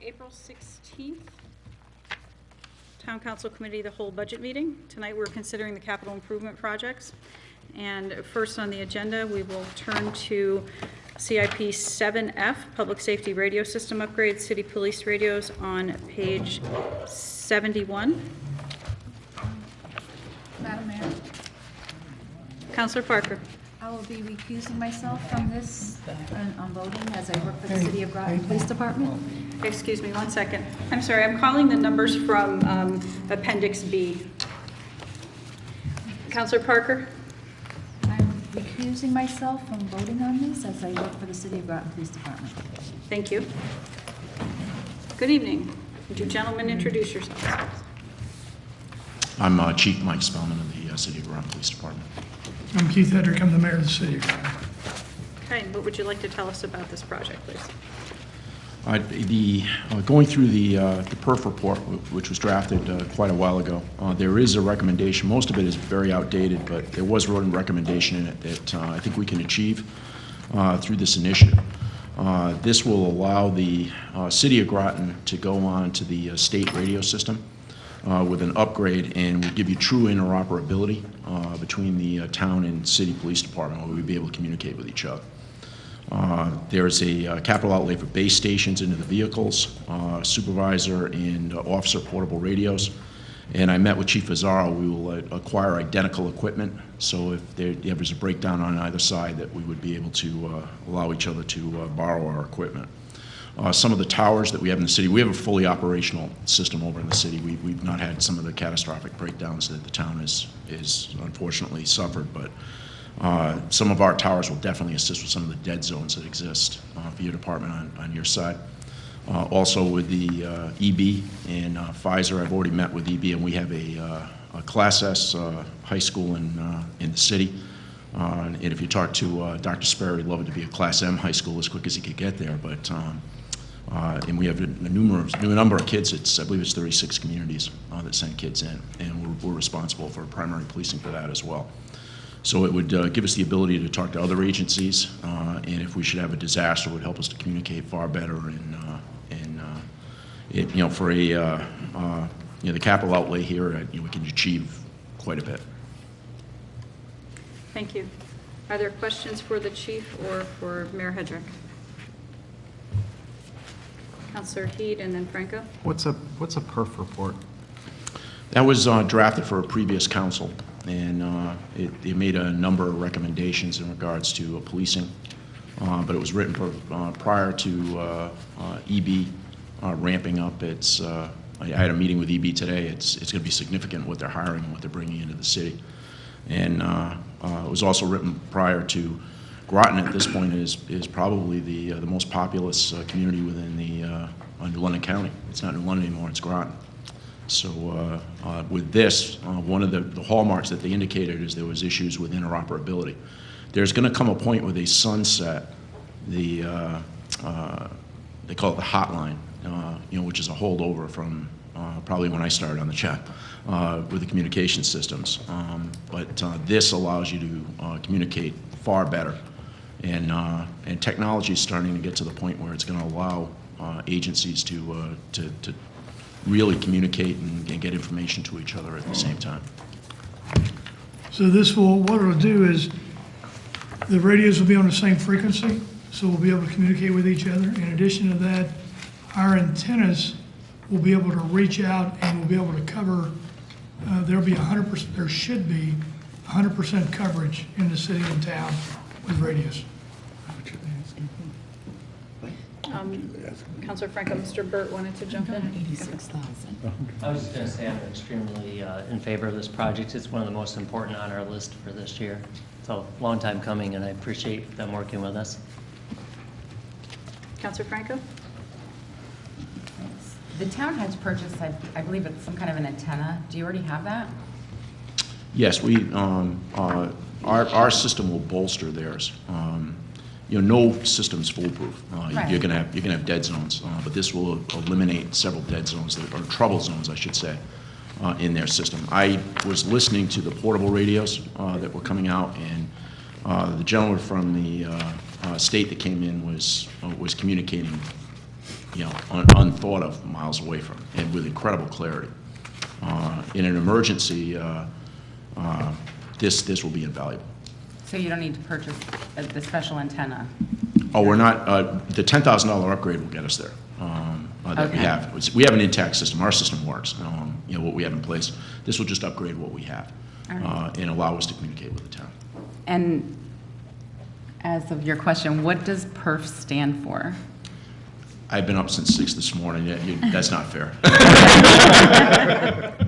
April 16th, Town Council Committee, the whole budget meeting. Tonight we're considering the capital improvement projects. And first on the agenda, we will turn to CIP 7F, Public Safety Radio System Upgrade, City Police Radios on page 71. Madam Mayor, Councilor Parker. I will be recusing myself from this on voting as I work for the City of Groton Police Department. Excuse me 1 second. I'm sorry, I'm calling the numbers from Appendix B. Councilor Parker? I'm recusing myself from voting on this as I work for the City of Groton Police Department. Thank you. Good evening. Would you gentlemen introduce yourselves? I'm Chief Mike Spellman of the City of Groton Police Department. I'm Keith Hedrick. I'm the mayor of the city. Okay, what would you like to tell us about this project, please? Going through the PERF report, which was drafted quite a while ago, there is a recommendation. Most of it is very outdated, but there was a recommendation in it that I think we can achieve through this initiative. This will allow the City of Groton to go on to the state radio system with an upgrade, and will give you true interoperability between the town and city police department, where we'll be able to communicate with each other. There's a capital outlay for base stations into the vehicles, supervisor and officer portable radios. And I met with Chief Azzaro. We will acquire identical equipment, so if there's a breakdown on either side, that we would be able to allow each other to borrow our equipment. Some of the towers that we have in the city, we have a fully operational system over in the city. We've not had some of the catastrophic breakdowns that the town has unfortunately suffered, but some of our towers will definitely assist with some of the dead zones that exist for your department on your side. Also with the EB and Pfizer, I've already met with EB, and we have a Class S high school in the city. And if you talk to Dr. Sperry, he'd love it to be a Class M high school as quick as he could get there. But and we have a number of kids. I believe it's 36 communities that send kids in, and we're responsible for primary policing for that as well. So it would give us the ability to talk to other agencies, and if we should have a disaster, it would help us to communicate far better. And for the capital outlay here, we can achieve quite a bit. Thank you. Are there questions for the chief or for Mayor Hedrick? Councilor Heed and then Franco. What's a PERF report? That was drafted for a previous council, and it made a number of recommendations in regards to policing, but it was written prior to EB ramping up. I had a meeting with EB today. It's going to be significant what they're hiring and what they're bringing into the city. And it was also written prior to Groton. At this point is probably the most populous community within the New London County. It's not New London anymore, it's Groton. So with this, one of the hallmarks that they indicated is there was issues with interoperability. There's going to come a point where they sunset they call it the hotline, which is a holdover from probably when I started on the job with the communication systems. But this allows you to communicate far better, and technology is starting to get to the point where it's going to allow agencies to really communicate and get information to each other at the same time. So what it'll do is the radios will be on the same frequency, so we'll be able to communicate with each other. In addition to that, our antennas will be able to reach out and we'll be able to cover. There'll be 100%. There should be 100% coverage in the city and town with radios. Councilor Franco, Mr. Burt wanted to jump in. 86,000. I was just going to say I'm extremely in favor of this project. It's one of the most important on our list for this year. It's a long time coming, and I appreciate them working with us. Councilor Franco? The town has purchased, I believe it's some kind of an antenna. Do you already have that? Yes, our system will bolster theirs. No system's foolproof. Right. You're gonna have dead zones, but this will eliminate several dead zones, or trouble zones, I should say, in their system. I was listening to the portable radios that were coming out, and the gentleman from the state that came in was communicating unthought of miles away from, and with incredible clarity. In an emergency, this will be invaluable. So you don't need to purchase the special antenna? Oh, we're not, the $10,000 upgrade will get us there, that we Okay. have. We have an intact system. Our system works, what we have in place. This will just upgrade what we have All right. and allow us to communicate with the town. And as of your question, what does PERF stand for? I've been up since 6 this morning. That's not fair. All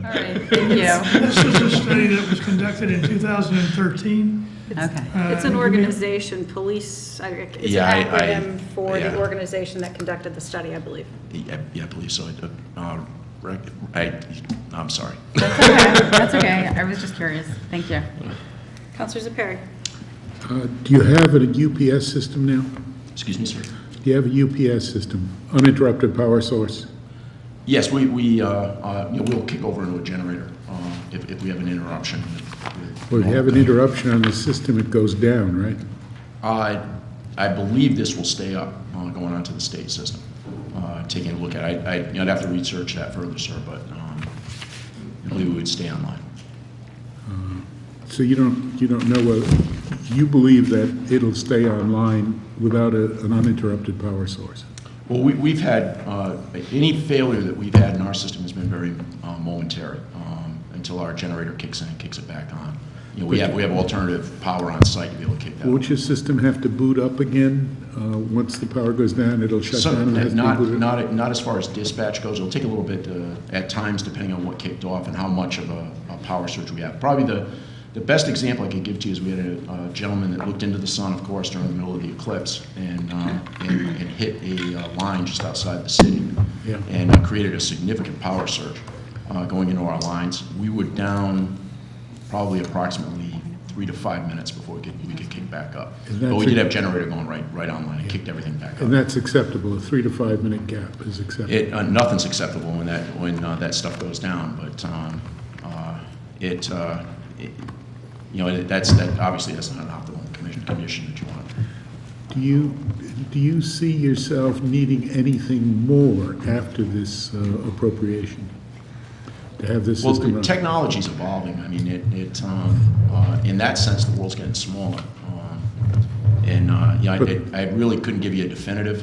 right, thank you. This is a study that was conducted in 2013. Okay. It's an organization, police, it's an Yeah, acronym for yeah. the organization that conducted the study, I believe. Yeah, I believe so. I'm sorry. That's okay, that's okay. I was just curious. Thank you. Counselor Perry? Do you have a UPS system now? Excuse me, sir. Do you have a UPS system, uninterrupted power source? Yes, we'll kick over into a generator if we have an interruption. Well, if you have an interruption on the system, it goes down, right? I believe this will stay up going onto the state system. Taking a look at it, I'd have to research that further, sir, but I believe it would stay online. So you don't know whether, you believe that it'll stay online without an uninterrupted power source? Well, we've had, any failure that we've had in our system has been very momentary until our generator kicks in and kicks it back on. We have alternative power on site to be able to kick that Won't on. your system have to boot up again? Once the power goes down, it'll shut So, down and has to be booted up? not as far as dispatch goes. It'll take a little bit at times, depending on what kicked off and how much of a power surge we have. Probably the best example I could give to you is we had a gentleman that looked into the sun, of course, during the middle of the eclipse and hit a line just outside the city Yeah. and created a significant power surge going into our lines. We were down probably approximately 3 to 5 minutes before we could kick back up. And But we that's did a- have generator going right online and kicked everything back up. And that's acceptable, a 3 to 5 minute gap is acceptable? Nothing's acceptable when that stuff goes down, but that's obviously that's not an optimal condition that you want. Do you see yourself needing anything more after this appropriation? To have this Well, system the run? technology's evolving. I mean, in that sense, the world's getting smaller. I really couldn't give you a definitive.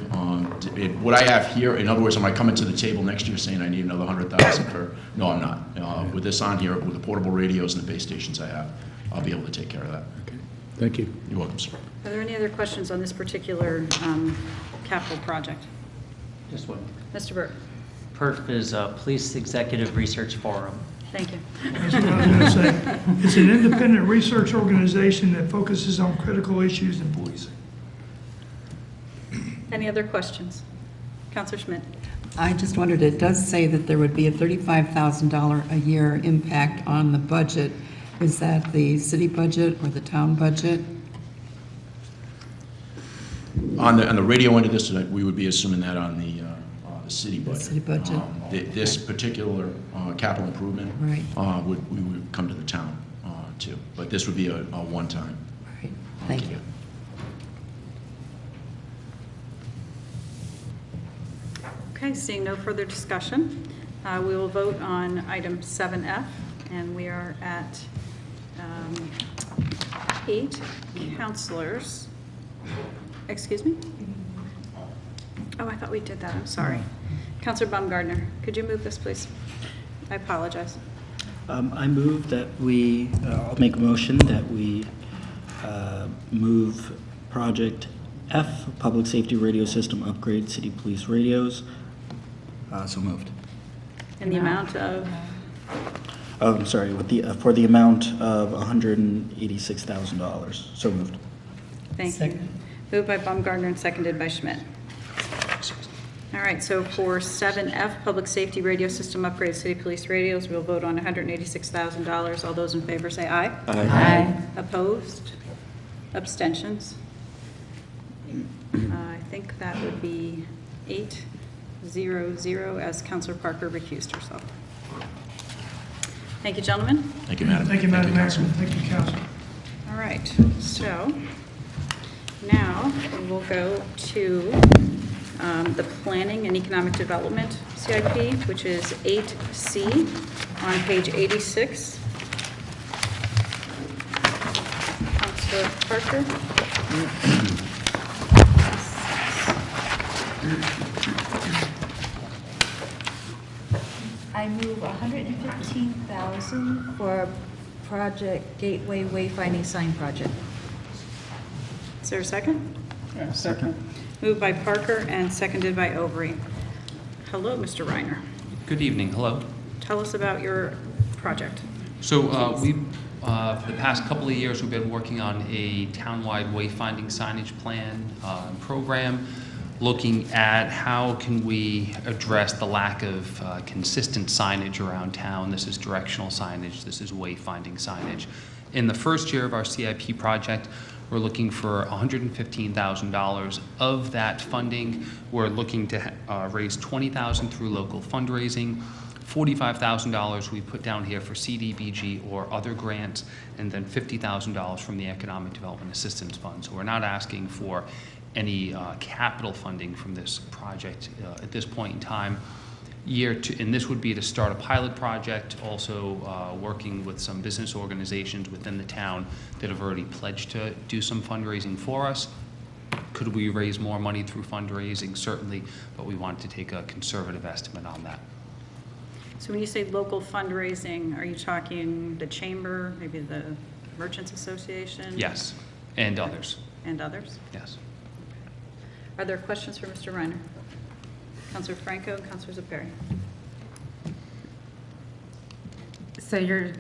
What I have here, in other words, am I coming to the table next year saying I need another 100,000 for? No, I'm not. With this on here, with the portable radios and the base stations I have, I'll be able to take care of that. Okay. Thank you. You're welcome, sir. Are there any other questions on this particular capital project? Just one. Mr. Burke? PERF is a Police Executive Research Forum. Thank you. That's what I was going to say. It's an independent research organization that focuses on critical issues in policing. Any other questions? Counselor Schmidt? I just wondered, it does say that there would be a $35,000 a year impact on the budget. Is that the city budget or the town budget? On the radio end of this, we would be assuming that on the city budget. city budget. This particular capital improvement Right. we would come to the town too, but this would be a one-time. Right. Thank you. Okay, seeing no further discussion, we will vote on item 7F, and we are at 8 counselors. Excuse me? Oh, I thought we did that, I'm sorry. Counselor Baumgartner, could you move this, please? I apologize. I move that I'll make a motion that we move Project F, Public Safety Radio System Upgrade, City Police Radios. So moved. In the amount of, Oh, I'm sorry, for the amount of $186,000. So moved. thank you. Moved by Baumgartner and seconded by Schmidt. All right, so for 7F, Public Safety Radio System Upgrade, City Police Radios, we'll vote on $186,000. All those in favor say aye. Aye. Opposed? Abstentions? I think that would be 8-0-0 as Counselor Parker recused herself. Thank you, gentlemen. Thank you, Madam. Thank you, Madam Mayor. Councilman. Thank you, Council. All right, so now we will go to the Planning and Economic Development CIP, which is 8C on page 86. Councilor Parker? I move $115,000 for Project Gateway Wayfinding Sign Project. Is there a second? Second. Moved by Parker and seconded by Overy. Hello, Mr. Reiner. Good evening, hello. Tell us about your project. So for the past couple of years, we've been working on a townwide wayfinding signage plan and program, looking at how can we address the lack of consistent signage around town. This is directional signage, this is wayfinding signage. In the first year of our CIP project, we're looking for $115,000. Of that funding, we're looking to raise $20,000 through local fundraising, $45,000 we put down here for CDBG or other grants, and then $50,000 from the Economic Development Assistance Fund. So we're not asking for any capital funding from this project at this point in time. And this would be to start a pilot project, also working with some business organizations within the town that have already pledged to do some fundraising for us. Could we raise more money through fundraising? Certainly, but we want to take a conservative estimate on that. So when you say local fundraising, are you talking the chamber, maybe the Merchants Association? Yes, and others. And others? Yes. Are there questions for Mr. Reiner? Councilor Franco, Councilor Zepari. So you're,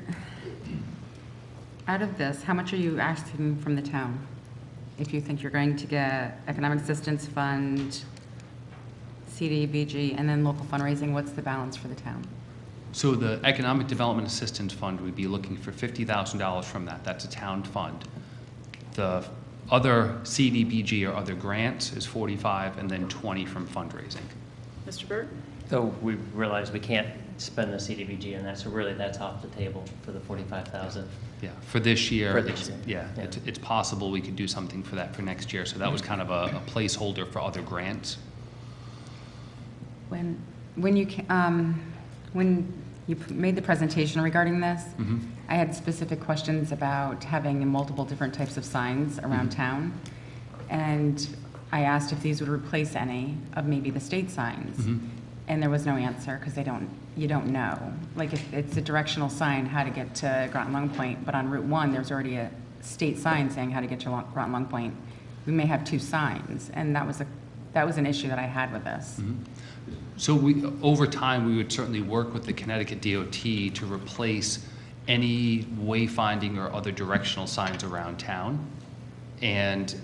out of this, how much are you asking from the town? If you think you're going to get Economic Assistance Fund, CDBG, and then local fundraising, what's the balance for the town? So the Economic Development Assistance Fund, we'd be looking for $50,000 from that. That's a town fund. The other CDBG or other grants is 45, and then 20 from fundraising. Mr. Burt? So we realize we can't spend the CDBG on that, so really that's off the table for the 45,000. Yeah, for this year. For this year. Yeah, it's possible we could do something for that for next year. So that was kind of a placeholder for other grants. When you made the presentation regarding this, I had specific questions about having multiple different types of signs around town. And I asked if these would replace any of maybe the state signs. And there was no answer because you don't know. Like if it's a directional sign how to get to Groton Long Point, but on Route 1 there's already a state sign saying how to get to Groton Long Point. We may have two signs, and that was an issue that I had with this. So over time, we would certainly work with the Connecticut DOT to replace any wayfinding or other directional signs around town. And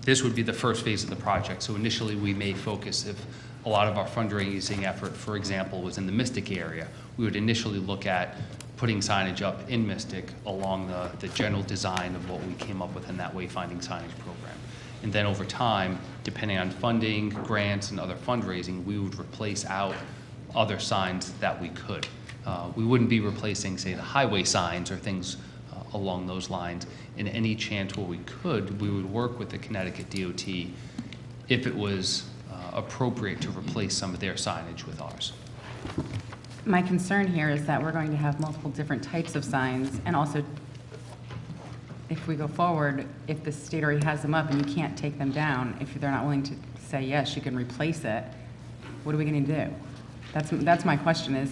this would be the first phase of the project. So initially, we may focus, if a lot of our fundraising effort, for example, was in the Mystic area, we would initially look at putting signage up in Mystic along the general design of what we came up with in that wayfinding signage program. And then over time, depending on funding, grants, and other fundraising, we would replace out other signs that we could. We wouldn't be replacing, say, the highway signs or things along those lines. In any chance where we could, we would work with the Connecticut DOT if it was appropriate to replace some of their signage with ours. My concern here is that we're going to have multiple different types of signs, and also if we go forward, if the state already has them up and you can't take them down, if they're not willing to say, yes, you can replace it, what are we going to do? That's my question. Is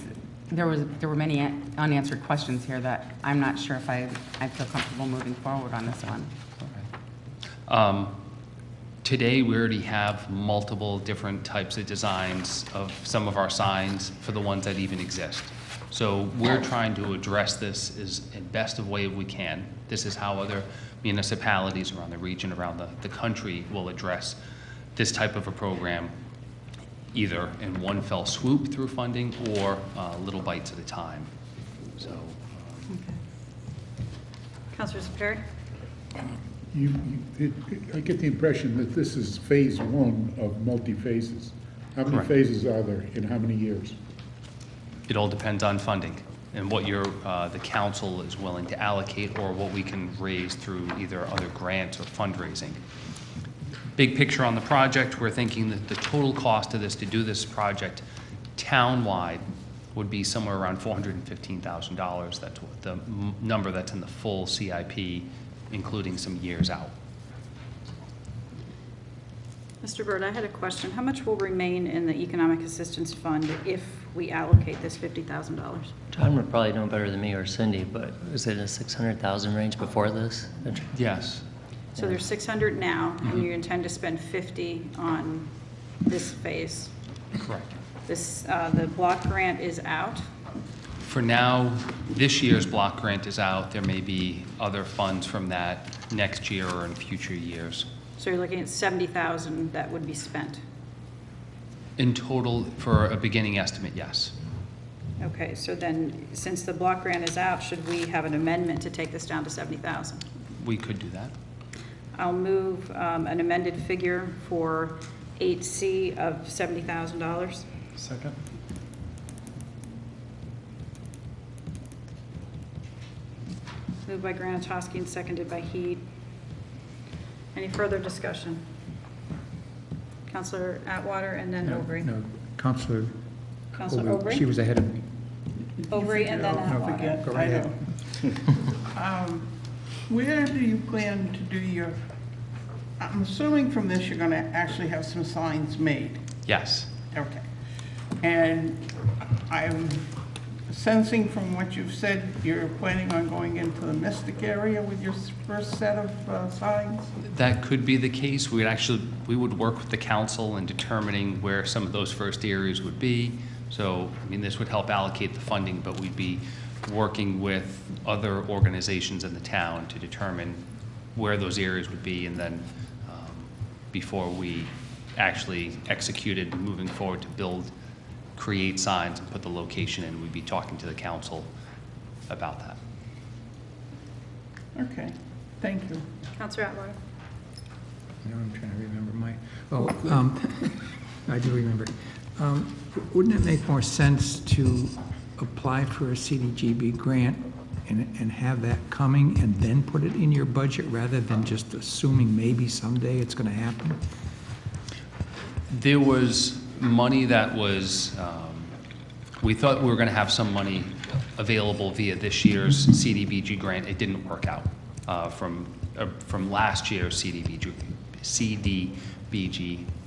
there were many unanswered questions here that I'm not sure if I feel comfortable moving forward on this one. Today, we already have multiple different types of designs of some of our signs for the ones that even exist. So we're trying to address this as best of way we can. This is how other municipalities around the region, around the country will address this type of a program, either in one fell swoop through funding or little bites at a time. So. Councilor Zepari? I get the impression that this is phase one of multi-phases. How many Correct. phases are there in how many years? It all depends on funding and what the council is willing to allocate or what we can raise through either other grants or fundraising. big picture on the project, we're thinking that the total cost of this, to do this project town-wide, would be somewhere around $415,000. That's what the number that's in the full CIP, including some years out. Mr. Byrd, I had a question. How much will remain in the Economic Assistance Fund if we allocate this $50,000? John would probably know better than me or Cindy, but is it a 600,000 range before this? Yes. So there's 600 now, and you intend to spend 50 on this phase. Correct. This, the block grant is out. For now, this year's block grant is out. There may be other funds from that next year or in future years. So you're looking at 70,000 that would be spent. In total, for a beginning estimate, yes. Okay, so then, since the block grant is out, should we have an amendment to take this down to 70,000? We could do that. I'll move an amended figure for 8C of $70,000. Second. Moved by Granatowski and seconded by Heat. Any further discussion? Counselor Atwater and then Overy. No, Counselor Counselor Overy? She was ahead of me. Overy and then Atwater. Go right ahead. Where do you plan to do your, I'm assuming from this you're going to actually have some signs made. Yes. Okay. And I'm sensing from what you've said, you're planning on going into the Mystic area with your first set of signs? That could be the case. We would work with the council in determining where some of those first areas would be. So, I mean, this would help allocate the funding, but we'd be working with other organizations in the town to determine where those areas would be, and then before we actually executed moving forward to create signs and put the location in, we'd be talking to the council about that. Okay, thank you. Counselor Atwater. Now I'm trying to remember I do remember. Wouldn't it make more sense to apply for a CDGB grant and have that coming and then put it in your budget rather than just assuming maybe someday it's going to happen? There was money that was, we thought we were going to have some money available via this year's CDBG grant. It didn't work out from last year's CDBG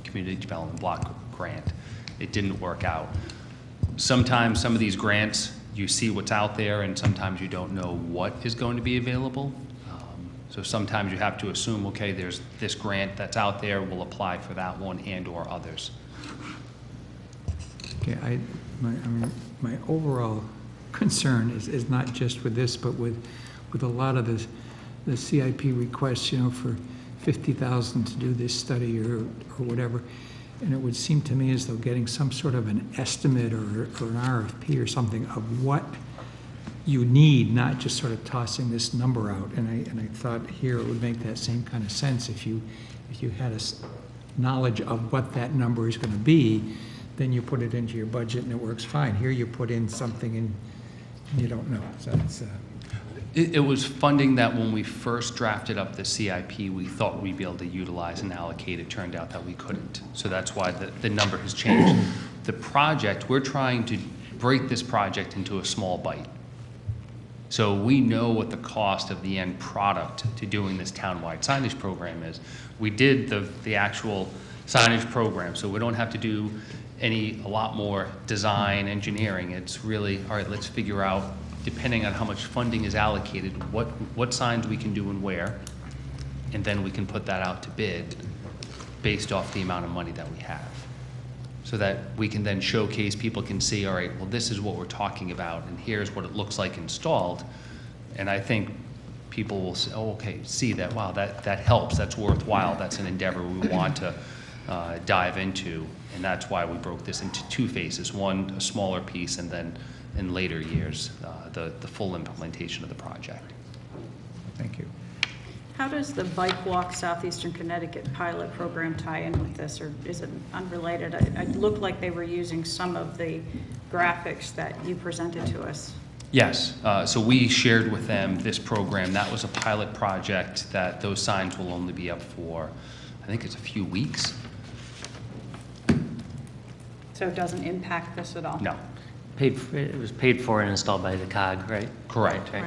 Community Development Block Grant. It didn't work out. Sometimes some of these grants, you see what's out there, and sometimes you don't know what is going to be available. So sometimes you have to assume, okay, there's this grant that's out there, we'll apply for that one and or others. Okay, my overall concern is not just with this, but with a lot of the CIP requests, for 50,000 to do this study or whatever. And it would seem to me as though getting some sort of an estimate or an RFP or something of what you need, not just sort of tossing this number out. And I thought here it would make that same kind of sense if you had a knowledge of what that number is going to be, then you put it into your budget and it works fine. Here you put in something and you don't know. So it's It was funding that when we first drafted up the CIP, we thought we'd be able to utilize and allocate. It turned out that we couldn't. So that's why the number has changed. The project, we're trying to break this project into a small bite. So we know what the cost of the end product to doing this townwide signage program is. We did the actual signage program, so we don't have to do a lot more design engineering. It's really, all right, let's figure out, depending on how much funding is allocated, what signs we can do and where, and then we can put that out to bid based off the amount of money that we have. So that we can then showcase, people can see, all right, well, this is what we're talking about, and here's what it looks like installed. And I think people will say, oh, okay, see that, wow, that helps, that's worthwhile, that's an endeavor we want to dive into. And that's why we broke this into two phases, one, a smaller piece, and then in later years, the full implementation of the project. Thank you. How does the Bike Walk Southeastern Connecticut pilot program tie in with this, or is it unrelated? It looked like they were using some of the graphics that you presented to us. Yes, so we shared with them this program. That was a pilot project that those signs will only be up for, I think it's a few weeks. So it doesn't impact this at all? No, It was paid for and installed by the COG, right? correct. Right.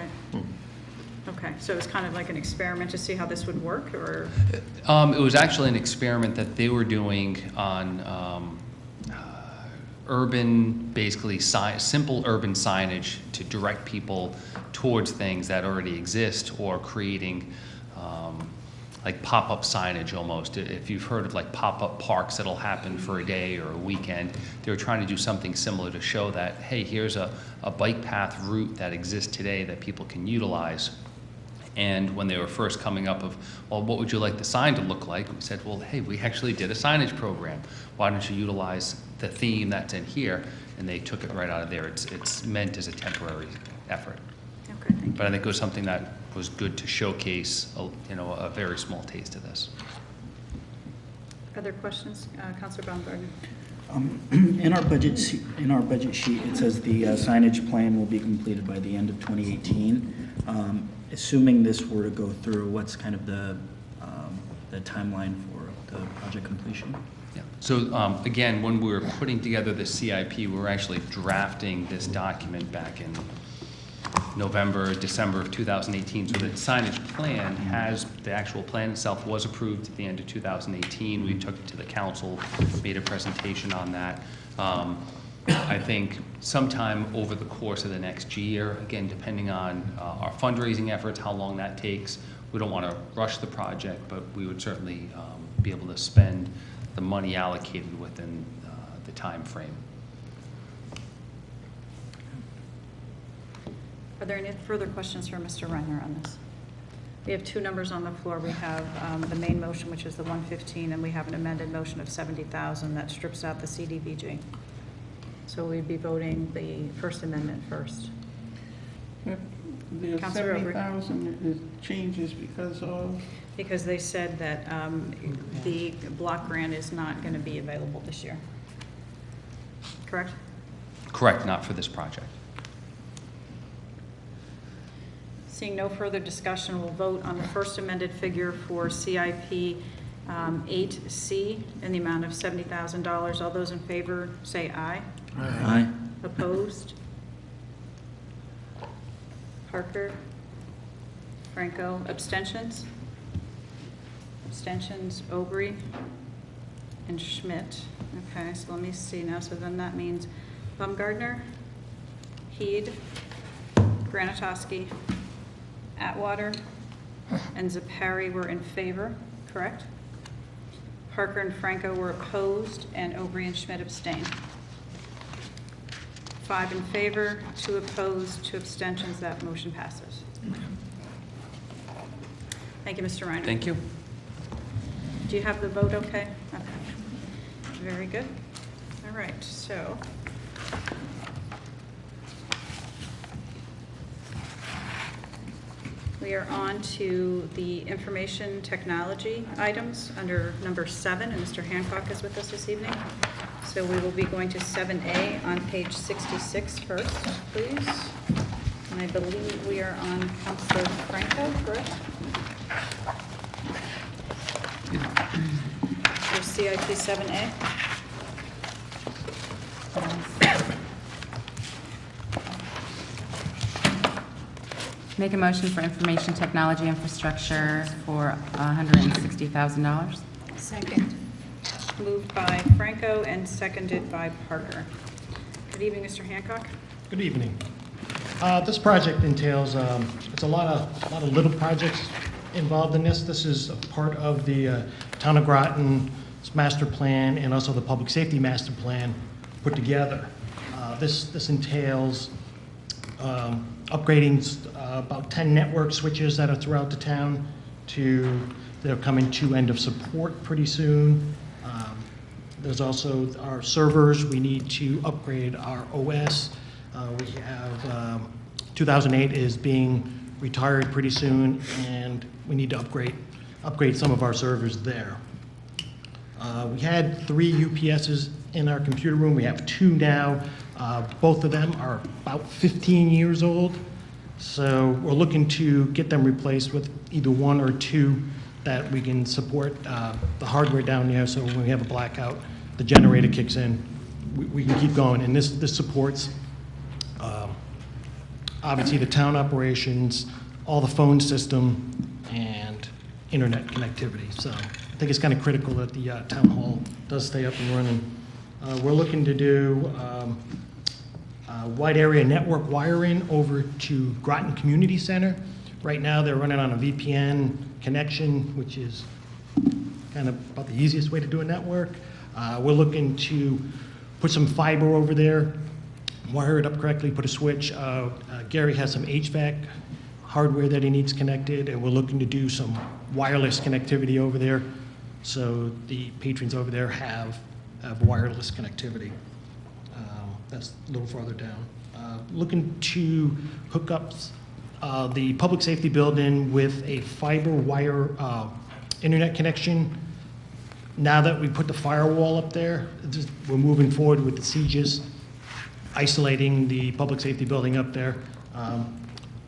Okay, so it was kind of like an experiment to see how this would work, or? It was actually an experiment that they were doing on basically simple urban signage to direct people towards things that already exist, or creating like pop-up signage almost. If you've heard of like pop-up parks that'll happen for a day or a weekend, they were trying to do something similar to show that, hey, here's a bike path route that exists today that people can utilize. And when they were first coming up of, well, what would you like the sign to look like? We said, well, hey, we actually did a signage program. Why don't you utilize the theme that's in here? And they took it right out of there. It's meant as a temporary effort. Okay, thank you. But I think it was something that was good to showcase, a very small taste of this. Other questions? Councilor Baumgartner? In our budget sheet, it says the signage plan will be completed by the end of 2018. Assuming this were to go through, what's kind of the timeline for the project completion? Yeah. So again, when we were putting together the CIP, we were actually drafting this document back in November, December of 2018. So the signage plan the actual plan itself was approved at the end of 2018. We took it to the council, made a presentation on that. I think sometime over the course of the next year, again, depending on our fundraising efforts, how long that takes. We don't want to rush the project, but we would certainly be able to spend the money allocated within the time frame. Are there any further questions for Mr. Reiner on this? We have two numbers on the floor. We have the main motion, which is the 115, and we have an amended motion of 70,000 that strips out the CDBG. So we'd be voting the First Amendment first. The Councilor Overy. 70,000 changes because of? Because they said that the block grant is not going to be available this year. Correct? Correct, not for this project. Seeing no further discussion, we'll vote on the first amended figure for CIP 8C in the amount of $70,000. All those in favor say aye. Aye. Opposed? Parker? Franco? Abstentions? Abstentions, Overy and Schmidt. Okay, so let me see now. So then that means Baumgartner, Heed, Granatowski, Atwater, and Zepari were in favor, correct? Parker and Franco were opposed, and Overy and Schmidt abstained. 5 in favor, 2 opposed, 2 abstentions. That motion passes. Thank you, Mr. Reiner. Thank you. Do you have the vote okay? Okay. Very good. All right, so we are on to the information technology items under number 7, and Mr. Hancock is with us this evening. So we will be going to 7A on page 66 first, please. And I believe we are on Councilor Franco, correct? For CIP 7A. Make a motion for information technology infrastructure for $160,000. Second. Moved by Franco and seconded by Parker. Good evening, Mr. Hancock. Good evening. This project entails, it's a lot of little projects involved in this. This is a part of the Town of Groton's master plan and also the public safety master plan put together. This entails upgrading about 10 network switches that are throughout the town they're coming to end of support pretty soon. There's also our servers. We need to upgrade our OS. We have 2008 is being retired pretty soon, and we need to upgrade some of our servers there. We had 3 UPSs in our computer room. We have 2 now. Both of them are about 15 years old, so we're looking to get them replaced with either 1 or 2 that we can support the hardware down there, so when we have a blackout, the generator kicks in, we can keep going. And this supports, obviously, the town operations, all the phone system, and internet connectivity. So I think it's kind of critical that the town hall does stay up and running. We're looking to do wide area network wiring over to Groton Community Center. Right now, they're running on a VPN connection, which is kind of about the easiest way to do a network. We're looking to put some fiber over there, wire it up correctly, put a switch. Gary has some HVAC hardware that he needs connected, and we're looking to do some wireless connectivity over there, so the patrons over there have wireless connectivity. That's a little farther down. Looking to hook up the public safety building with a fiber wire internet connection. Now that we put the firewall up there, we're moving forward with the sieges, isolating the public safety building up there.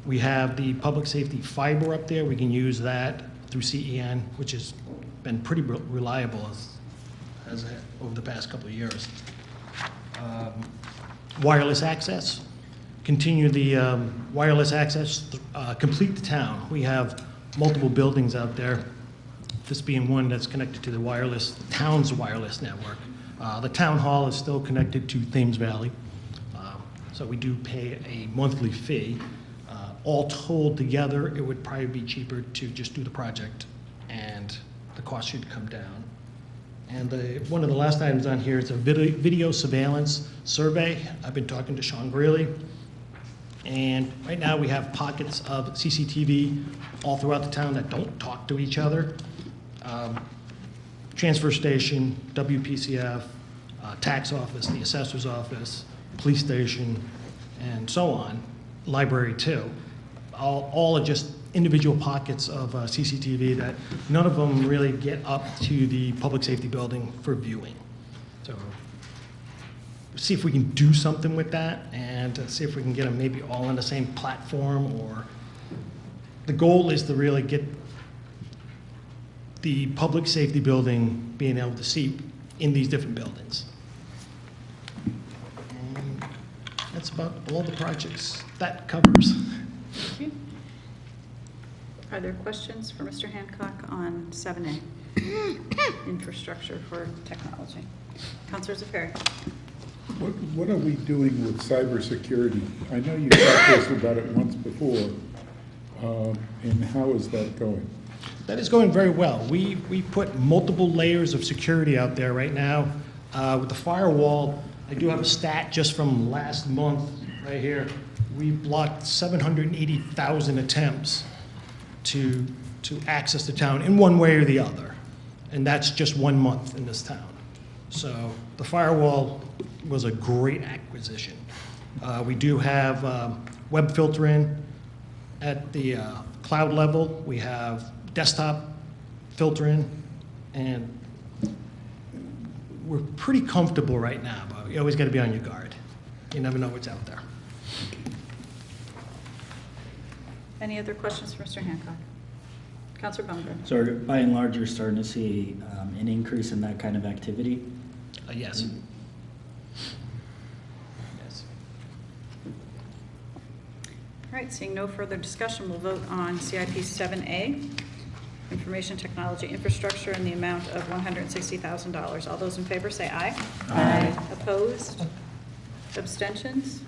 We have the public safety fiber up there. We can use that through CEN, which has been pretty reliable as over the past couple of years. Wireless access, continue the wireless access, complete the town. We have multiple buildings out there, this being one that's connected to the town's wireless network. The town hall is still connected to Thames Valley, so we do pay a monthly fee. All told together, it would probably be cheaper to just do the project, and the cost should come down. And one of the last items on here is a video surveillance survey. I've been talking to Sean Greeley, and right now we have pockets of CCTV all throughout the town that don't talk to each other. Transfer station, WPCF, tax office, the assessor's office, police station, and so on, library too. All are just individual pockets of CCTV that none of them really get up to the public safety building for viewing. So see if we can do something with that, and see if we can get them maybe all on the same platform, or the goal is to really get the public safety building being able to see in these different buildings. And that's about all the projects that covers. Thank you. Are there questions for Mr. Hancock on 7A? Infrastructure for technology. Councilor Zafari. What are we doing with cybersecurity? I know you talked to us about it once before, and how is that going? That is going very well. We put multiple layers of security out there right now. With the firewall, I do have a stat just from last month right here. We blocked 780,000 attempts to access the town in one way or the other. And that's just 1 month in this town. So the firewall was a great acquisition. We do have web filtering at the cloud level. We have desktop filtering, and we're pretty comfortable right now, but you always got to be on your guard. You never know what's out there. Any other questions for Mr. Hancock? Councilor Baumgart. So by and large, you're starting to see an increase in that kind of activity? Yes. Yes. All right, seeing no further discussion, we'll vote on CIP 7A, Information Technology Infrastructure, in the amount of $160,000. All those in favor say aye. Aye. Opposed? Abstentions?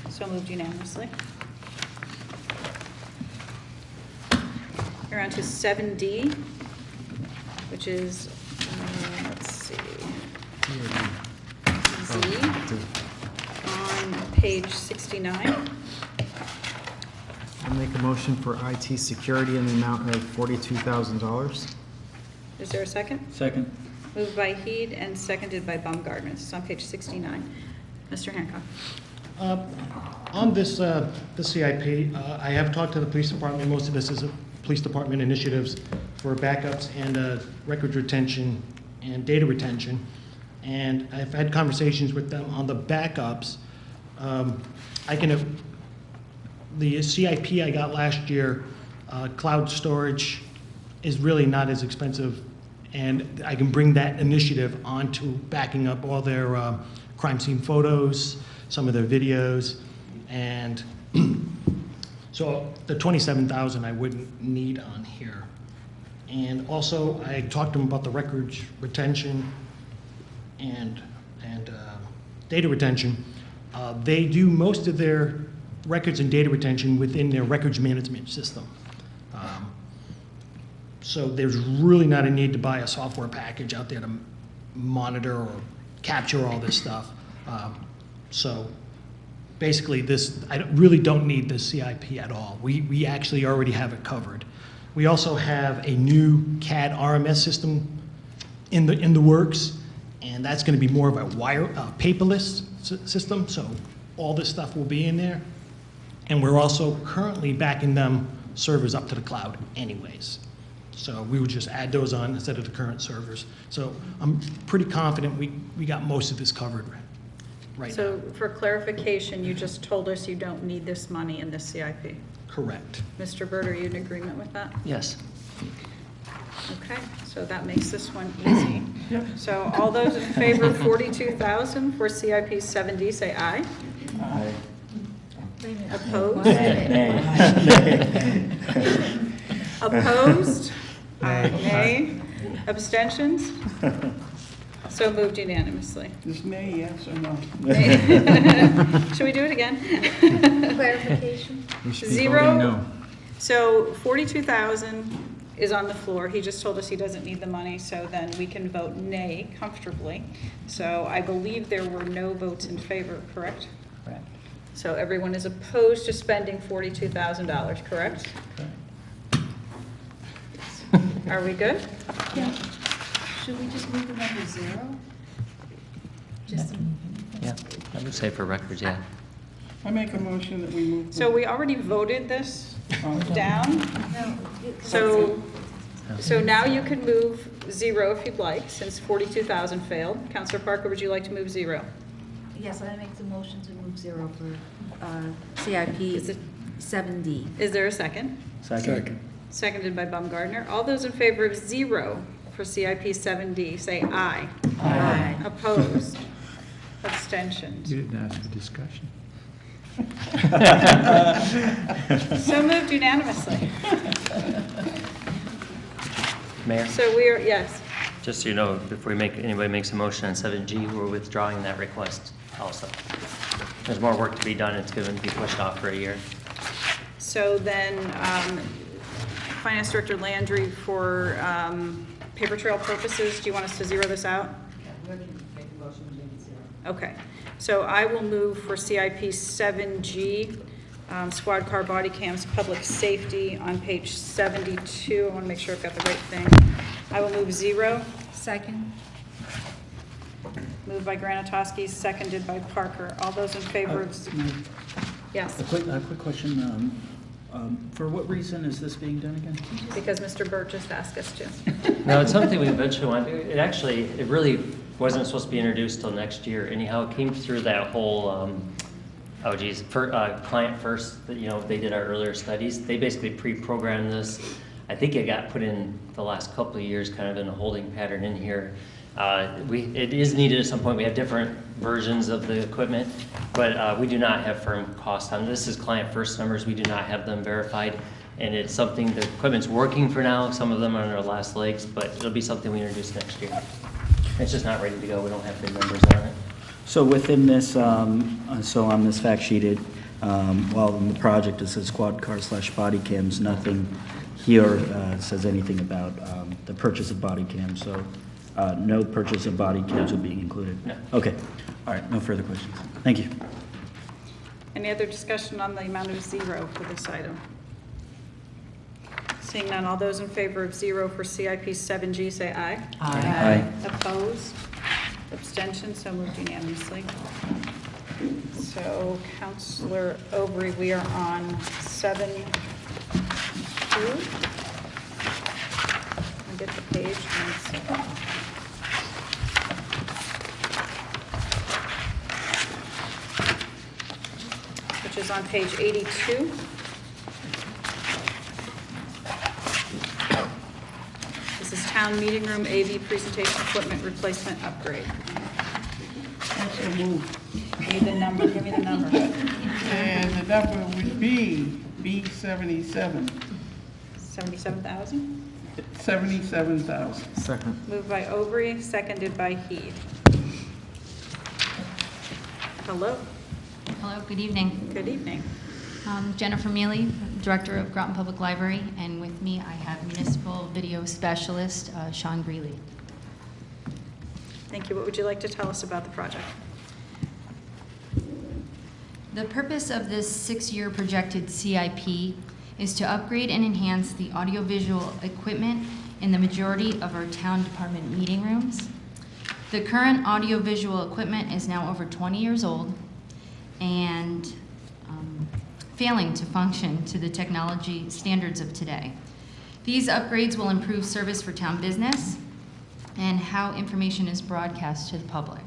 So moved unanimously. We're on to 7D, which is, let's see, Z, on page 69. I'll make a motion for IT security in the amount of $42,000. Is there a second? Second. Moved by Heed and seconded by Baumgartner. This is on page 69. Mr. Hancock. On this the CIP, I have talked to the police department. Most of this is police department initiatives for backups and record retention and data retention. And I've had conversations with them on the backups. The CIP I got last year, cloud storage is really not as expensive, and I can bring that initiative onto backing up all their crime scene photos, some of their videos, and so the 27,000 I wouldn't need on here. And also, I talked to them about the records retention and data retention. They do most of their records and data retention within their records management system. So there's really not a need to buy a software package out there to monitor or capture all this stuff. So basically really don't need this CIP at all. We actually already have it covered. We also have a new CAD RMS system in the works, and that's going to be more of a paperless system, so all this stuff will be in there. And we're also currently backing them servers up to the cloud anyways. So we would just add those on instead of the current servers. So I'm pretty confident we got most of this covered right now. So for clarification, you just told us you don't need this money in this CIP. Correct. Mr. Byrd, are you in agreement with that? Yes. Okay, so that makes this one easy. So all those in favor of 42,000 for CIP 7D, say aye. Aye. Opposed? Nay. Opposed? Nay. Abstentions? So moved unanimously. Is nay yes or no? Should we do it again? Clarification? We should be Zero. voting no. So 42,000 is on the floor. He just told us he doesn't need the money, so then we can vote nay comfortably. So I believe there were no votes in favor, correct? Correct. So everyone is opposed to spending $42,000, correct? Are we good? Yeah. Should we just move the number 0? Just, Yeah, I would say for records, yeah. I make a motion that we move. So we already voted this down. no. So now you can move 0 if you'd like, since 42,000 failed. Counselor Parker, would you like to move 0? Yes, I make the motion to move 0 for CIP 7D. Is there a second? Second. Seconded by Baumgartner. All those in favor of 0 for CIP 7D, say aye. Aye. Opposed? Abstentions? You didn't ask for discussion. So moved unanimously. Mayor, So we are, yes. just so you know, if anybody makes a motion on 7G, we're withdrawing that request also. There's more work to be done. It's going to be pushed off for a year. So then, Finance Director Landry, for paper trail purposes, do you want us to zero this out? Okay, so I will move for CIP 7G, squad car body cams, public safety, on page 72. I want to make sure I've got the right thing. I will move 0. Second. Moved by Granatowski, seconded by Parker. All those in favor of... Yes, A quick question. For what reason is this being done again? because Mr. Burt just asked us to. No, it's something we eventually want to do. It really wasn't supposed to be introduced till next year. Anyhow, it came through that whole, client first, they did our earlier studies. They basically pre-programmed this. I think it got put in the last couple of years, kind of in a holding pattern in here. It is needed at some point. We have different versions of the equipment, but we do not have firm costs on this. Is client first numbers. We do not have them verified, and it's something, the equipment's working for now. Some of them are on their last legs, but it'll be something we introduce next year. It's just not ready to go. We don't have good numbers on it. So within this, so on this fact sheet, while in the project it says quad car / body cams, nothing here says anything about the purchase of body cams. So no purchase of body cams will be included. No. Okay. All right. No further questions. Thank you. Any other discussion on the amount of 0 for this item? Seeing none, all those in favor of 0 for CIP 7G, say aye. Aye. Opposed? Abstentions? So moved unanimously. So, Counselor Aubry, we are on 7-2. I'll get the page. 1 second. Which is on page 82. town meeting room AV presentation equipment replacement upgrade. Also moved. Need the number, give me the number. And the number would be B77, 77,000? 77,000. Second. Moved by Aubrey, seconded by Heed. Hello, Hello, good evening. good evening. Jennifer Mealy, Director of Groton Public Library, and with me I have Municipal Video Specialist Sean Greeley. Thank you. What would you like to tell us about the project? The purpose of this 6-year projected CIP is to upgrade and enhance the audiovisual equipment in the majority of our town department meeting rooms. The current audiovisual equipment is now over 20 years old and failing to function to the technology standards of today. These upgrades will improve service for town business and how information is broadcast to the public.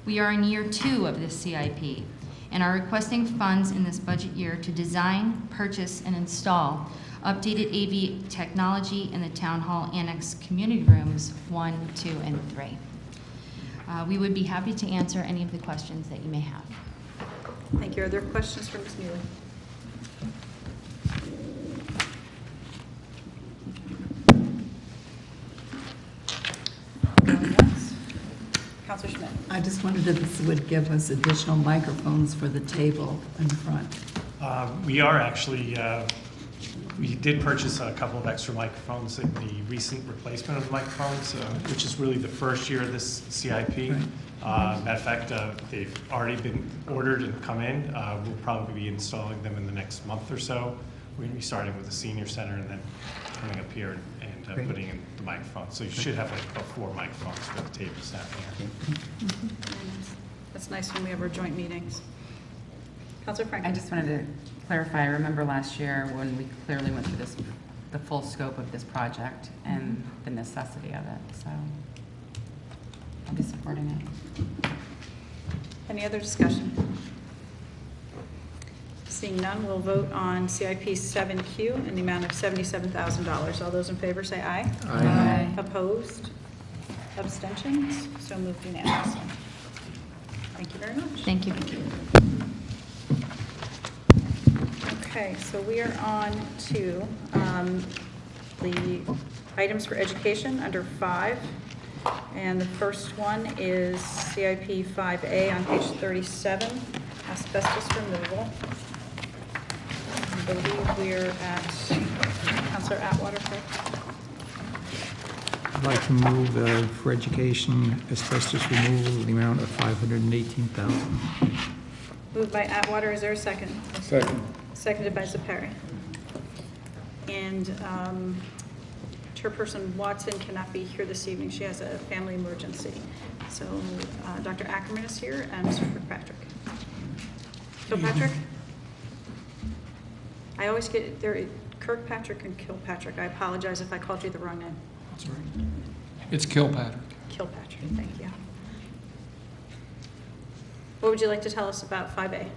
We are in year 2 of this CIP and are requesting funds in this budget year to design, purchase, and install updated AV technology in the Town Hall Annex Community Rooms 1, 2, and 3. We would be happy to answer any of the questions that you may have. Thank you. Are there questions for Ms. Mealy? Going once? Counselor Schmidt. I just wondered if this would give us additional microphones for the table in front. We are actually, we did purchase a couple of extra microphones in the recent replacement of the microphones, which is really the first year of this CIP. Matter of fact, they've already been ordered and come in. We'll probably be installing them in the next month or so. We're going to be starting with the senior center and then coming up here and putting in the microphones. So you should have like about 4 microphones for the table staff here. That's nice when we have our joint meetings. Counselor Frank. I just wanted to clarify, I remember last year when we clearly went through this, the full scope of this project and the necessity of it, so I'll be supporting it. Any other discussion? Seeing none, we'll vote on CIP 7Q in the amount of $77,000. All those in favor say aye. Aye. Opposed? Abstentions? So moved unanimously. Thank you very much. Thank you. Okay, so we are on to the items for education under 5. And the first one is CIP 5A on page 37, asbestos removal. I believe we're at Councilor Atwater, correct? I'd like to move for education asbestos removal in the amount of $518,000. Moved by Atwater, is there a second? Second. Seconded by Zepari. And Chairperson Watson cannot be here this evening. She has a family emergency. So Dr. Ackerman is here and Mr. Kirkpatrick. Kilpatrick? I always get there, Kirkpatrick and Kilpatrick. I apologize if I called you the wrong name. That's all right. It's Kilpatrick. Kilpatrick, thank you. What would you like to tell us about 5A?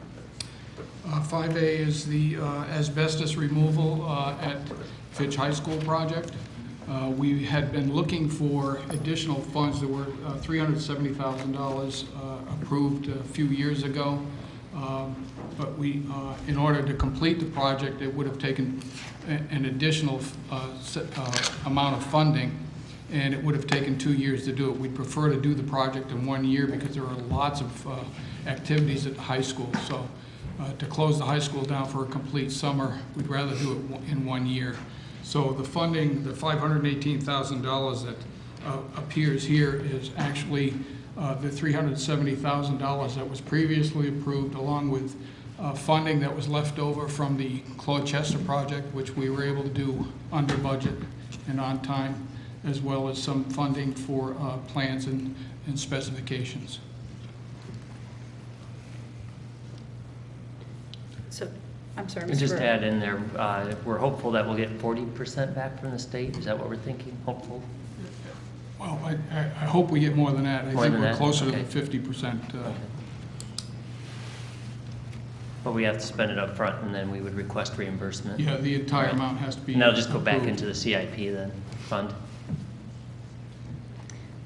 5A is the asbestos removal at Fitch High School project. We had been looking for additional funds. There were $370,000 approved a few years ago. But we, in order to complete the project, it would have taken an additional amount of funding, and it would have taken 2 years to do it. We'd prefer to do the project in 1 year because there are lots of activities at the high school. So to close the high school down for a complete summer, we'd rather do it in 1 year. So the funding, the $518,000 that appears here is actually the $370,000 that was previously approved, along with funding that was left over from the Claude Chester project, which we were able to do under budget and on time, as well as some funding for plans and specifications. So, I'm sorry, And Mr. just to Burke. add in there, we're hopeful that we'll get 40% back from the state. Is that what we're thinking? Hopeful? Well, I hope we get more than that. I More think than we're that? closer Okay. to the 50%. But we have to spend it up front, and then we would request reimbursement. Yeah, the entire Right. amount has to be And that'll just go back approved. into the CIP then, fund?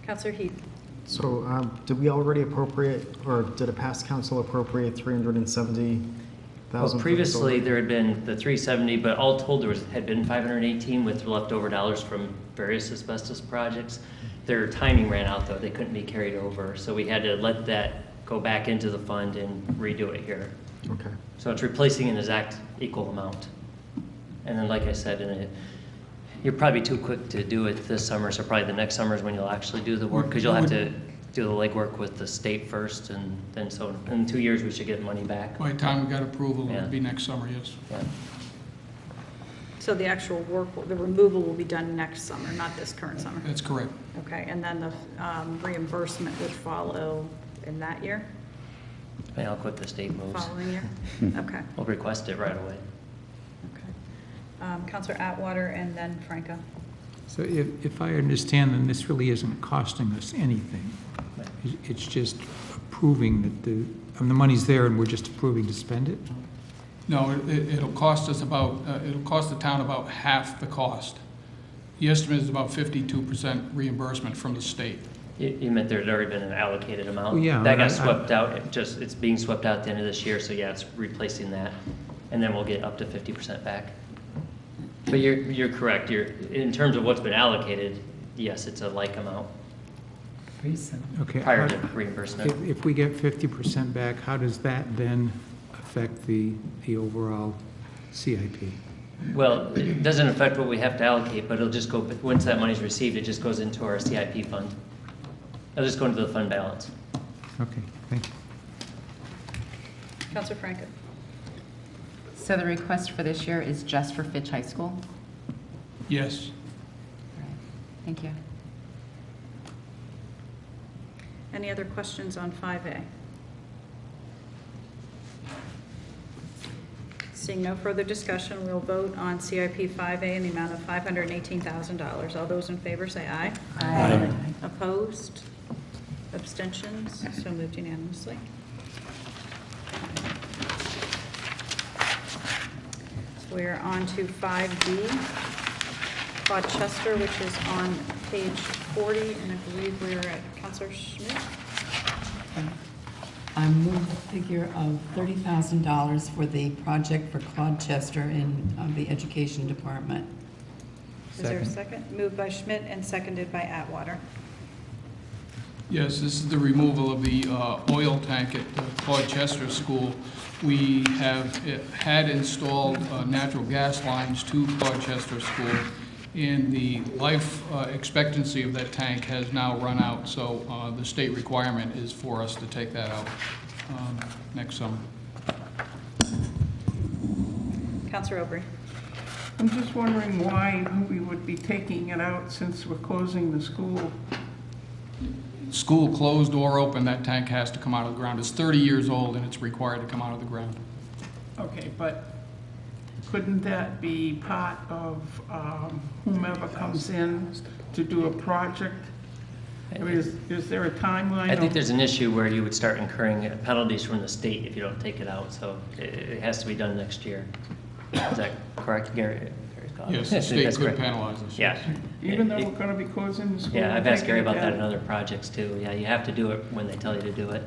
Counselor Heath. So, did we already appropriate, or did a past council appropriate 370,000? Well, previously, there had been the 370, but all told, had been 518 with leftover dollars from various asbestos projects. Their timing ran out, though. They couldn't be carried over, so we had to let that go back into the fund and redo it here. Okay. So it's replacing an exact equal amount. And then, like I said, you're probably too quick to do it this summer, so probably the next summer is when you'll actually do the work, because you'll have to do the legwork with the state first, and then so in 2 years, we should get money back. By the time we got approval, Yeah. it'll be next summer, yes. Yeah. So the actual work, the removal will be done next summer, not this current summer? That's correct. Okay, and then the reimbursement would follow in that year, Depending how quick the state moves. following year? Okay. We'll request it right away. Counselor Atwater and then Franco. So if I understand, then this really isn't costing us anything. It's just approving that the money's there and we're just approving to spend it? No, it'll cost us about, it'll cost the town about half the cost. The estimate is about 52% reimbursement from the state. You meant there had already been an allocated amount? Well, yeah, That got I- swept out, it's being swept out at the end of this year, so yeah, it's replacing that. And then we'll get up to 50% back. But you're correct, in terms of what's been allocated, yes, it's a like amount Okay. prior to reimbursement. If we get 50% back, how does that then affect the overall CIP? Well, it doesn't affect what we have to allocate, but it'll just go, once that money's received, it just goes into our CIP fund. It'll just go into the fund balance. Okay, thank you. Counselor Franco. So the request for this year is just for Fitch High School? Yes. Thank you. Any other questions on 5A? Seeing no further discussion, we'll vote on CIP 5A in the amount of $518,000. All those in favor say aye. Aye. Opposed? Abstentions? So moved unanimously. We're on to 5D, Rochester, which is on page 40, and I believe we're at Counselor Schmidt. I move a figure of $30,000 for the project for Clodchester in the Education Department. Is there a second? Moved by Schmidt and seconded by Atwater. Yes, this is the removal of the oil tank at the Clodchester School. We had installed natural gas lines to Clodchester School, and the life expectancy of that tank has now run out, so the state requirement is for us to take that out next summer. Counselor Aubry. I'm just wondering why we would be taking it out since we're closing the school. School closed or open, that tank has to come out of the ground. It's 30 years old and it's required to come out of the ground. Okay, but couldn't that be part of whomever comes in to do a project? I mean, is there a timeline? I think there's an issue where you would start incurring penalties from the state if you don't take it out, so it has to be done next year. Is that correct, Gary? Yes, the state could penalize us. Yeah. Even though we're gonna be closing the school? Yeah, I've asked Gary about that in You other projects too. Yeah, you have to do it when they tell you to do it.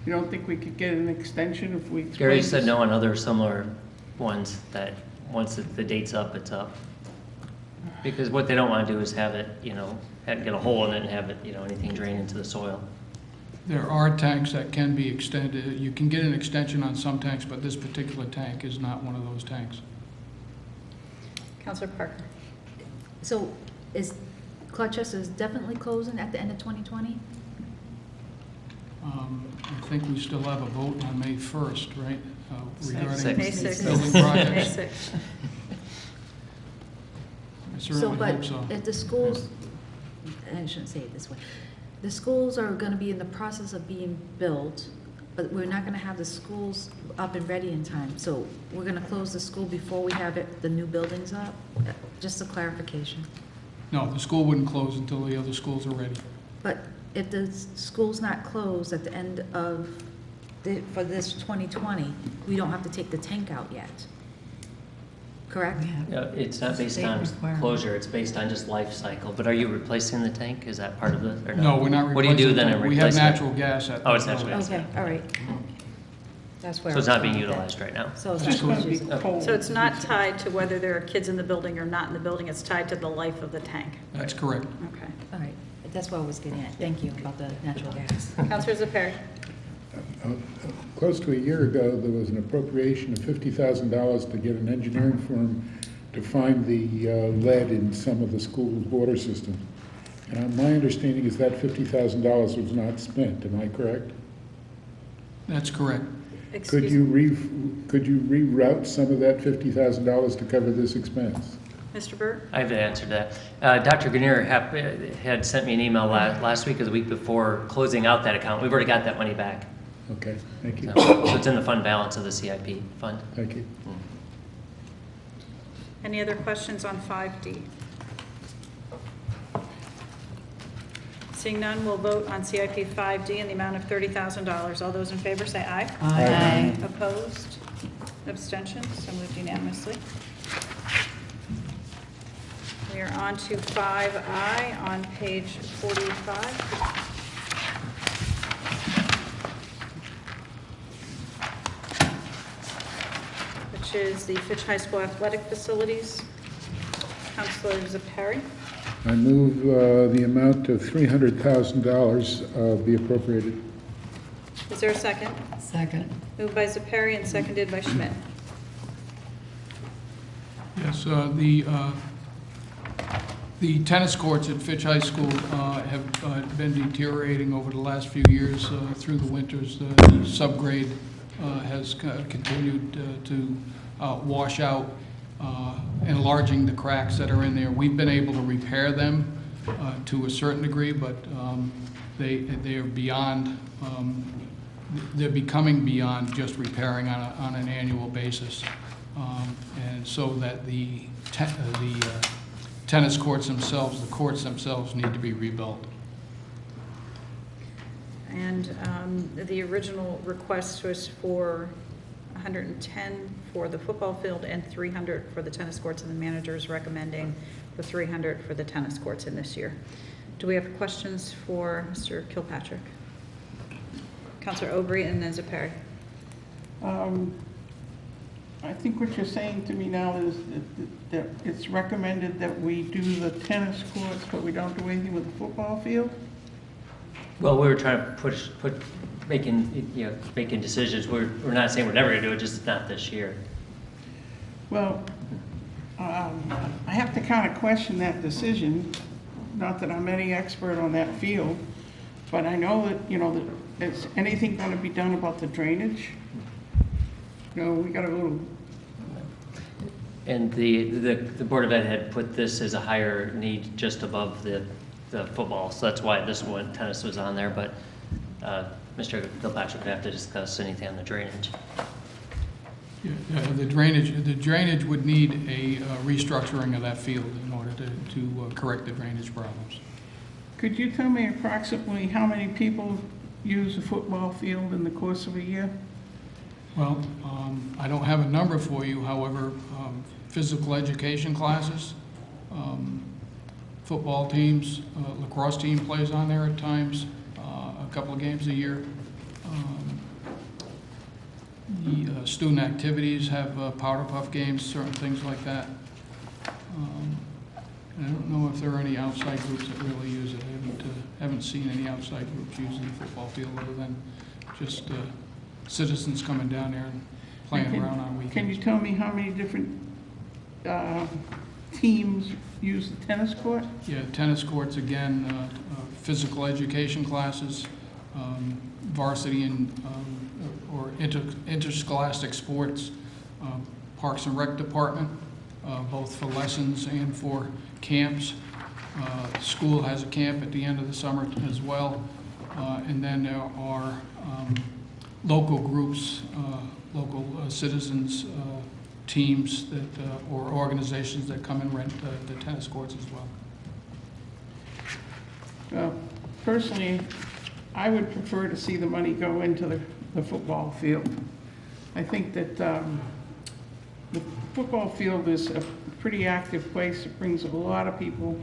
don't think we could get an extension if we? Gary explained said this? no on other similar ones, that once the date's up, it's up. Because what they don't want to do is have it, get a hole in it and have it, anything drain into the soil. There are tanks that can be extended. You can get an extension on some tanks, but this particular tank is not one of those tanks. Counselor Parker. So is Clodchester definitely closing at the end of 2020? I think we still have a vote on May 1st, right? Regarding May 6th. building May projects. 6th. I certainly hope so. But if the schools, I shouldn't say it this way, the schools are going to be in the process of being built, but we're not going to have the schools up and ready in time. So we're going to close the school before we have the new buildings up? Just a clarification. No, the school wouldn't close until the other schools are ready. But if the school's not closed at the end of, for this 2020, we don't have to take the tank out yet. correct? It's not based State on requirement. closure, it's based on just life cycle. But are you replacing the tank? Is that part of it or No, not? we're not What do you do replacing then it. in We have replacement? natural gas at. Oh, it's natural gas. Okay, all right. That's where. So it's not being utilized right now? So it's It's just not gonna be used. cold. So it's not tied to whether there are kids in the building or not in the building, it's tied to the life of the tank? That's correct. Okay. All right, that's what I was getting at. Thank you about the natural gas. Counselor Zepari? Close to a year ago, there was an appropriation of $50,000 to get an engineering firm to find the lead in some of the school's water systems. And my understanding is that $50,000 was not spent, am I correct? That's correct. Could you reroute some of that $50,000 to cover this expense? Mr. Burt? I have to answer that. Dr. Grenier had sent me an email last week or the week before closing out that account. We've already got that money back. Okay, thank you. So it's in the fund balance of the CIP fund. Thank you. Any other questions on 5D? Seeing none, we'll vote on CIP 5D in the amount of $30,000. All those in favor say aye. Aye. Opposed? Abstentions? So moved unanimously. We are on to 5I on page 45. Which is the Fitch High School athletic facilities. Counselor Zepari? I move the amount of $300,000 be appropriated. Is there a second? Second. Moved by Zepari and seconded by Schmidt. Yes, the tennis courts at Fitch High School have been deteriorating over the last few years through the winters. The subgrade has continued to wash out, enlarging the cracks that are in there. We've been able to repair them to a certain degree, but they are beyond, they're becoming beyond just repairing on an annual basis. And so that the tennis courts themselves, the courts themselves need to be rebuilt. And the original request was for 110 for the football field and 300 for the tennis courts, and the manager is recommending the 300 for the tennis courts in this year. Do we have questions for Mr. Kilpatrick? Counselor Aubry and then Zepari. I think what you're saying to me now is that it's recommended that we do the tennis courts, but we don't do anything with the football field? Well, we were trying to making decisions. We're not saying we're never going to do it, just not this year. Well, I have to kind of question that decision. Not that I'm any expert on that field, but I know that, is anything going to be done about the drainage? We got a little. And the Board of Ed had put this as a higher need just above the football, so that's why this one, tennis was on there, but Mr. Kilpatrick would have to discuss anything on the drainage. Yeah, the drainage would need a restructuring of that field in order to correct the drainage problems. Could you tell me approximately how many people use a football field in the course of a year? Well, I don't have a number for you, however, physical education classes, football teams, lacrosse team plays on there at times, a couple of games a year. The student activities have powder puff games, certain things like that. I don't know if there are any outside groups that really use it. I haven't seen any outside groups using the football field other than just citizens coming down there and playing around on weekends. Can you tell me how many different teams use the tennis court? Yeah, tennis courts, again, physical education classes, varsity and or interscholastic sports, Parks and Rec Department, both for lessons and for camps. School has a camp at the end of the summer as well. And then there are local groups, local citizens, teams that, or organizations that come and rent the tennis courts as well. Personally, I would prefer to see the money go into the football field. I think that the football field is a pretty active place. It brings a lot of people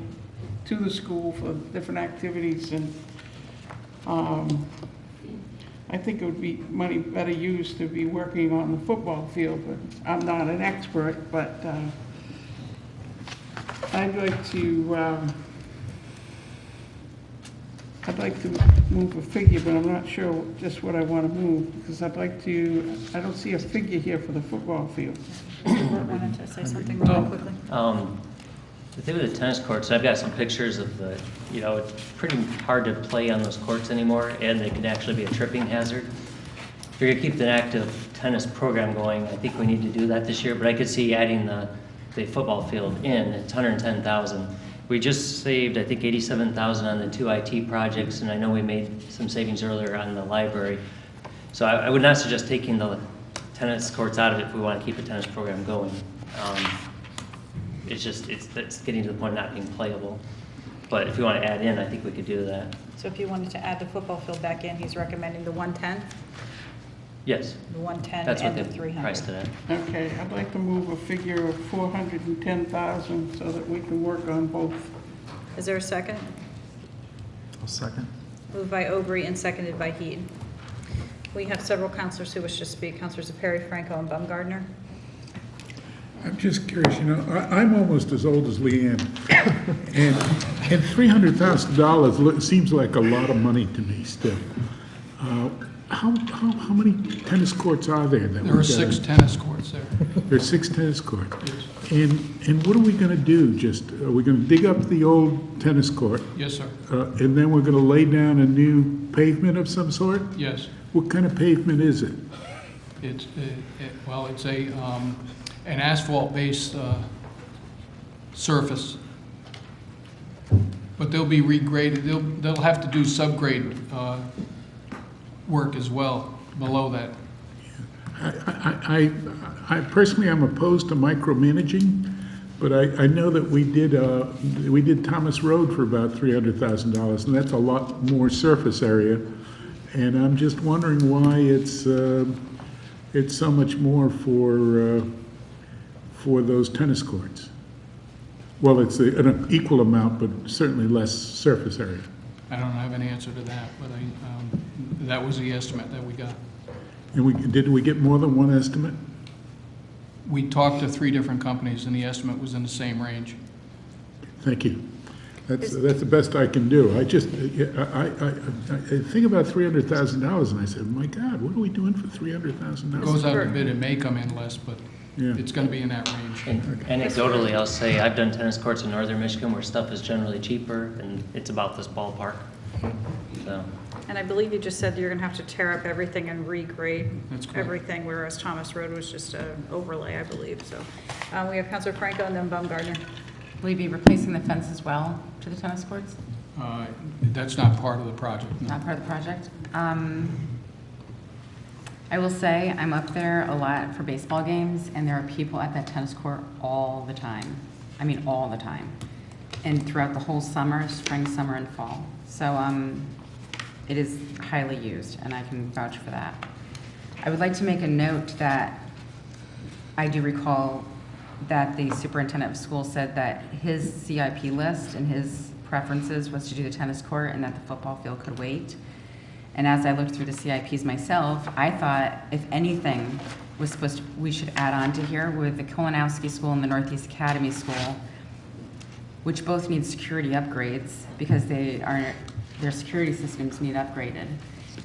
to the school for different activities, and I think it would be money better used to be working on the football field, but I'm not an expert, but I'd like to move a figure, but I'm not sure just what I want to move, because I don't see a figure here for the football field. Mr. Burt wanted to say something really quickly. The thing with the tennis courts, I've got some pictures of it's pretty hard to play on those courts anymore, and they can actually be a tripping hazard. If you're gonna keep an active tennis program going, I think we need to do that this year, but I could see adding the football field in. It's $110,000. We just saved, I think, $87,000 on the 2 IT projects, and I know we made some savings earlier on the library. So I would not suggest taking the tennis courts out of it if we want to keep a tennis program going. It's getting to the point of not being playable. But if you want to add in, I think we could do that. So if you wanted to add the football field back in, he's recommending the 110? Yes. The 110 That's what and the they 300. priced it at. Okay, I'd like to move a figure of $410,000 so that we can work on both. Is there a second? I'll second. Moved by Aubrey and seconded by Heed. We have several counselors who wish to speak. Counselors Perry, Franco, and Baumgardner. I'm just curious, I'm almost as old as Leanne, and $300,000 seems like a lot of money to me still. How many tennis courts are there? There are 6 tennis courts there. There are 6 tennis courts. Yes. And what are we going to do? Are we going to dig up the old tennis court? Yes, sir. And then we're going to lay down a new pavement of some sort? Yes. What kind of pavement is it? It's an asphalt-based surface, but they'll be regraded. They'll have to do subgrade work as well below that. I personally am opposed to micromanaging, but I know that we did Thomas Road for about $300,000, and that's a lot more surface area. And I'm just wondering why it's so much more for those tennis courts. Well, it's an equal amount, but certainly less surface area. I don't have an answer to that, but that was the estimate that we got. And did we get more than one estimate? We talked to 3 different companies, and the estimate was in the same range. Thank you. That's the best I can do. I think about $300,000, and I said, my God, what are we doing for $300,000? It goes out a bit, it may come in less, but Yeah. it's going to be in that range. And anecdotally, I'll say I've done tennis courts in northern Michigan where stuff is generally cheaper, and it's about this ballpark. So. And I believe you just said you're going to have to tear up everything and regrade That's correct. everything, whereas Thomas Road was just an overlay, I believe. So we have Counselor Franco and then Baumgardner. Will you be replacing the fence as well to the tennis courts? That's not part of the project, no. Not part of the project? I will say, I'm up there a lot for baseball games, and there are people at that tennis court all the time. I mean, all the time. And throughout the whole summer, spring, summer, and fall. So it is highly used, and I can vouch for that. I would like to make a note that I do recall that the superintendent of schools said that his CIP list and his preferences was to do the tennis court and that the football field could wait. And as I looked through the CIPs myself, I thought if anything we should add on to here with the Kolanowski School and the Northeast Academy School, which both need security upgrades because their security systems need upgraded.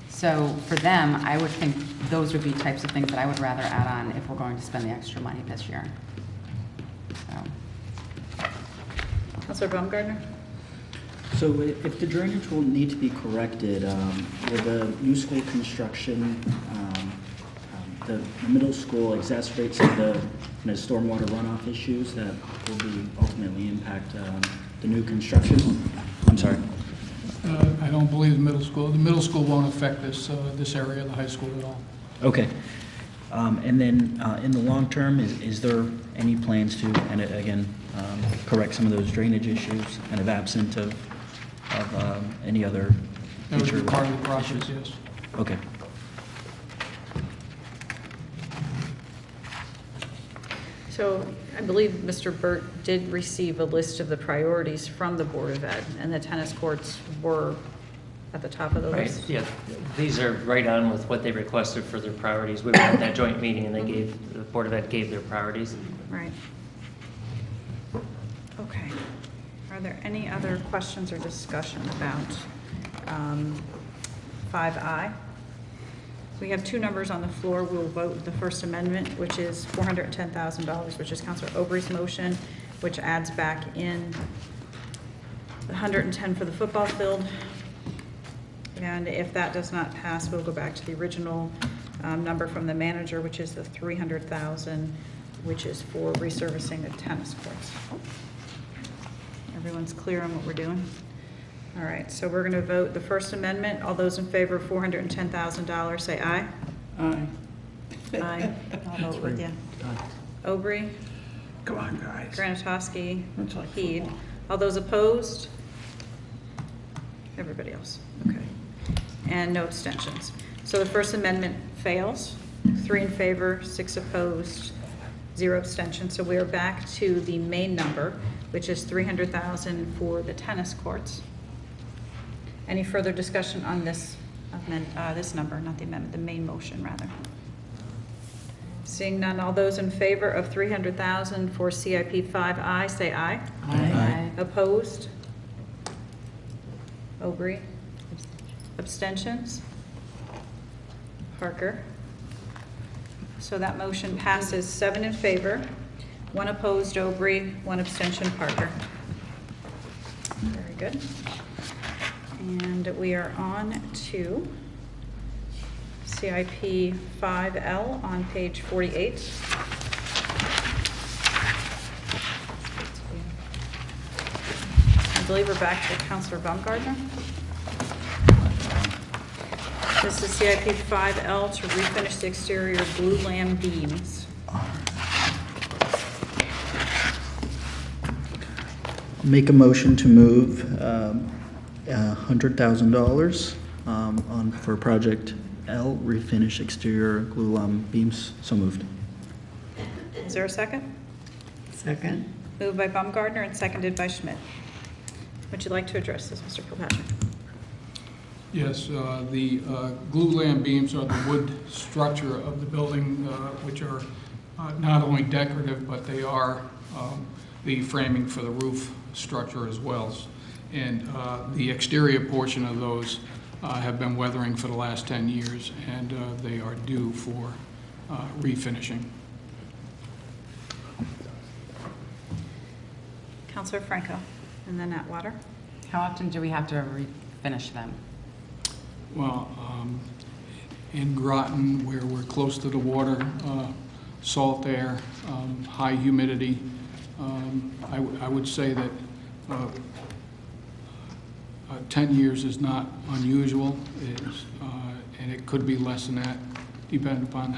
So for them, I would think those would be types of things that I would rather add on if we're going to spend the extra money this year. So. Counselor Baumgardner? So if the drainage will need to be corrected, will the new school construction, the middle school exacerbate some of the stormwater runoff issues that will be ultimately impact the new construction? I'm sorry. I don't believe the middle school won't affect this area of the high school at all. Okay. And then in the long term, is there any plans to, and again, correct some of those drainage issues kind of absent of any other That would be future part of the process, issues? yes. Okay. So I believe Mr. Burt did receive a list of the priorities from the Board of Ed, and the tennis courts were at the top of the Right, list. yeah. These are right on with what they requested for their priorities. We were at that joint meeting and the Board of Ed gave their priorities. Right. Okay. Are there any other questions or discussion about 5I? We have two numbers on the floor. We will vote the First Amendment, which is $410,000, which is Councilor Obrey's motion, which adds back in the 110 for the football field. And if that does not pass, we'll go back to the original number from the manager, which is the $300,000, which is for resurfacing the tennis courts. Everyone's clear on what we're doing? All right, so we're going to vote the First Amendment. All those in favor of $410,000, say aye. Aye. Aye. I'll vote with you. Obrey, Come on, guys. Granatowski, Heed. All those opposed? Everybody else, okay. And no abstentions. So the First Amendment fails. 3 in favor, 6 opposed, 0 abstentions. So we are back to the main number, which is $300,000 for the tennis courts. Any further discussion on this this number, not the amendment, the main motion, rather? Seeing none, all those in favor of $300,000 for CIP 5I, say aye. Aye. Opposed? Obrey? Abstentions? Parker? So that motion passes 7 in favor, 1 opposed, Obrey, 1 abstention, Parker. Very good. And we are on to CIP 5L on page 48. I believe we're back to Councilor Baumgartner. This is CIP 5L to refinish the exterior blue lamb beams. Make a motion to move $100,000 for project L, refinish exterior glue beams. So moved. Is there a second? Second. Moved by Baumgartner and seconded by Schmidt. Would you like to address this, Mr. Kilpatrick? Yes, the glue lamb beams are the wood structure of the building, which are not only decorative, but they are the framing for the roof structure as well. And the exterior portion of those have been weathering for the last 10 years, and they are due for refinishing. Councilor Franco, and then Atwater. How often do we have to refinish them? Well, in Groton, where we're close to the water, salt air, high humidity, I would say that 10 years is not unusual, and it could be less than that, depending upon.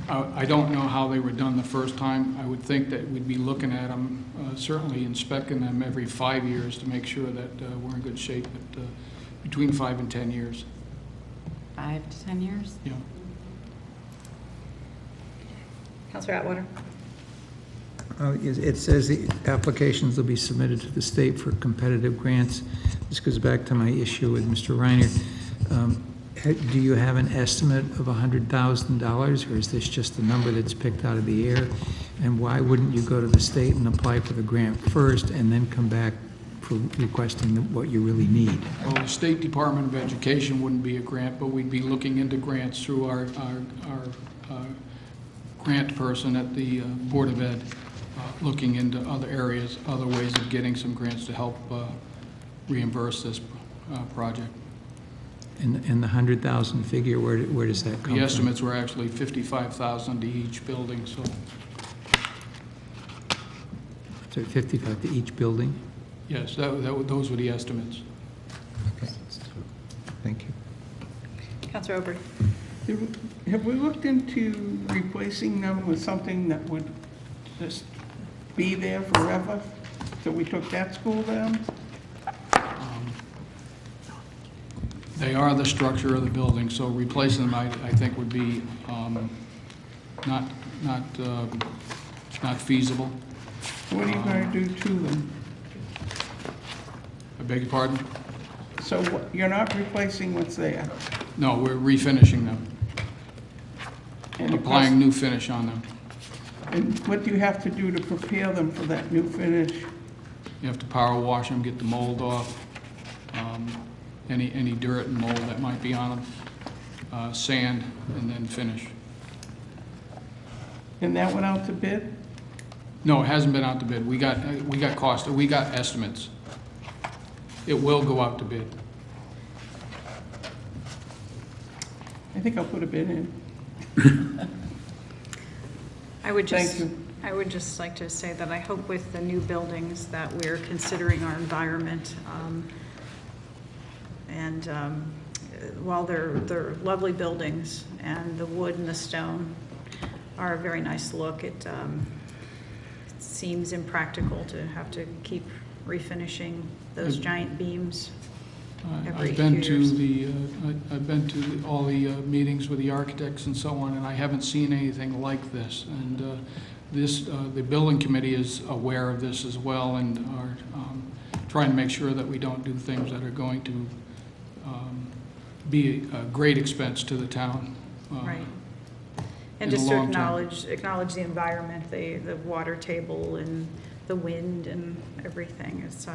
I don't know how they were done the first time. I would think that we'd be looking at them, certainly inspecting them every 5 years to make sure that we're in good shape, but between 5 and 10 years. 5 to 10 years? Yeah. Councilor Atwater. It says the applications will be submitted to the state for competitive grants. This goes back to my issue with Mr. Reiner. Do you have an estimate of $100,000, or is this just a number that's picked out of the air? And why wouldn't you go to the state and apply for the grant first and then come back for requesting what you really need? Well, the State Department of Education wouldn't be a grant, but we'd be looking into grants through our grant person at the Board of Ed, looking into other areas, other ways of getting some grants to help reimburse this project. And the 100,000 figure, where does that come from? The estimates were actually 55,000 to each building, so. So 55 to each building? Yes, those were the estimates. Okay. Thank you. Councilor Obrey. Have we looked into replacing them with something that would just be there forever? So we took that school down? They are the structure of the building, so replacing them, I think, would be not not feasible. What are you going to do to them? I beg your pardon? So you're not replacing what's there? No, we're refinishing them, And applying new finish on them. And what do you have to do to prepare them for that new finish? You have to power wash them, get the mold off, any dirt and mold that might be on them, sand, and then finish. And that went out to bid? No, it hasn't been out to bid. We got estimates. It will go out to bid. I think I'll put a bid in. I would Thank you. just like to say that I hope with the new buildings that we're considering our environment. While they're lovely buildings and the wood and the stone are a very nice look, it seems impractical to have to keep refinishing those giant beams every I've few been years. I've been to all the meetings with the architects and so on, and I haven't seen anything like this. And the building committee is aware of this as well, and are trying to make sure that we don't do things that are going to be a great expense to the town. Right. in And the just to long term. acknowledge the environment, the water table and the wind and everything. It's,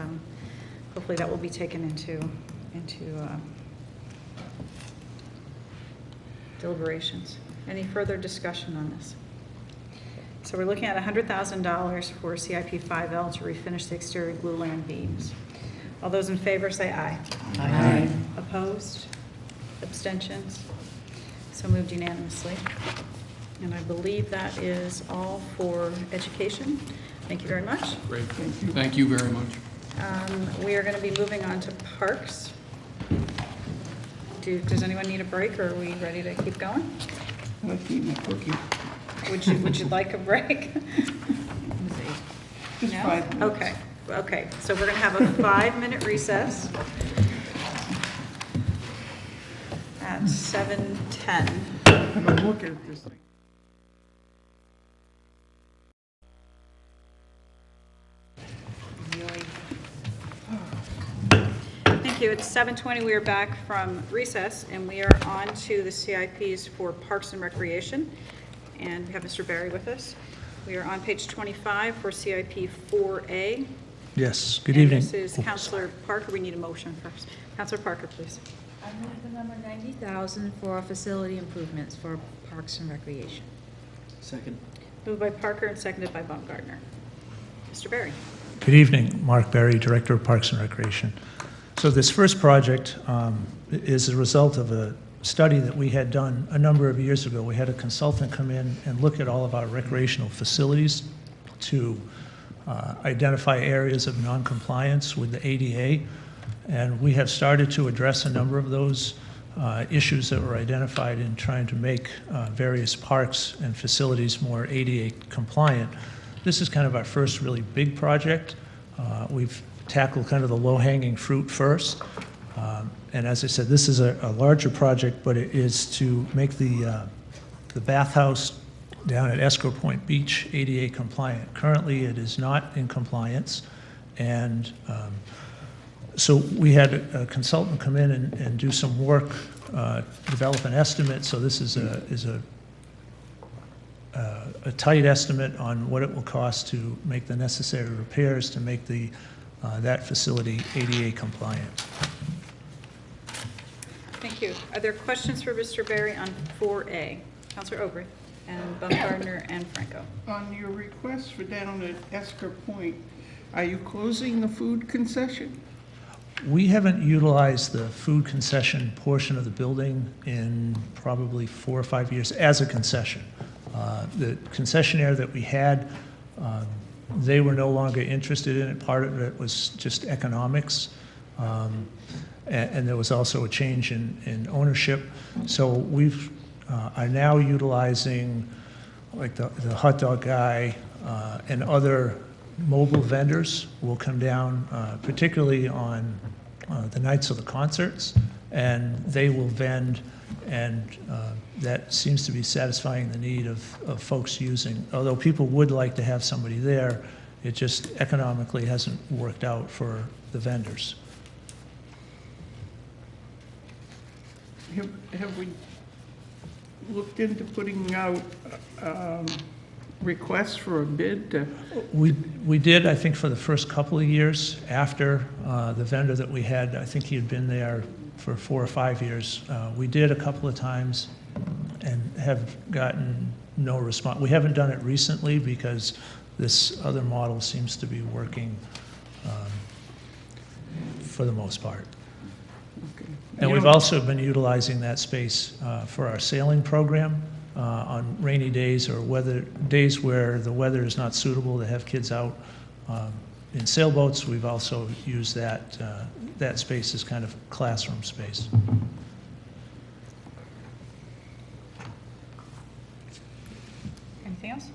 hopefully that will be taken into deliberations. Any further discussion on this? So we're looking at $100,000 for CIP 5L to refinish the exterior glulam beams. All those in favor say aye. Aye. Opposed? Abstentions? So moved unanimously. And I believe that is all for education. Thank you very much. Great. Thank you very much. We are going to be moving on to parks. Does anyone need a break, or are we ready to keep going? I'd like to eat my cookie. Would you like a break? Just No? 5 minutes. Okay, so we're going to have a 5-minute recess at 7:10. I'm gonna look at this thing. Thank you. It's 7:20. We are back from recess, and we are on to the CIPs for Parks and Recreation. And we have Mr. Barry with us. We are on page 25 for CIP 4A. Yes, good And evening. this is Councilor Parker. We need a motion first. Councilor Parker, please. I move the number 90,000 for facility improvements for Parks and Recreation. Second. Moved by Parker and seconded by Baumgartner. Mr. Barry. Good evening, Mark Berry, Director of Parks and Recreation. So this first project is a result of a study that we had done a number of years ago. We had a consultant come in and look at all of our recreational facilities to identify areas of noncompliance with the ADA. And we have started to address a number of those issues that were identified in trying to make various parks and facilities more ADA compliant. This is kind of our first really big project. We've tackled kind of the low-hanging fruit first. And as I said, this is a larger project, but it is to make the bathhouse down at Escrow Point Beach ADA compliant. Currently, it is not in compliance. And so we had a consultant come in and do some work, develop an estimate. So this is a tight estimate on what it will cost to make the necessary repairs to make that facility ADA compliant. Thank you. Are there questions for Mr. Barry on 4A? Councilor Obrey and Baumgartner and Franco. On your request for down at Escrow Point, are you closing the food concession? We haven't utilized the food concession portion of the building in probably 4 or 5 years as a concession. The concessionaire that we had, they were no longer interested in it. Part of it was just economics. And there was also a change in ownership. So we've are now utilizing like the hot dog guy and other mobile vendors will come down, particularly on the nights of the concerts, and they will vend And that seems to be satisfying the need of folks using, although people would like to have somebody there, it just economically hasn't worked out for the vendors. Have we looked into putting out requests for a bid to? We did, I think, for the first couple of years after the vendor that we had, I think he had been there for 4 or 5 years. We did a couple of times and have gotten no response. We haven't done it recently because this other model seems to be working for the most part. Okay. And we've also been utilizing that space for our sailing program on rainy days or days where the weather is not suitable to have kids out in sailboats. We've also used that space as kind of classroom space. Anything else?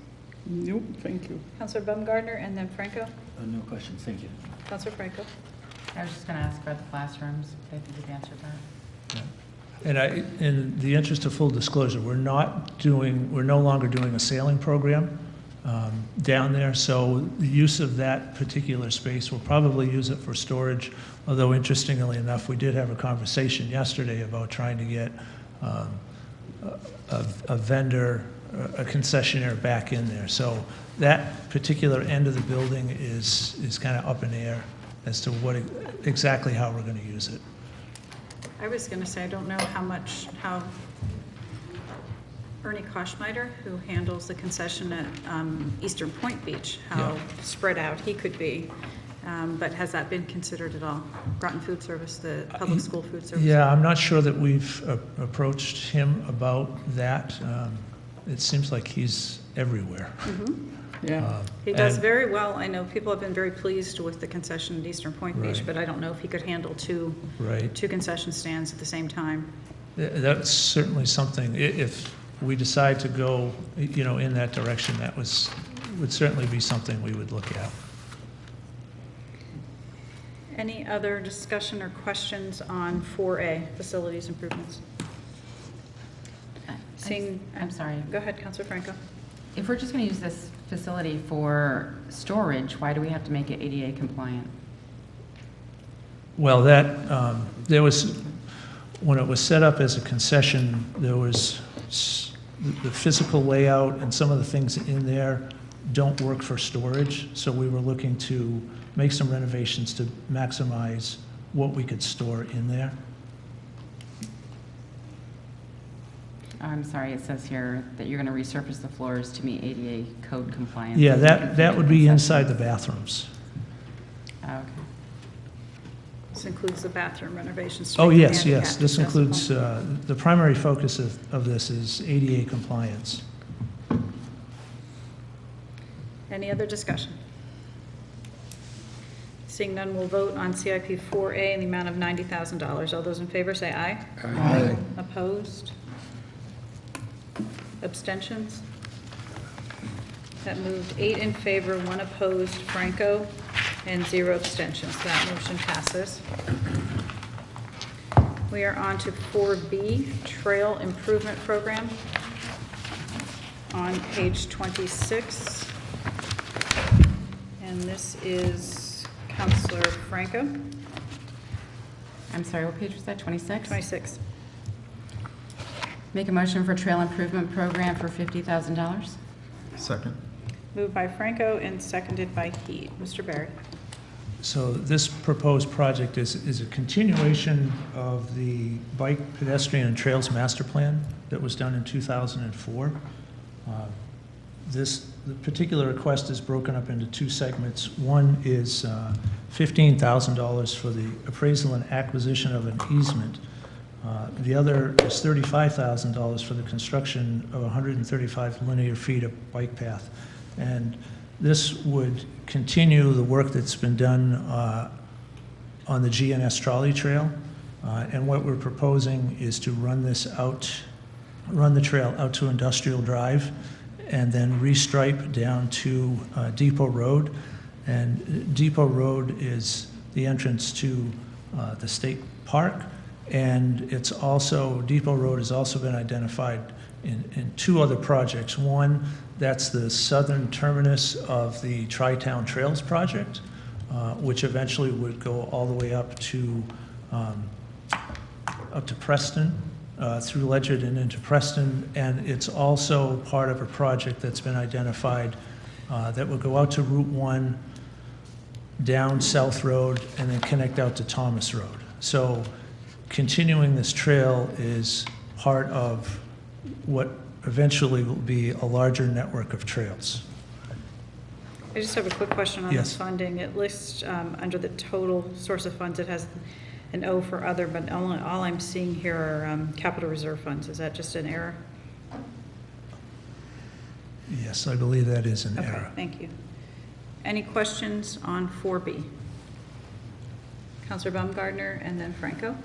Nope, thank you. Councilor Baumgartner and then Franco. No questions, thank you. Councilor Franco. I was just going to ask about the classrooms, but I think you've answered that. And in the interest of full disclosure, we're no longer doing a sailing program down there, so the use of that particular space, we'll probably use it for storage, although interestingly enough, we did have a conversation yesterday about trying to get a vendor, a concessionaire back in there. So that particular end of the building is kind of up in the air as to exactly how we're going to use it. I was going to say, I don't know how Ernie Koschmider, who handles the concession at Eastern Point Beach, how spread out he could be. But has that been considered at all? Groton Food Service, the public school food service? Yeah, I'm not sure that we've approached him about that. It seems like he's everywhere. Mm-hmm. Yeah. He does very well. I know people have been very pleased with the concession at Eastern Point Beach, Right. but I don't know if he could handle two concession stands at the same time. That's certainly something, if we decide to go, in that direction, would certainly be something we would look at. Any other discussion or questions on 4A, facilities improvements? I'm sorry. Go ahead, Councilor Franco. If we're just going to use this facility for storage, why do we have to make it ADA compliant? Well, when it was set up as a concession, there was the physical layout and some of the things in there don't work for storage. So we were looking to make some renovations to maximize what we could store in there. I'm sorry, it says here that you're going to resurface the floors to meet ADA code compliance. Yeah, that would be inside the bathrooms. Okay. This includes the bathroom renovations. Oh, yes. This includes, the primary focus of this is ADA compliance. Any other discussion? Seeing none, we'll vote on CIP 4A in the amount of $90,000. All those in favor say aye. Aye. Opposed? Abstentions? That moved 8 in favor, 1 opposed, Franco, and 0 abstentions. That motion passes. We are on to 4B, Trail Improvement Program, on page 26. And this is Councilor Franco. I'm sorry, what page was that, 26? 26. Make a motion for trail improvement program for $50,000. Second. Moved by Franco and seconded by Heed. Mr. Barry. So this proposed project is a continuation of the Bike, Pedestrian, and Trails Master Plan that was done in 2004. The particular request is broken up into 2 segments. One is $15,000 for the appraisal and acquisition of an easement. The other is $35,000 for the construction of 135 linear feet of bike path. And this would continue the work that's been done on the GNS trolley trail. And what we're proposing is to run the trail out to Industrial Drive and then restripe down to Depot Road. And Depot Road is the entrance to the state park. And it's also, Depot Road has also been identified in two other projects. One, that's the southern terminus of the Tri-Town Trails project, which eventually would go all the way up to Preston, through Ledgett and into Preston. And it's also part of a project that's been identified that would go out to Route 1, down South Road, and then connect out to Thomas Road. So continuing this trail is part of what eventually will be a larger network of trails. I just have a quick question on Yes. this funding. It lists under the total source of funds, it has an O for other, but all I'm seeing here are capital reserve funds. Is that just an error? Yes, I believe that is an Okay, error. thank you. Any questions on 4B? Councilor Baumgartner and then Franco.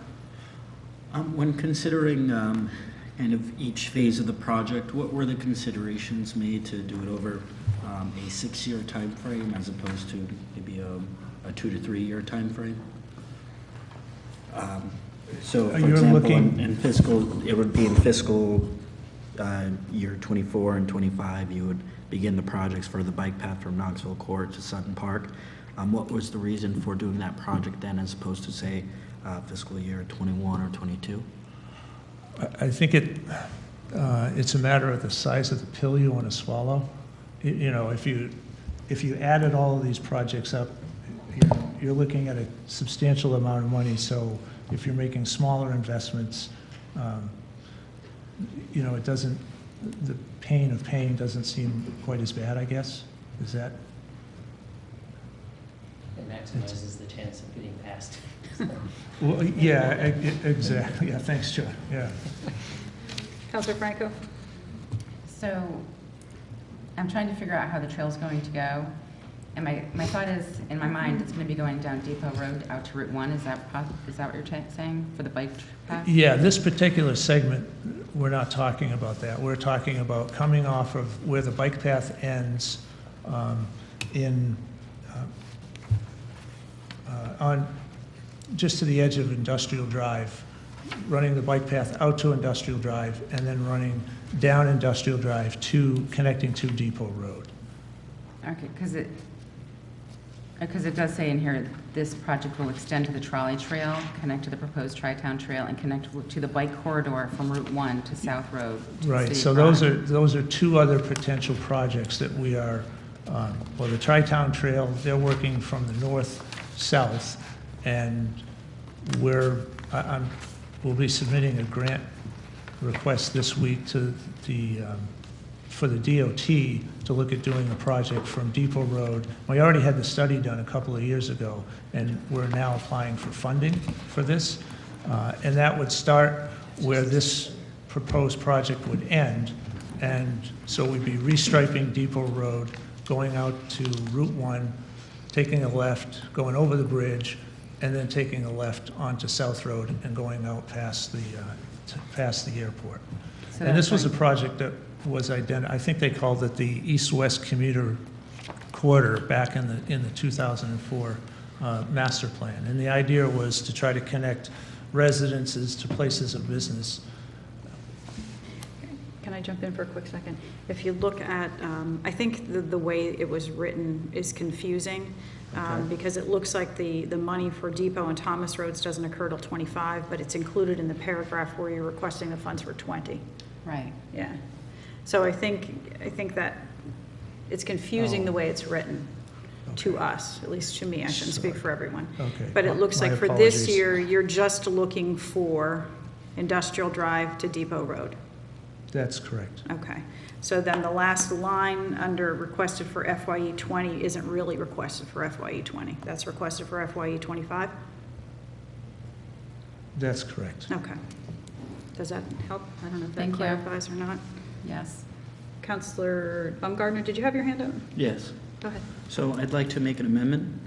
When considering kind of each phase of the project, what were the considerations made to do it over a 6-year time frame as opposed to maybe a 2 to 3 year time frame? So, for You're example, looking- in fiscal, it would be in fiscal year 24 and 25, you would begin the projects for the bike path from Knoxville Court to Sutton Park. What was the reason for doing that project then as opposed to, say, fiscal year 21 or 22? I think it's a matter of the size of the pill you want to swallow. You know, if you added all of these projects up, you're looking at a substantial amount of money. So if you're making smaller investments, you know, the pain of paying doesn't seem quite as bad, I guess. Is that? It maximizes the chance of getting passed. Well, yeah, exactly. Yeah, thanks, John. Yeah. Councilor Franco. So I'm trying to figure out how the trail's going to go. And my thought is, in my mind, it's going to be going down Depot Road out to Route 1. Is that what you're saying for the bike path? Yeah, this particular segment, we're not talking about that. We're talking about coming off of where the bike path ends on just to the edge of Industrial Drive, running the bike path out to Industrial Drive, and then running down Industrial Drive to connecting to Depot Road. Okay, because it does say in here, this project will extend to the trolley trail, connect to the proposed Tri-Town Trail, and connect to the bike corridor from Route 1 to South Road. Right, so those are two other potential projects that we are, well, the Tri-Town Trail, they're working from the north-south, and we'll be submitting a grant request this week to for the DOT to look at doing a project from Depot Road. We already had the study done a couple of years ago, and we're now applying for funding for this. And that would start where this proposed project would end. And so we'd be restriping Depot Road, going out to Route 1, taking a left, going over the bridge, and then taking a left onto South Road and going out past the airport. So And this was a that's project that was I think they called it the East-West Commuter Corridor back in the 2004 master plan. And the idea was to try to connect residences to places of business. Can I jump in for a quick second? If you look at, I think the way it was written is confusing because it looks like the money for Depot and Thomas Roads doesn't occur till 25, but it's included in the paragraph where you're requesting the funds for 20. Right. Yeah. So I think that it's confusing the way it's written to us, at least to me. I shouldn't speak for everyone. Okay. But it looks My like for this apologies. year, you're just looking for Industrial Drive to Depot Road. That's correct. Okay. So then the last line under requested for FYE 20 isn't really requested for FYE 20. That's requested for FYE 25? That's correct. Okay. Does that help? I don't know if that Thank you. clarifies or not. Yes. Councilor Baumgartner, did you have your hand up? Yes. Go ahead. So I'd like to make an amendment.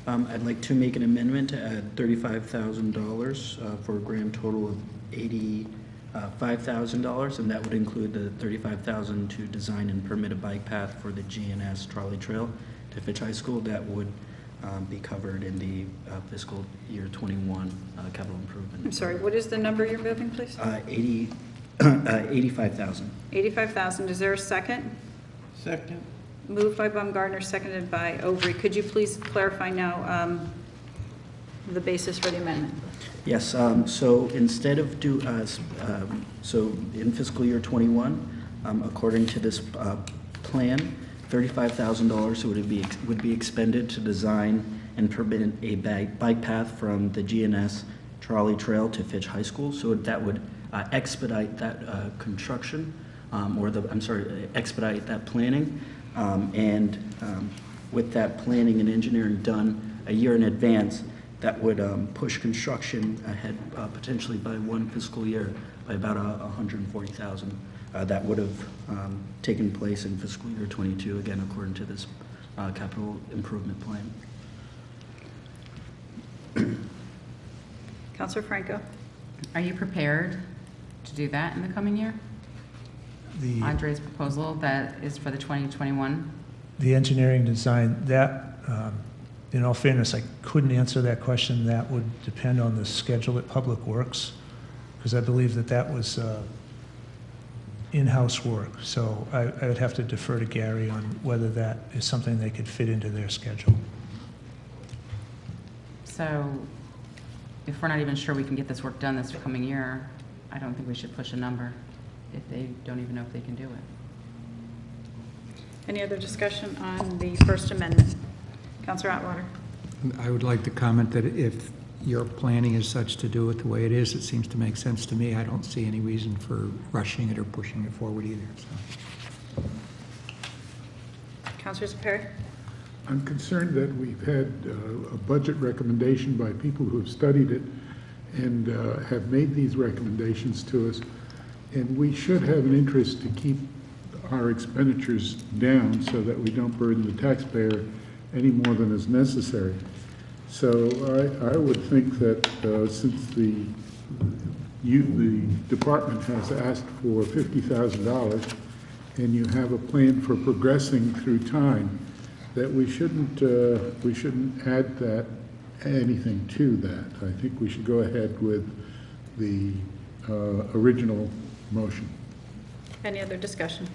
I'd like to make an amendment to add $35,000 for a grand total of $85,000, and that would include the $35,000 to design and permit a bike path for the GNS trolley trail to Fitch High School. That would be covered in the fiscal year 21 capital improvement. I'm sorry, what is the number you're moving, please? 85,000. 85,000. Is there a second? Second. Moved by Baumgartner, seconded by Overy. Could you please clarify now the basis for the amendment? Yes, so instead of so in fiscal year 21, according to this plan, $35,000 would be expended to design and permit a bike path from the GNS trolley trail to Fitch High School. So that would expedite that construction, expedite that planning. With that planning and engineering done a year in advance, that would push construction ahead potentially by one fiscal year by about $140,000. That would have taken place in fiscal year 22, again, according to this capital improvement plan. Councilor Franco. Are you prepared to do that in the coming year? Andre's proposal that is for the 2021? The engineering design, that, in all fairness, I couldn't answer that question. That would depend on the schedule at Public Works, because I believe that was in-house work. So I would have to defer to Gary on whether that is something they could fit into their schedule. So if we're not even sure we can get this work done this coming year, I don't think we should push a number if they don't even know if they can do it. Any other discussion on the First Amendment? Councilor Atwater. I would like to comment that if your planning is such to do it the way it is, it seems to make sense to me. I don't see any reason for rushing it or pushing it forward either. So. Councilor Perry. I'm concerned that we've had a budget recommendation by people who have studied it and have made these recommendations to us, and we should have an interest to keep our expenditures down so that we don't burden the taxpayer any more than is necessary. So I would think that since the department has asked for $50,000 and you have a plan for progressing through time, that we shouldn't add anything to that. I think we should go ahead with the original motion. Any other discussion?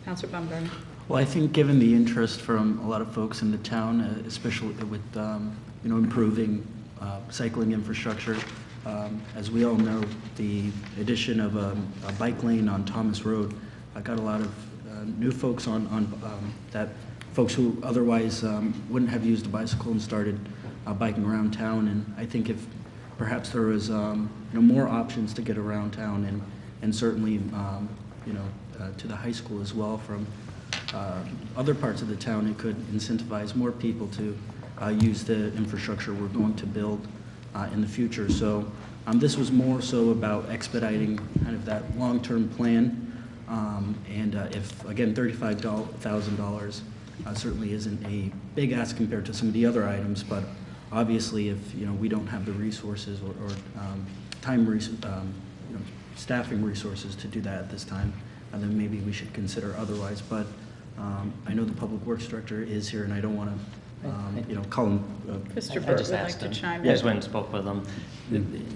Councilor Baumgartner. Well, I think given the interest from a lot of folks in the town, especially with improving cycling infrastructure, as we all know, the addition of a bike lane on Thomas Road got a lot of new folks on that, folks who otherwise wouldn't have used a bicycle and started biking around town. And I think if perhaps there was more options to get around town, and certainly to the high school as well from other parts of the town, it could incentivize more people to use the infrastructure we're going to build in the future. So this was more so about expediting kind of that long-term plan. If, again, $35,000 certainly isn't a big ask compared to some of the other items, but obviously if we don't have the resources or staffing resources to do that at this time, then maybe we should consider otherwise. But I know the Public Works Director is here, and I don't want to call him. Mr. I Burke just would asked like to them. chime I just in. went and spoke with them.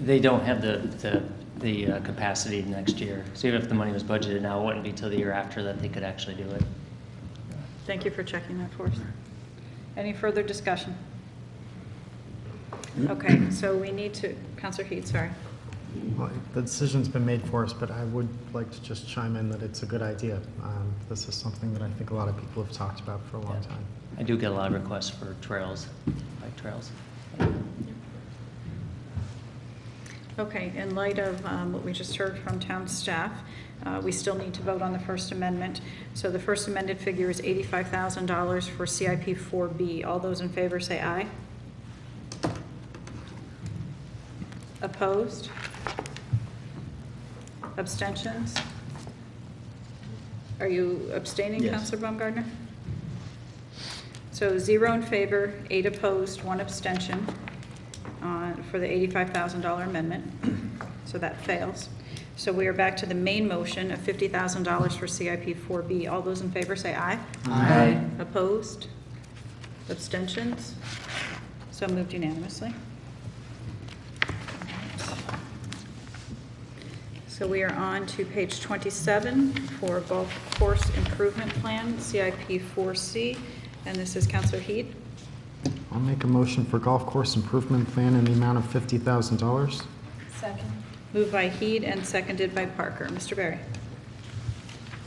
They don't have the capacity next year. So even if the money was budgeted now, it wouldn't be till the year after that they could actually do it. Thank you for checking that for us. Any further discussion? Okay, so we need to, Councilor Heed, sorry. Well, the decision's been made for us, but I would like to just chime in that it's a good idea. This is something that I think a lot of people have talked about for a long time. I do get a lot of requests for trails, bike trails. Okay, in light of what we just heard from town staff, we still need to vote on the First Amendment. So the First Amended figure is $85,000 for CIP 4B. All those in favor say aye. Opposed? Abstentions? Are you abstaining, Yes. Councilor Baumgartner? So 0 in favor, 8 opposed, 1 abstention for the $85,000 amendment. So that fails. So we are back to the main motion of $50,000 for CIP 4B. All those in favor say aye. Aye. Opposed? Abstentions? So moved unanimously. So we are on to page 27 for golf course improvement plan, CIP 4C, and this is Counselor Heed. I'll make a motion for golf course improvement plan in the amount of $50,000. Second. Moved by Heed and seconded by Parker. Mr. Berry.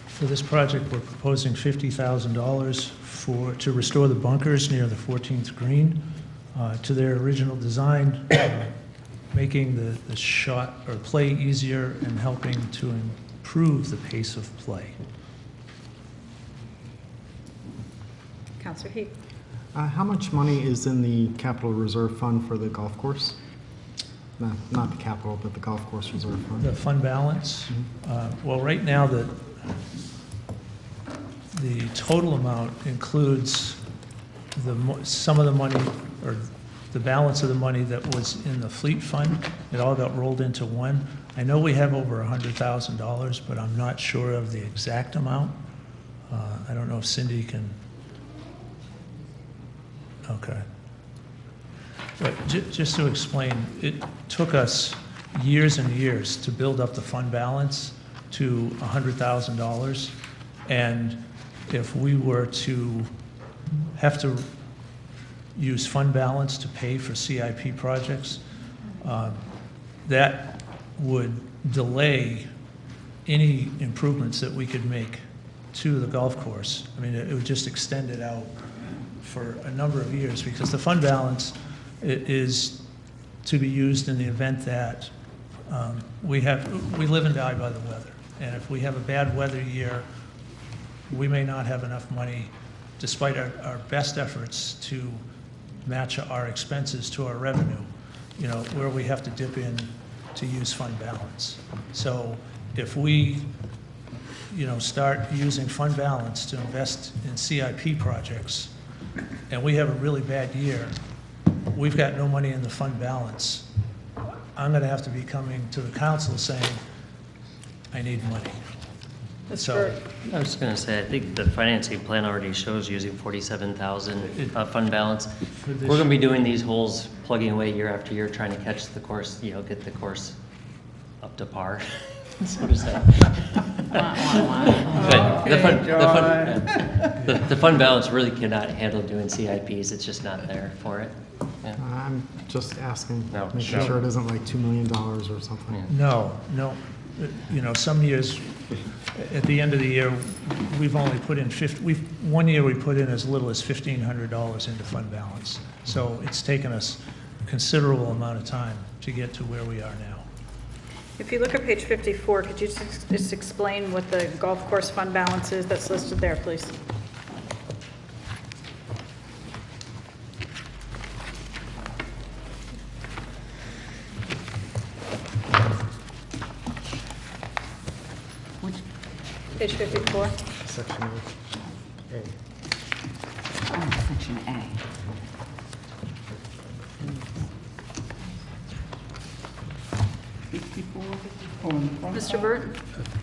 For this project, we're proposing $50,000 to restore the bunkers near the 14th green to their original design, making the shot or play easier and helping to improve the pace of play. Counselor Heed. How much money is in the capital reserve fund for the golf course? No, not the capital, but the golf course reserve fund. The fund balance? Well, right now, the total amount includes some of the money, or the balance of the money that was in the fleet fund. It all got rolled into one. I know we have over $100,000, but I'm not sure of the exact amount. I don't know if Cindy can. Okay. But just to explain, it took us years and years to build up the fund balance to $100,000. And if we were to have to use fund balance to pay for CIP projects, that would delay any improvements that we could make to the golf course. I mean, it would just extend it out for a number of years, because the fund balance is to be used in the event that we live and die by the weather. And if we have a bad weather year, we may not have enough money, despite our best efforts, to match our expenses to our revenue, where we have to dip in to use fund balance. So if we, start using fund balance to invest in CIP projects, and we have a really bad year, we've got no money in the fund balance, I'm going to have to be coming to the council saying, I need money. So I was going to say, I think the financing plan already shows using 47,000 fund balance. We're going to be doing these holes, plugging away year after year, trying to catch the course, get the course up to par, so to say. But the fund balance really cannot handle doing CIPs. It's just not there for it. Yeah. I'm just asking, making sure. sure it isn't like $2 million or something. Yeah. No. Some years, at the end of the year, we've only put in one year we put in as little as $1,500 into fund balance. So it's taken us a considerable amount of time to get to where we are now. If you look at page 54, could you just explain what the golf course fund balance is that's listed there, please? Page 54. Section A. Oh, section A. Mr. Burton?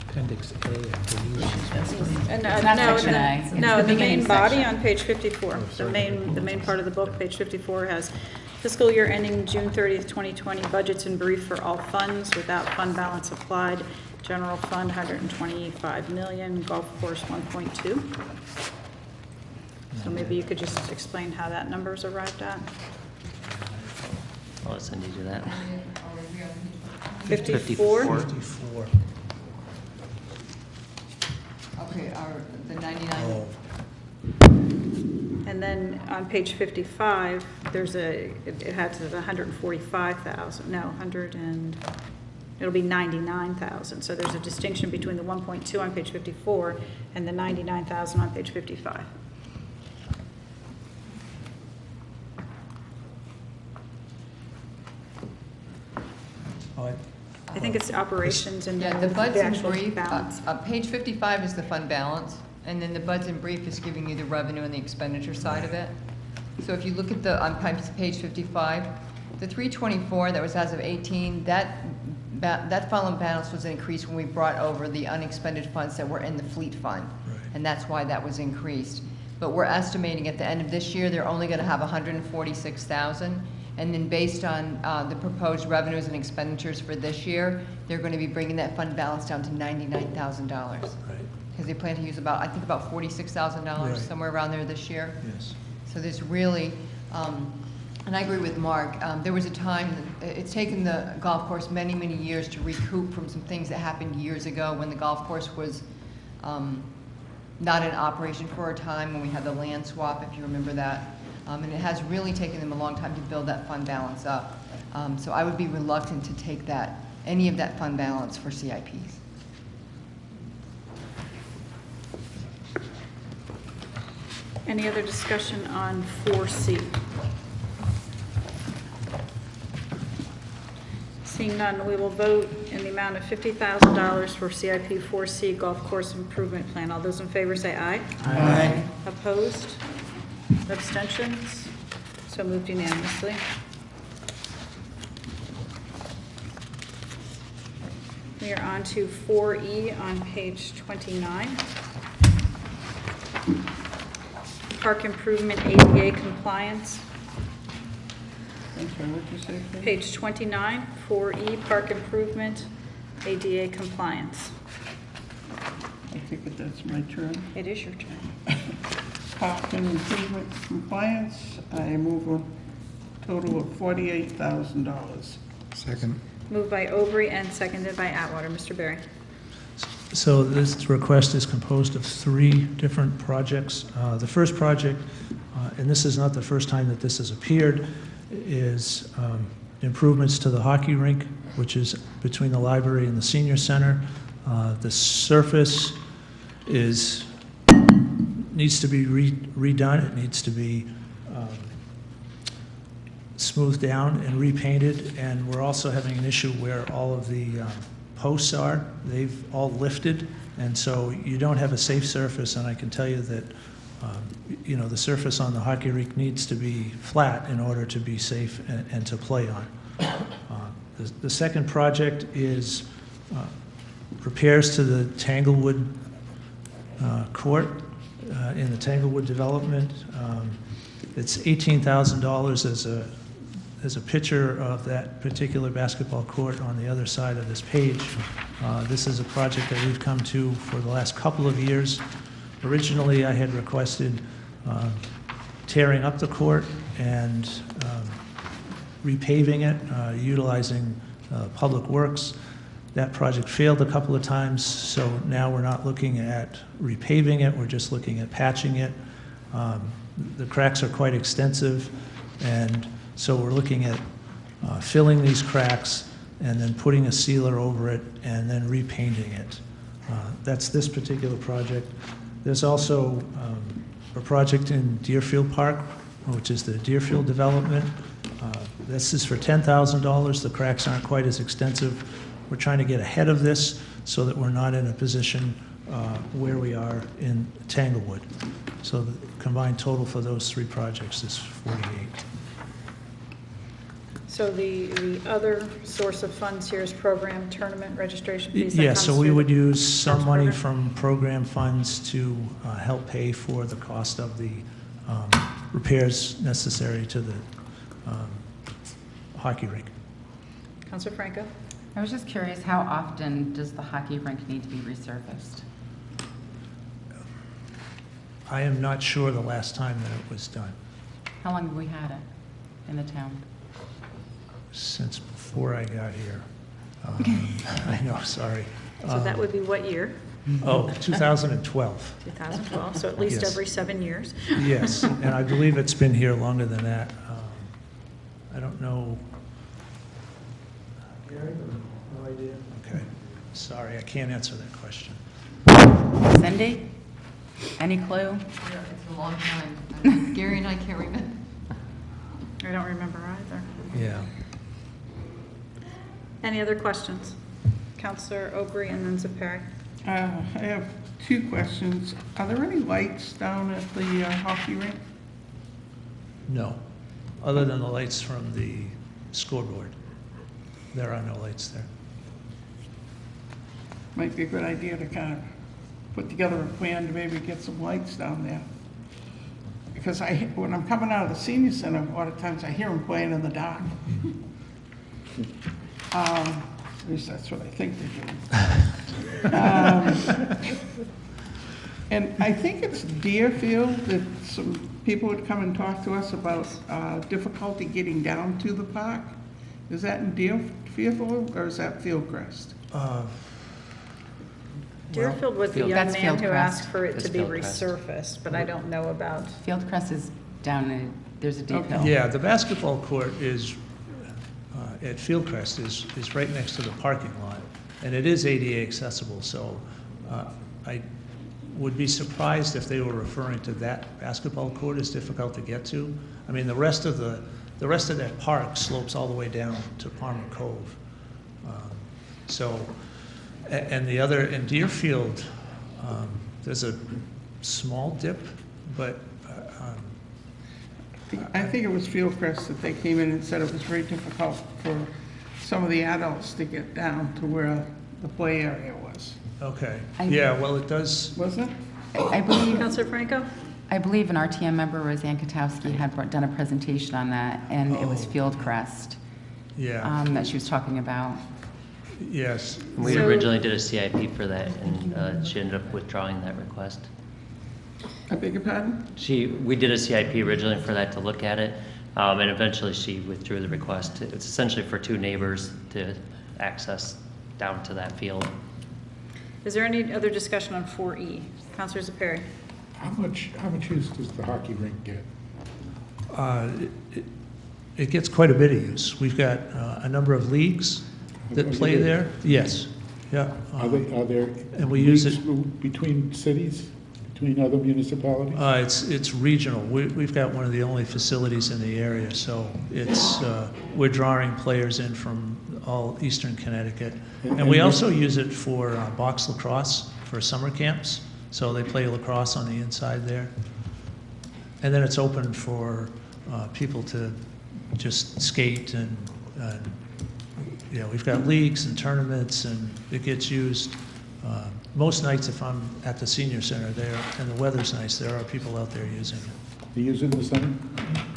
Appendix A, I believe. And, It's not no, section A. It's No, the the main beginning body section. on page 54. The main part of the book, page 54, has fiscal year ending June 30th, 2020, budgets in brief for all funds without fund balance applied. General fund, 125 million, golf course, 1.2. So maybe you could just explain how that number is arrived at? I'll let Cindy do that. 54? 54. Okay, the 99. And then on page 55, it has 145,000, no, it'll be 99,000. So there's a distinction between the 1.2 on page 54 and the 99,000 on page 55. I think it's operations and Yeah, then the buds and actual brief, balance. page 55 is the fund balance, and then the buds and brief is giving you the revenue and the expenditure side of it. So if you look at on page 55, the 324 that was as of 18, that fund balance was increased when we brought over the unexpended funds that were in the fleet fund. And that's why that was increased. But we're estimating at the end of this year, they're only gonna have 146,000. And then based on the proposed revenues and expenditures for this year, they're gonna be bringing that fund balance down to $99,000. Because they plan to use about, I think about $46,000, somewhere around there this year. Yes. So there's really, and I agree with Mark, there was a time, it's taken the golf course many, many years to recoup from some things that happened years ago when the golf course was not in operation for a time, when we had the land swap, if you remember that. And it has really taken them a long time to build that fund balance up. So I would be reluctant to take that, any of that fund balance for CIPs. Any other discussion on 4C? Seeing none, we will vote in the amount of $50,000 for CIP 4C Golf Course Improvement Plan. All those in favor say aye. Aye. Opposed? Abstentions? So moved unanimously. We are on to 4E on page 29. Park improvement ADA compliance. I'm sorry, what'd you say, please? Page 29, 4E, park improvement ADA compliance. I think that that's my turn. It is your turn. Park and improvement compliance, I move a total of $48,000. Second. Moved by Aubrey and seconded by Atwater. Mr. Berry. So this request is composed of 3 different projects. The first project, and this is not the first time that this has appeared, is improvements to the hockey rink, which is between the library and the senior center. The surface needs to be redone. It needs to be smoothed down and repainted. And we're also having an issue where all of the posts are. They've all lifted, and so you don't have a safe surface. And I can tell you that the surface on the hockey rink needs to be flat in order to be safe and to play on. The second project is repairs to the Tanglewood court in the Tanglewood development. It's $18,000 as a picture of that particular basketball court on the other side of this page. This is a project that we've come to for the last couple of years. Originally, I had requested tearing up the court and repaving it, utilizing Public Works. That project failed a couple of times, so now we're not looking at repaving it, we're just looking at patching it. The cracks are quite extensive, and so we're looking at filling these cracks and then putting a sealer over it and then repainting it. That's this particular project. There's also a project in Deerfield Park, which is the Deerfield development. This is for $10,000. The cracks aren't quite as extensive. We're trying to get ahead of this so that we're not in a position where we are in Tanglewood. So the combined total for those 3 projects is 48. So the other source of funds here is program tournament registration fees? that Yes, so comes we through would the use some Parks money program? from program funds to help pay for the cost of the repairs necessary to the hockey rink. Counselor Franco? I was just curious, how often does the hockey rink need to be resurfaced? I am not sure the last time that it was done, How long have we had it in the town? since before I got here. I know, sorry. So that would be what year? 2012. 2012, so at least Yes. every 7 years. Yes, and I believe it's been here longer than that. I don't know. Gary, no idea? Okay, sorry, I can't answer that question. Cindy? Any clue? Yeah, it's a long time. Gary and I can't remember. I don't remember either. Yeah. Any other questions? Counselor Aubrey and then Zepari. I have 2 questions. Are there any lights down at the hockey rink? No, other than the lights from the scoreboard. There are no lights there. might be a good idea to kind of put together a plan to maybe get some lights down there. Because when I'm coming out of the senior center, a lot of times I hear them playing in the dark. At least that's what I think they're doing. And I think it's Deerfield that some people would come and talk to us about difficulty getting down to the park. Is that in Deerfield or is that Fieldcrest? Deerfield was the young That's man who Fieldcrest. ast for it to That's be Fieldcrest. resurfaced, but I don't know about. Fieldcrest is down, there's a deep hill. Yeah, the basketball court is, at Fieldcrest, is right next to the parking lot, and it is ADA accessible, so I would be surprised if they were referring to that basketball court as difficult to get to. I mean, the rest of that park slopes all the way down to Palmer Cove. And the other, in Deerfield, there's a small dip, but I think it was Fieldcrest that they came in and said it was very difficult for some of the adults to get down to where the play area was. okay. Yeah, well, it does. Wasn't it? I believe, Counselor Franco? I believe an RTM member, Roseanne Katowski, had done a presentation on that, and it was Fieldcrest Yeah, that she was talking about. yes. We So- originally did a CIP for that, and she ended up withdrawing that request. I beg your pardon? We did a CIP originally for that to look at it, and eventually she withdrew the request. It's essentially for two neighbors to access down to that field. Is there any other discussion on 4E? Counselor Zepari? How much use does the hockey rink get? It gets quite a bit of use. We've got a number of leagues that play there. Yes, yeah. Are there And we use leagues between cities, between other municipalities? It's regional. We've got one of the only facilities in the area, so we're drawing players in from all eastern Connecticut. And we also use it for box lacrosse for summer camps, so they play lacrosse on the inside there. And then it's open for people to just skate and we've got leagues and tournaments, and it gets used. Most nights, if I'm at the senior center there and the weather's nice, there are people out there using it. Do you use it in the summer?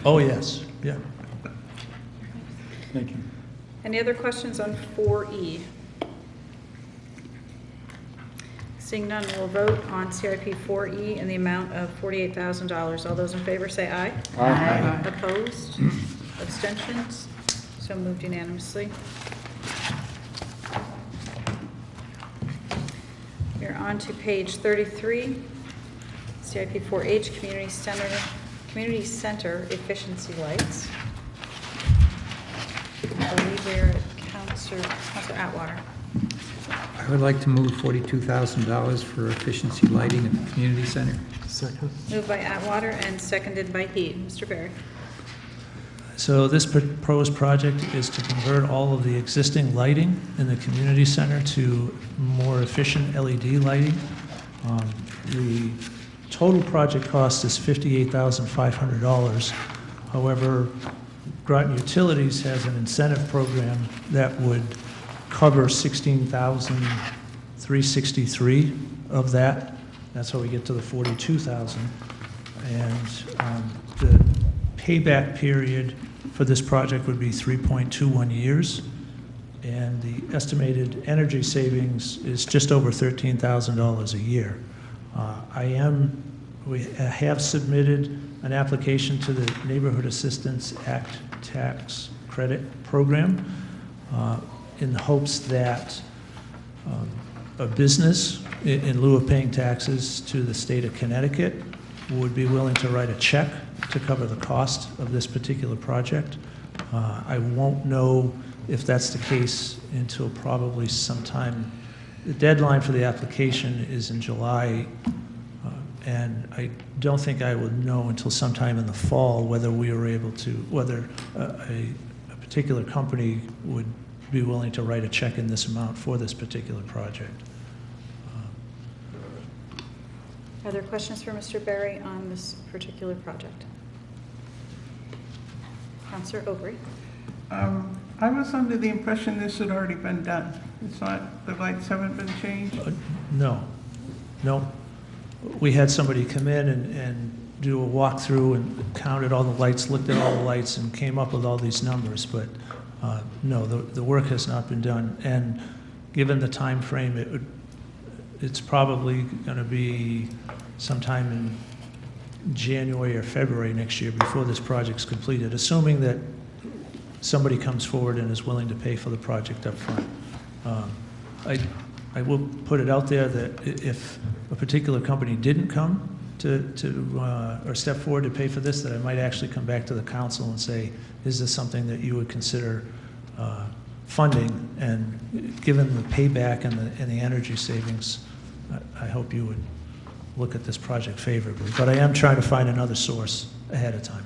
Oh, yes, yeah. Thank you. Any other questions on 4E? Seeing none, we'll vote on CIP 4E in the amount of $48,000. All those in favor say aye. Aye. Opposed? Abstentions? So moved unanimously. We're on to page 33, CIP 4H, Community Center Efficiency Lights. I believe we're at Counselor Atwater. I would like to move $42,000 for efficiency lighting at the community center. Second. Moved by Atwater and seconded by Heat. Mr. Berry. So this proposed project is to convert all of the existing lighting in the community center to more efficient LED lighting. The total project cost is $58,500. However, Groton Utilities has an incentive program that would cover $16,363 of that. That's how we get to the $42,000. And the payback period for this project would be 3.21 years. And the estimated energy savings is just over $13,000 a year. We have submitted an application to the Neighborhood Assistance Act tax credit program in the hopes that a business, in lieu of paying taxes to the state of Connecticut, would be willing to write a check to cover the cost of this particular project. I won't know if that's the case until probably sometime. The deadline for the application is in July, and I don't think I would know until sometime in the fall whether we were able to, whether a particular company would be willing to write a check in this amount for this particular project. Are there questions for Mr. Berry on this particular project? Counselor Aubrey. I was under the impression this had already been done. It's not, the lights haven't been changed? No, no. We had somebody come in and do a walkthrough and counted all the lights, looked at all the lights, and came up with all these numbers, but no, the work has not been done. And given the time frame, it's probably going to be sometime in January or February next year before this project's completed, assuming that somebody comes forward and is willing to pay for the project up front. I will put it out there that if a particular company didn't come or step forward to pay for this, that I might actually come back to the council and say, is this something that you would consider funding? And given the payback and the energy savings, I hope you would look at this project favorably. But I am trying to find another source ahead of time.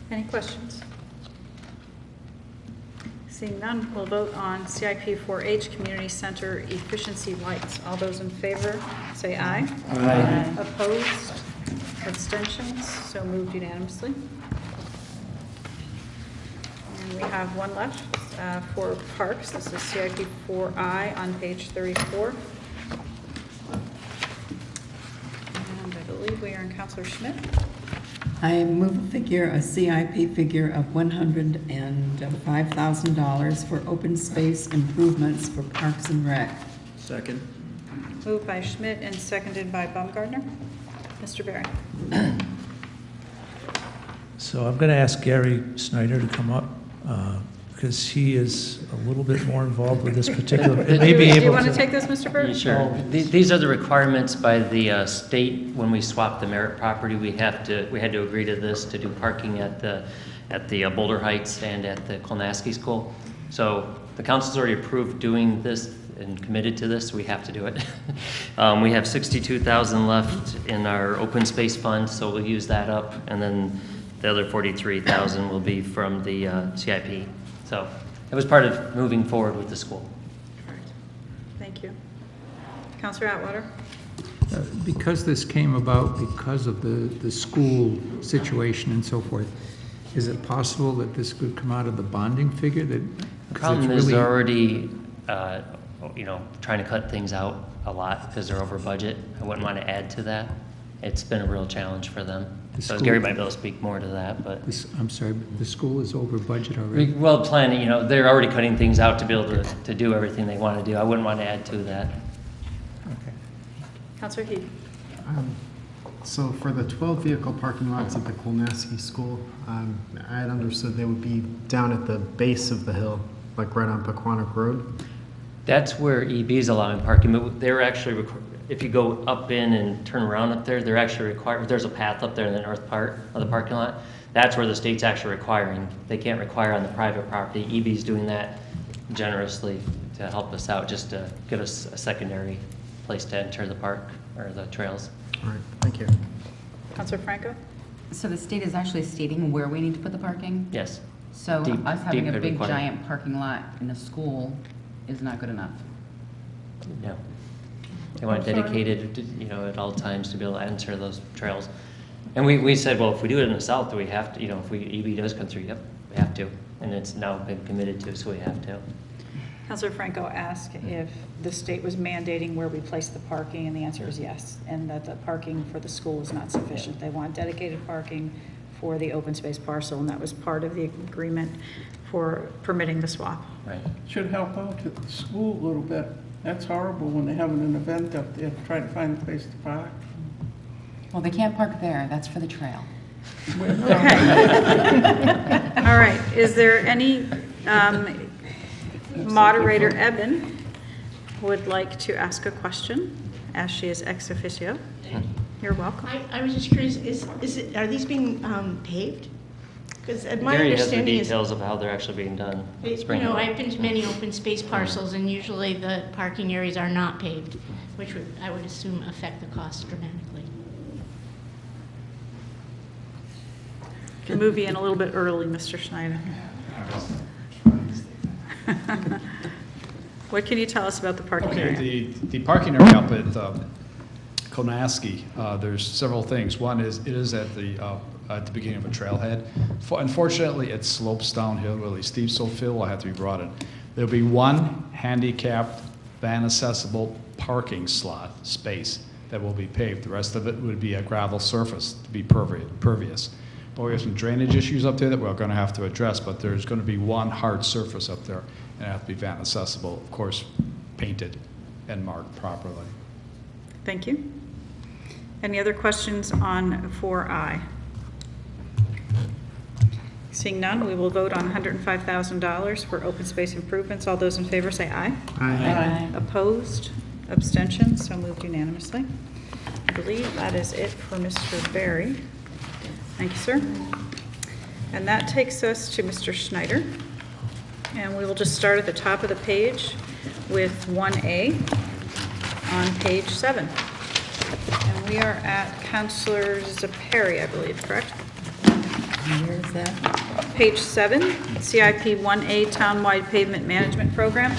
Any questions? Seeing none, we'll vote on CIP 4H Community Center Efficiency Lights. All those in favor, say aye. Aye. Opposed? Abstentions? So moved unanimously. And we have one left for parks. This is CIP 4I on page 34. And I believe we are in Councilor Schmidt. I move a CIP figure of $105,000 for open space improvements for Parks and Rec. Second. Moved by Schmidt and seconded by Baumgartner. Mr. Barry. So I'm going to ask Gary Snyder to come up because he is a little bit more involved with this particular. Do you want to take this, Mr. Bird? Sure. These are the requirements by the state. When we swap the Merritt property, we had to agree to this to do parking at the Boulder Heights and at the Kolnaski School. So the council's already approved doing this and committed to this. We have to do it. We have $62,000 left in our open space fund, so we'll use that up, and then the other $43,000 will be from the CIP. So it was part of moving forward with the school. Thank you. Councilor Atwater? Because this came about because of the school situation and so forth, is it possible that this could come out of the bonding figure? The problem is they're already, trying to cut things out a lot because they're over budget. I wouldn't want to add to that. It's been a real challenge for them. So Gary might be able to speak more to that, but. I'm sorry, the school is over budget already? Well, planning, they're already cutting things out to be able to do everything they want to do. I wouldn't want to add to that. Okay. Councilor Heath? So for the 12 vehicle parking lots at the Kolnaski School, I had understood they would be down at the base of the hill, like right on Pequannock Road. That's where EB is allowing parking, but they're actually, if you go up in and turn around up there, they're actually required, there's a path up there in the north part of the parking lot. That's where the state's actually requiring. They can't require on the private property. EB's doing that generously to help us out, just to give us a secondary place to enter the park or the trails. All right, thank you. Councilor Franco? So the state is actually stating where we need to put the parking? Yes. So Deep- us having deep a could big require- giant parking lot in a school is not good enough? No. They want it dedicated, at all times to be able to enter those trails. And we said, well, if we do it in the south, do we have to, if EB does come through, yep, we have to. And it's now been committed to, so we have to. Councilor Franco asked if the state was mandating where we place the parking, and the answer is yes, and that the parking for the school is not sufficient. They want dedicated parking for the open space parcel, and that was part of the agreement for permitting the swap. Right. Should help out at the school a little bit. That's horrible when they're having an event up there, trying to find a place to park. Well, they can't park there, that's for the trail. Okay. All right, is there any, Moderator Eben would like to ask a question, as she is ex officio. You're welcome. I was just curious, are these being paved? Because my Gary has the understanding is, details of how they're actually being done. I've been to many open space parcels, and usually the parking areas are not paved, which I would assume affect the cost dramatically. Can move you in a little bit early, Mr. Schneider. What can you tell us about the parking area? Okay, the parking area up at Kolnaski, there's several things. One is it is at the beginning of a trailhead. Unfortunately, it slopes downhill really steep, so Phil will have to be brought in. There'll be one handicapped, van-accessible parking slot space that will be paved. The rest of it would be a gravel surface to be pervious. But we have some drainage issues up there that we're going to have to address, but there's going to be one hard surface up there, and it has to be van-accessible, of course, painted and marked properly. Thank you. Any other questions on 4I? Seeing none, we will vote on $105,000 for open space improvements. All those in favor say aye. Aye. Opposed? Abstentions? So moved unanimously. I believe that is it for Mr. Berry. Thank you, sir. And that takes us to Mr. Schneider. And we will just start at the top of the page with 1A on page 7. And we are at Counselor Zaperi, I believe, correct? Where is that? Page 7, CIP 1A Townwide Pavement Management Program.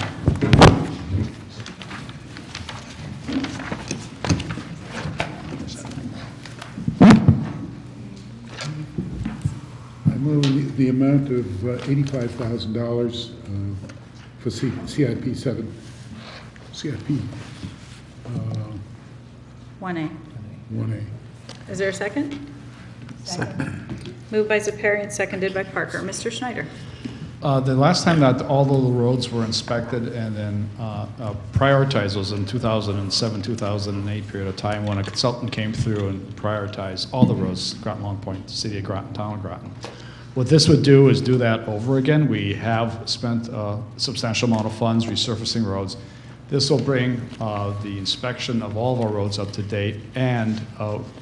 I move the amount of $85,000 for CIP 7. CIP 1A. 1A. Is there a second? Second. Moved by Zaperi and seconded by Parker. Mr. Schneider. The last time that all the roads were inspected and then prioritized was in 2007, 2008 period of time when a consultant came through and prioritized all the roads, Groton Long Point, the city of Groton, town of Groton. What this would do is do that over again. We have spent a substantial amount of funds resurfacing roads. This will bring the inspection of all of our roads up to date and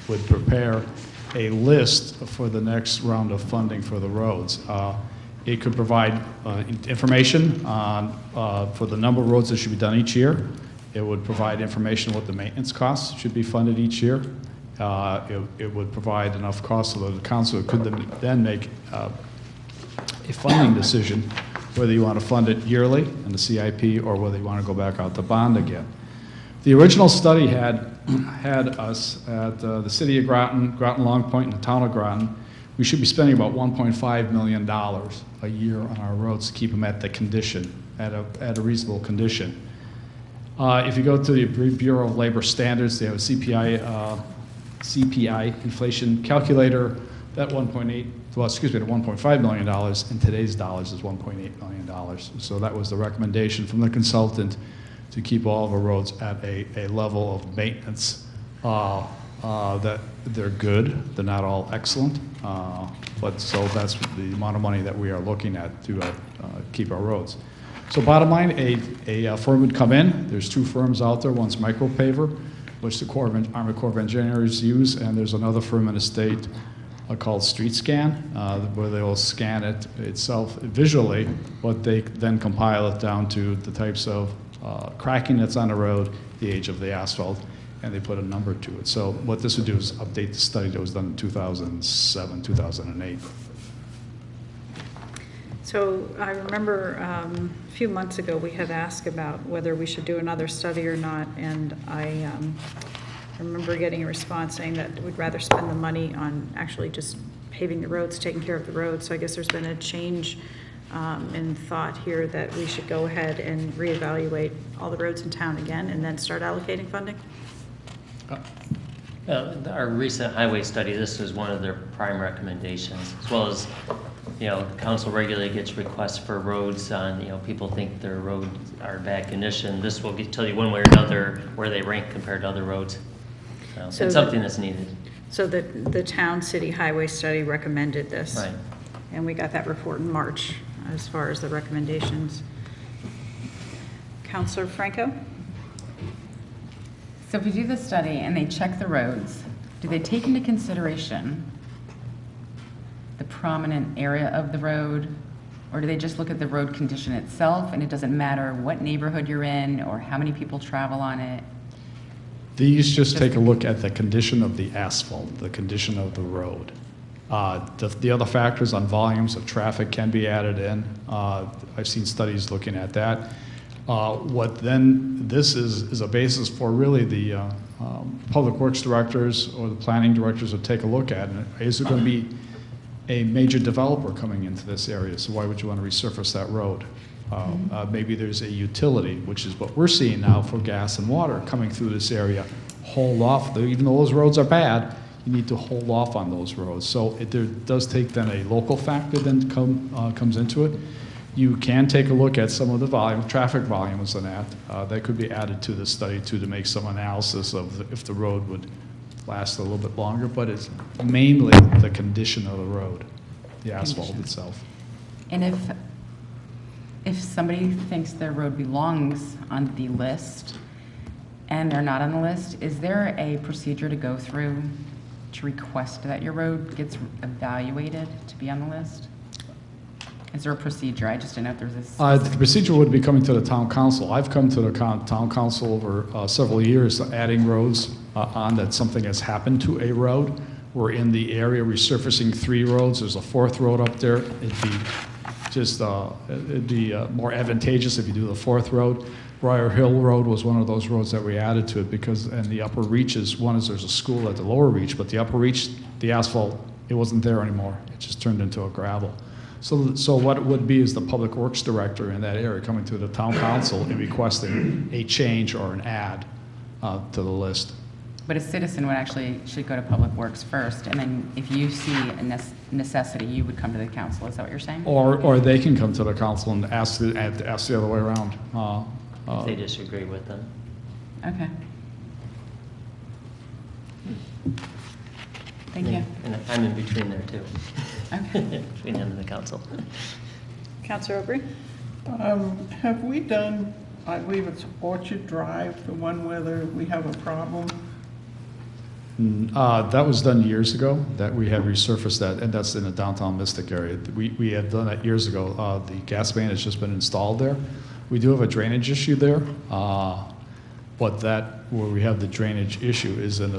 would prepare a list for the next round of funding for the roads. It could provide information on, for the number of roads that should be done each year. It would provide information what the maintenance costs should be funded each year. It would provide enough costs so that the council could then make a funding decision whether you want to fund it yearly in the CIP or whether you want to go back out to bond again. The original study had us at the city of Groton, Groton Long Point, and the town of Groton. We should be spending about $1.5 million a year on our roads to keep them at the condition, at a reasonable condition. If you go to the Bureau of Labor Standards, they have a CPI inflation calculator. That the $1.5 million in today's dollars is $1.8 million. So that was the recommendation from the consultant to keep all of our roads at a level of maintenance that they're good. They're not all excellent, but so that's the amount of money that we are looking at to keep our roads. So bottom line, a firm would come in. There's two firms out there. One's Micropaver, which the Army Corps of Engineers use, and there's another firm in the state called Street Scan, where they will scan it itself visually, but they then compile it down to the types of cracking that's on the road, the age of the asphalt, and they put a number to it. So what this would do is update the study that was done in 2007, 2008. So I remember a few months ago we had asked about whether we should do another study or not, and I remember getting a response saying that we'd rather spend the money on actually just paving the roads, taking care of the roads. So I guess there's been a change in thought here that we should go ahead and reevaluate all the roads in town again and then start allocating funding. Our recent highway study, this was one of their prime recommendations, as well as, the council regularly gets requests for roads on, people think their roads are in bad condition. This will tell you one way or another where they rank compared to other roads. So it's something that's needed. So the town city highway study recommended this. Right. And we got that report in March as far as the recommendations. Councilor Franco? So if we do this study and they check the roads, do they take into consideration the prominent area of the road? Or do they just look at the road condition itself and it doesn't matter what neighborhood you're in or how many people travel on it? These just take a look at the condition of the asphalt, the condition of the road. The other factors on volumes of traffic can be added in. I've seen studies looking at that. What then this is a basis for really the public works directors or the planning directors to take a look at. And is there going to be a major developer coming into this area? So why would you want to resurface that road? Maybe there's a utility, which is what we're seeing now for gas and water coming through this area. Hold off, even though those roads are bad, you need to hold off on those roads. So there does take then a local factor then comes into it. You can take a look at some of the volume, traffic volumes and that could be added to the study too, to make some analysis of if the road would last a little bit longer, but it's mainly the condition of the road, the asphalt itself. And if somebody thinks their road belongs on the list and they're not on the list, is there a procedure to go through to request that your road gets evaluated to be on the list? Is there a procedure? I just didn't know if there's this. The procedure would be coming to the town council. I've come to the town council over several years adding roads on that something has happened to a road. We're in the area resurfacing 3 roads. There's a 4th road up there. It'd be more advantageous if you do the 4th road. Briar Hill Road was one of those roads that we added to it because, and the upper reaches, one is there's a school at the lower reach, but the upper reach, the asphalt, it wasn't there anymore. It just turned into a gravel. So what it would be is the public works director in that area coming to the town council and requesting a change or an add to the list. But a citizen should go to Public Works first, and then if you see a necessity, you would come to the council. Is that what you're saying? Or they can come to the council and ask the other way around. If they disagree with them. Okay. Thank you. And I'm in between there too. Okay. Between them and the council. Councilor Aubrey? Have we done, I believe it's Orchard Drive, the one where we have a problem? That was done years ago, that we had resurfaced that, and that's in the downtown Mystic area. We had done that years ago. The gas main has just been installed there. We do have a drainage issue there, but where we have the drainage issue is in the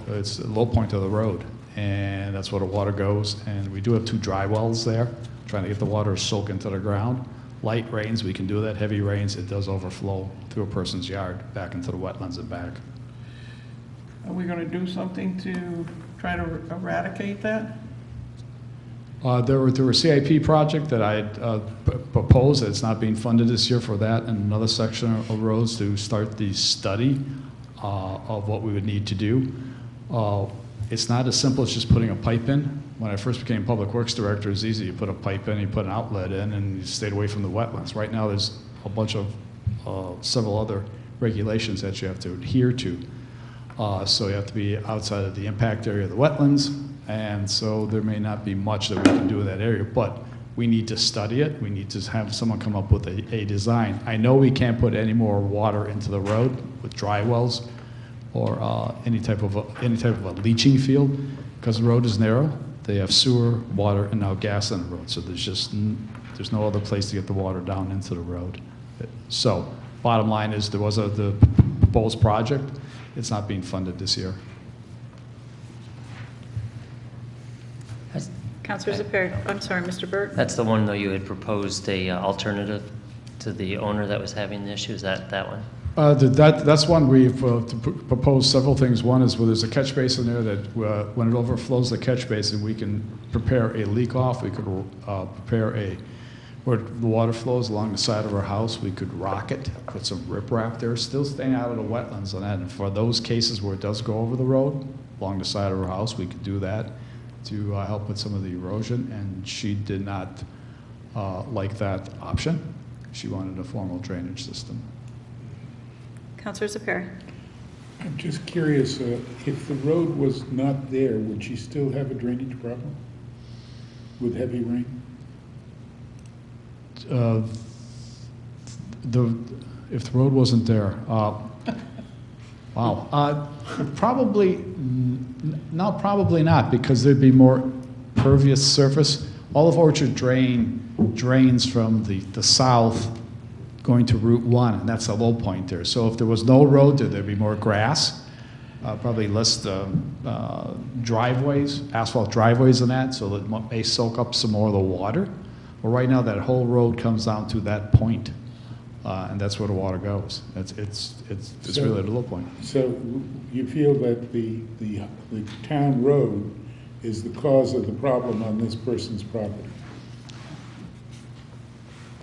it's the low point of the road, and that's where the water goes. And we do have 2 dry wells there, trying to get the water to soak into the ground. Light rains, we can do that. Heavy rains, it does overflow through a person's yard back into the wetlands and back. Are we going to do something to try to eradicate that? There were a CIP project that I had proposed. It's not being funded this year for that, and another section of roads to start the study of what we would need to do. It's not as simple as just putting a pipe in. When I first became Public Works Director, it was easy. You put a pipe in, you put an outlet in, and you stayed away from the wetlands. Right now, there's a bunch of several other regulations that you have to adhere to. So you have to be outside of the impact area of the wetlands, and so there may not be much that we can do in that area, but we need to study it. We need to have someone come up with a design. I know we can't put any more water into the road with dry wells or any type of a leaching field, because the road is narrow. They have sewer, water, and now gas on the road, so there's no other place to get the water down into the road. So bottom line is there was the proposed project. It's not being funded this year. Councilor Zapiri, I'm sorry, Mr. Burt? That's the one, though, you had proposed a alternative to the owner that was having the issue. Is that one? That's one we've proposed several things. One is where there's a catch basin there that when it overflows the catch basin, we can prepare a leak off. We could prepare where the water flows along the side of our house, we could rock it, put some riprap there, still staying out of the wetlands on that. And for those cases where it does go over the road, along the side of our house, we could do that to help with some of the erosion. And she did not like that option. She wanted a formal drainage system. Councilor Zapiri? I'm just curious, if the road was not there, would she still have a drainage problem with heavy rain? If the road wasn't there, wow. Probably not, because there'd be more pervious surface. All of Orchard drains from the south going to Route 1, and that's a low point there. So if there was no road there, there'd be more grass, probably less driveways, asphalt driveways and that, so that it may soak up some more of the water. Well, right now, that whole road comes down to that point, and that's where the water goes. It's really at a low point. So you feel that the town road is the cause of the problem on this person's property?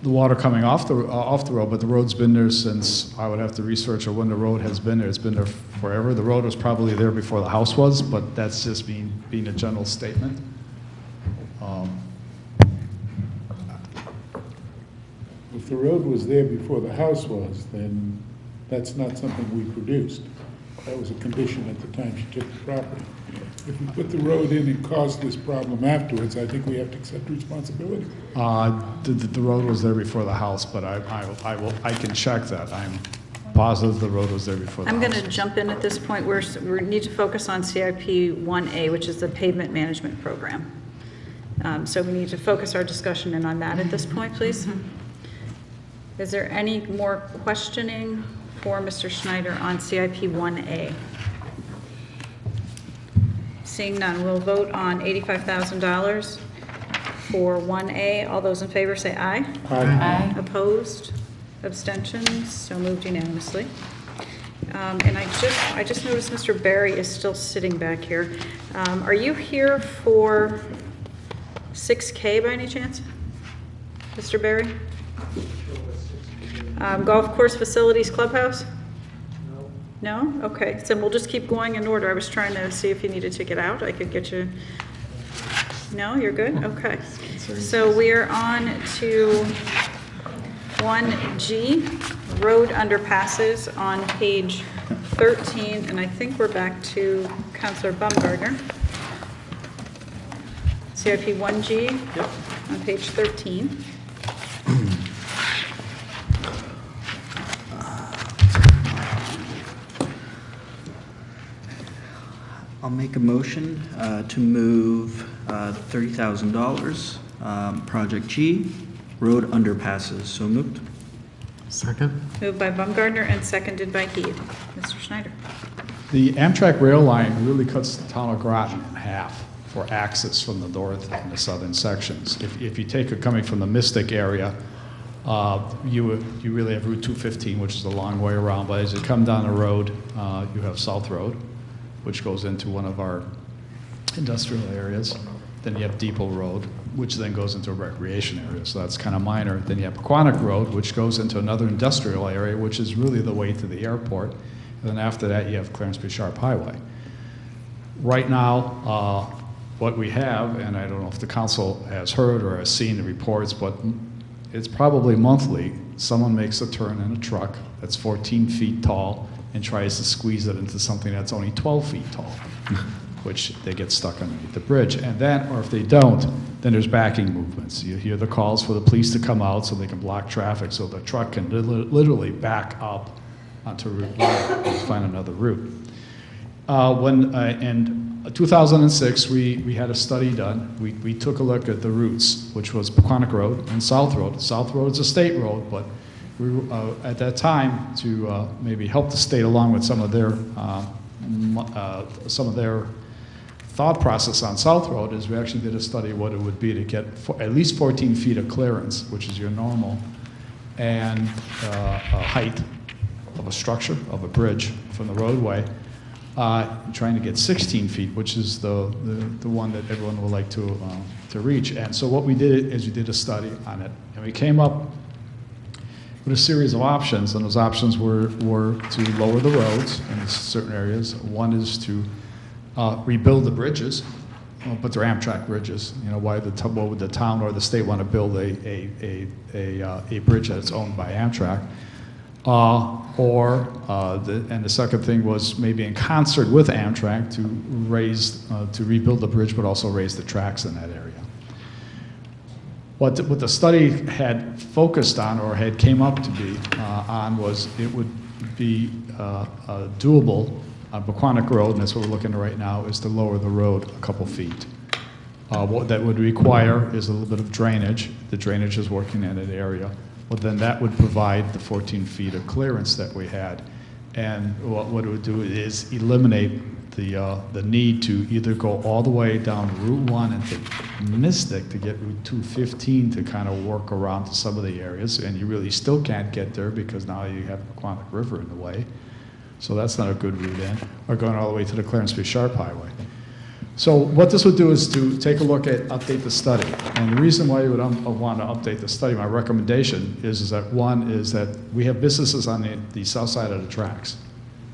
the water coming off the road, but the road's been there since, I would have to research when the road has been there. It's been there forever. The road was probably there before the house was, but that's just being a general statement. If the road was there before the house was, then that's not something we produced. That was a condition at the time she took the property. If we put the road in and caused this problem afterwards, I think we have to accept responsibility. The road was there before the house, but I can check that. I'm positive the road was there before the house. I'm going to jump in at this point. We need to focus on CIP 1A, which is the pavement management program. So we need to focus our discussion in on that at this point, please. Is there any more questioning for Mr. Schneider on CIP 1A? Seeing none, we'll vote on $85,000 for 1A. All those in favor say aye. Aye. Opposed? Abstentions? So moved unanimously. And I just noticed Mr. Barry is still sitting back here. Are you here for 6K by any chance? Mr. Barry? Golf course facilities clubhouse? No? Okay, so we'll just keep going in order. I was trying to see if you needed to get out. I could get you. No, you're good? Okay. So we are on to 1G, road underpasses on page 13, and I think we're back to Councilor Baumgartner. CIP 1G on page 13. I'll make a motion to move $30,000, Project G, road underpasses. So moved. Second. Moved by Baumgartner and seconded by Heath. Mr. Schneider. The Amtrak rail line really cuts the town of Groton in half for access from the north and the southern sections. If you take it coming from the Mystic area, you really have Route 215, which is a long way around. But as you come down the road, you have South Road, which goes into one of our industrial areas. Then you have Depot Road, which then goes into a recreation area, so that's kind of minor. Then you have Pequannock Road, which goes into another industrial area, which is really the way to the airport. And then after that, you have Clarence B. Sharp Highway. Right now, what we have, and I don't know if the council has heard or has seen the reports, but it's probably monthly, someone makes a turn in a truck that's 14 feet tall and tries to squeeze it into something that's only 12 feet tall, which they get stuck underneath the bridge. And then, or if they don't, then there's backing movements. You hear the calls for the police to come out so they can block traffic, so the truck can literally back up onto Route 1 and find another route. In 2006, we had a study done. We took a look at the routes, which was Pequannock Road and South Road. South Road is a state road, but we were, at that time, to maybe help the state along with some of their thought process on South Road, is we actually did a study what it would be to get at least 14 feet of clearance, which is your normal, and height of a structure, of a bridge from the roadway, trying to get 16 feet, which is the one that everyone would like to reach. And so what we did is we did a study on it, and we came up with a series of options, and those options were to lower the roads in certain areas. One is to rebuild the bridges, but they're Amtrak bridges. You know, why would the town or the state want to build a bridge that's owned by Amtrak? And the second thing was maybe in concert with Amtrak to rebuild the bridge, but also raise the tracks in that area. What the study had focused on, or had came up to be on, was it would be doable on Pequannock Road, and that's what we're looking at right now, is to lower the road a couple feet. What that would require is a little bit of drainage. The drainage is working in an area. Well, then that would provide the 14 feet of clearance that we had. And what it would do is eliminate the need to either go all the way down Route 1 and take Mystic to get Route 215 to kind of work around to some of the areas, and you really still can't get there because now you have the Pequannock River in the way. So that's not a good route in, or going all the way to the Clarence B. Sharp Highway. So what this would do is to take a look at, update the study. And the reason why you would want to update the study, my recommendation is that one is that we have businesses on the south side of the tracks,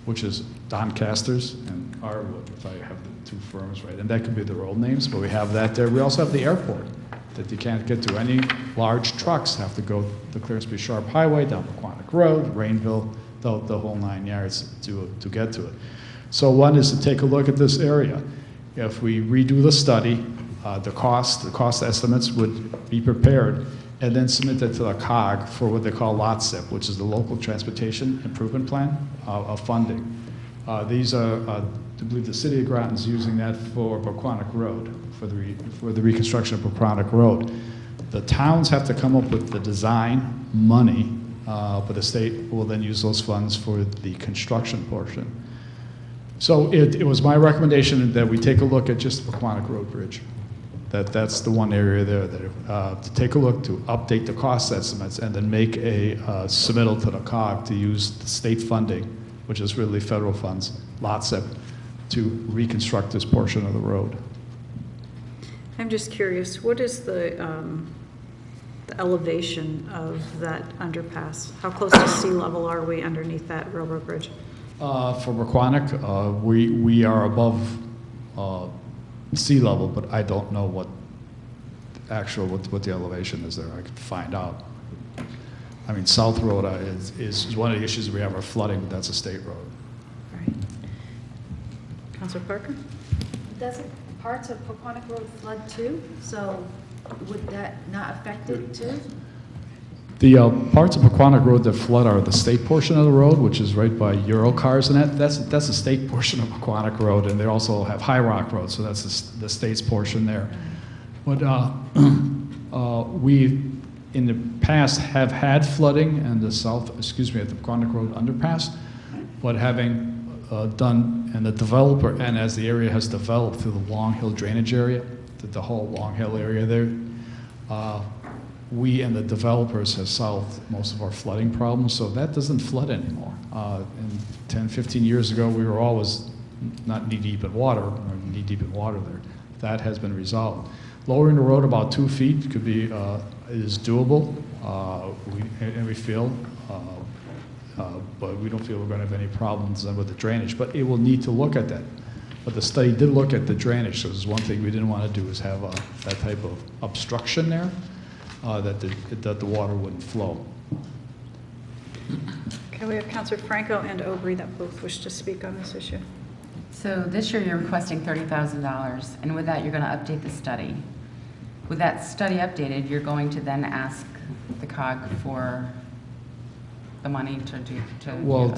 which is Doncaster's and Arwood, if I have the two firms right. And that could be their old names, but we have that there. We also have the airport that you can't get to. Any large trucks have to go the Clearance Sharp Highway, down Paquonic Road, Rainville, the whole 9 yards to get to it. So one is to take a look at this area. If we redo the study, the cost estimates would be prepared and then submitted to the COG for what they call lot SIP, which is the Local Transportation Improvement Plan of funding. These are, I believe the city of Groton is using that for Paquonic Road, for the reconstruction of Paquonic Road. The towns have to come up with the design money, but the state will then use those funds for the construction portion. So it was my recommendation that we take a look at just the Paquonic Road Bridge. That's the one area there that to take a look to update the cost estimates and then make a submittal to the COG to use the state funding, which is really federal funds, lot SIP, to reconstruct this portion of the road. I'm just curious, what is the elevation of that underpass? How close to sea level are we underneath that railroad bridge? For Paquonic, we are above sea level, but I don't know what the elevation is there. I could find out. I mean, South Road is one of the issues we have are flooding, but that's a state road. Right. Councilor Parker? Doesn't parts of Paquonic Road flood too? So would that not affect it too? The parts of Paquonic Road that flood are the state portion of the road, which is right by Eurocars, and that's the state portion of Paquonic Road, and they also have High Rock Road, so that's the state's portion there. But we, in the past, have had flooding in the south, at the Paquonic Road underpass, but having done, and the developer, and as the area has developed through the Long Hill drainage area, the whole Long Hill area there, we and the developers have solved most of our flooding problems, so that doesn't flood anymore. 10, 15 years ago, we were always not knee-deep in water, or knee-deep in water there. That has been resolved. Lowering the road about 2 feet could be, is doable, we feel, but we don't feel we're going to have any problems with the drainage, but it will need to look at that. But the study did look at the drainage, so there's one thing we didn't want to do is have that type of obstruction there. That the water wouldn't flow. Okay, we have Councilor Franco and Aubrey that both wish to speak on this issue. So this year you're requesting $30,000, and with that you're going to update the study. With that study updated, you're going to then ask the COG for the money to do. Well,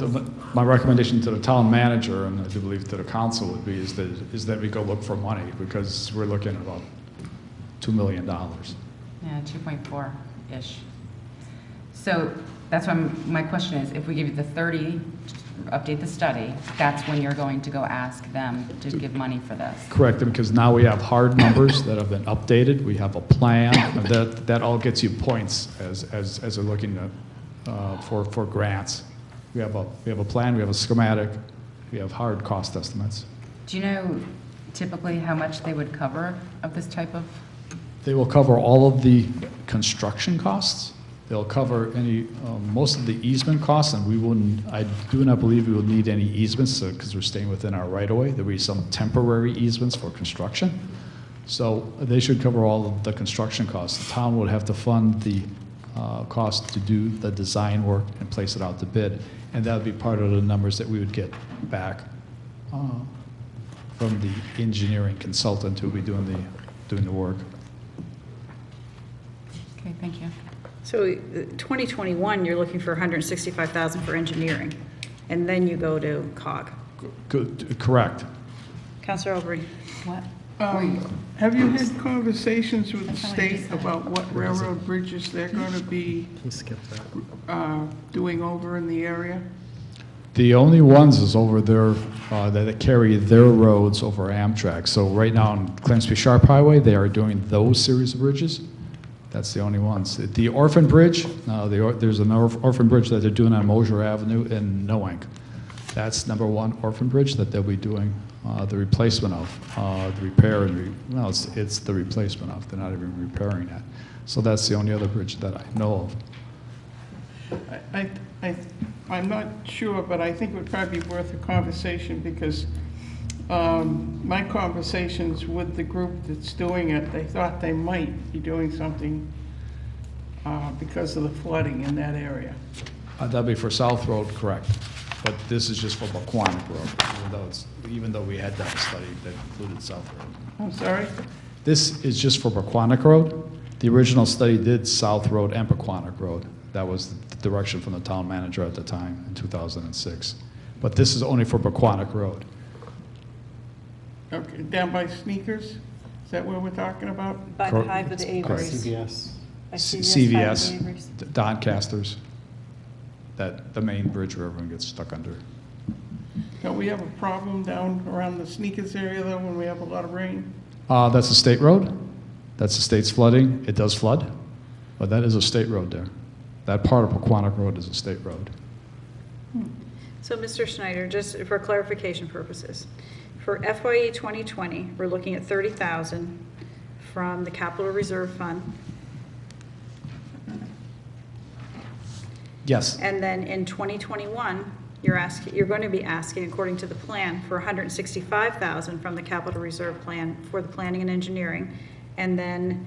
my recommendation to the town manager, and I do believe to the council, would be is that we go look for money, because we're looking at about $2 million. Yeah, 2.4-ish. So that's why my question is, if we give you the 30 to update the study, that's when you're going to go ask them to give money for this? Correct, because now we have hard numbers that have been updated. We have a plan. That all gets you points as they're looking for grants. We have a plan, we have a schematic, we have hard cost estimates. Do you know typically how much they would cover of this type of? They will cover all of the construction costs. They'll cover most of the easement costs, and I do not believe we will need any easements because we're staying within our right-of-way. There'll be some temporary easements for construction. So they should cover all of the construction costs. The town would have to fund the cost to do the design work and place it out to bid, and that would be part of the numbers that we would get back from the engineering consultant who will be doing the work. Okay, thank you. So 2021, you're looking for $165,000 for engineering, and then you go to COG. Correct. Councilor Aubrey. What? Have you had conversations with the state about what railroad bridges they're going to be doing over in the area? The only ones is over there that carry their roads over Amtrak. So right now on Clearance Sharp Highway, they are doing those series of bridges. That's the only ones. The Orphan Bridge, there's an Orphan Bridge that they're doing on Mosier Avenue in Noank. That's #1 Orphan Bridge that they'll be doing the replacement of, the repair and, no, it's the replacement of, they're not even repairing that. So that's the only other bridge that I know of. I'm not sure, but I think it would probably be worth a conversation because my conversations with the group that's doing it, they thought they might be doing something because of the flooding in that area. That'd be for South Road, correct. But this is just for Paquonic Road, even though we had that study that included South Road. I'm sorry? This is just for Paquonic Road. The original study did South Road and Paquonic Road. That was the direction from the town manager at the time in 2006. But this is only for Paquonic Road. Okay, down by Sneakers? Is that what we're talking about? By the Hive of the Correct. Averys. CVS. By CVS, Hive of the Averys. Doncasters, that the main bridge where everyone gets stuck under. Don't we have a problem down around the Sneakers area though when we have a lot of rain? That's a state road. That's the state's flooding. It does flood, but that is a state road there. That part of Paquonic Road is a state road. So, Mr. Schneider, just for clarification purposes, for FYE 2020, we're looking at $30,000 from the Capital Reserve Fund. Yes. And then in 2021, you're going to be asking, according to the plan, for $165,000 from the Capital Reserve Plan for the planning and engineering. And then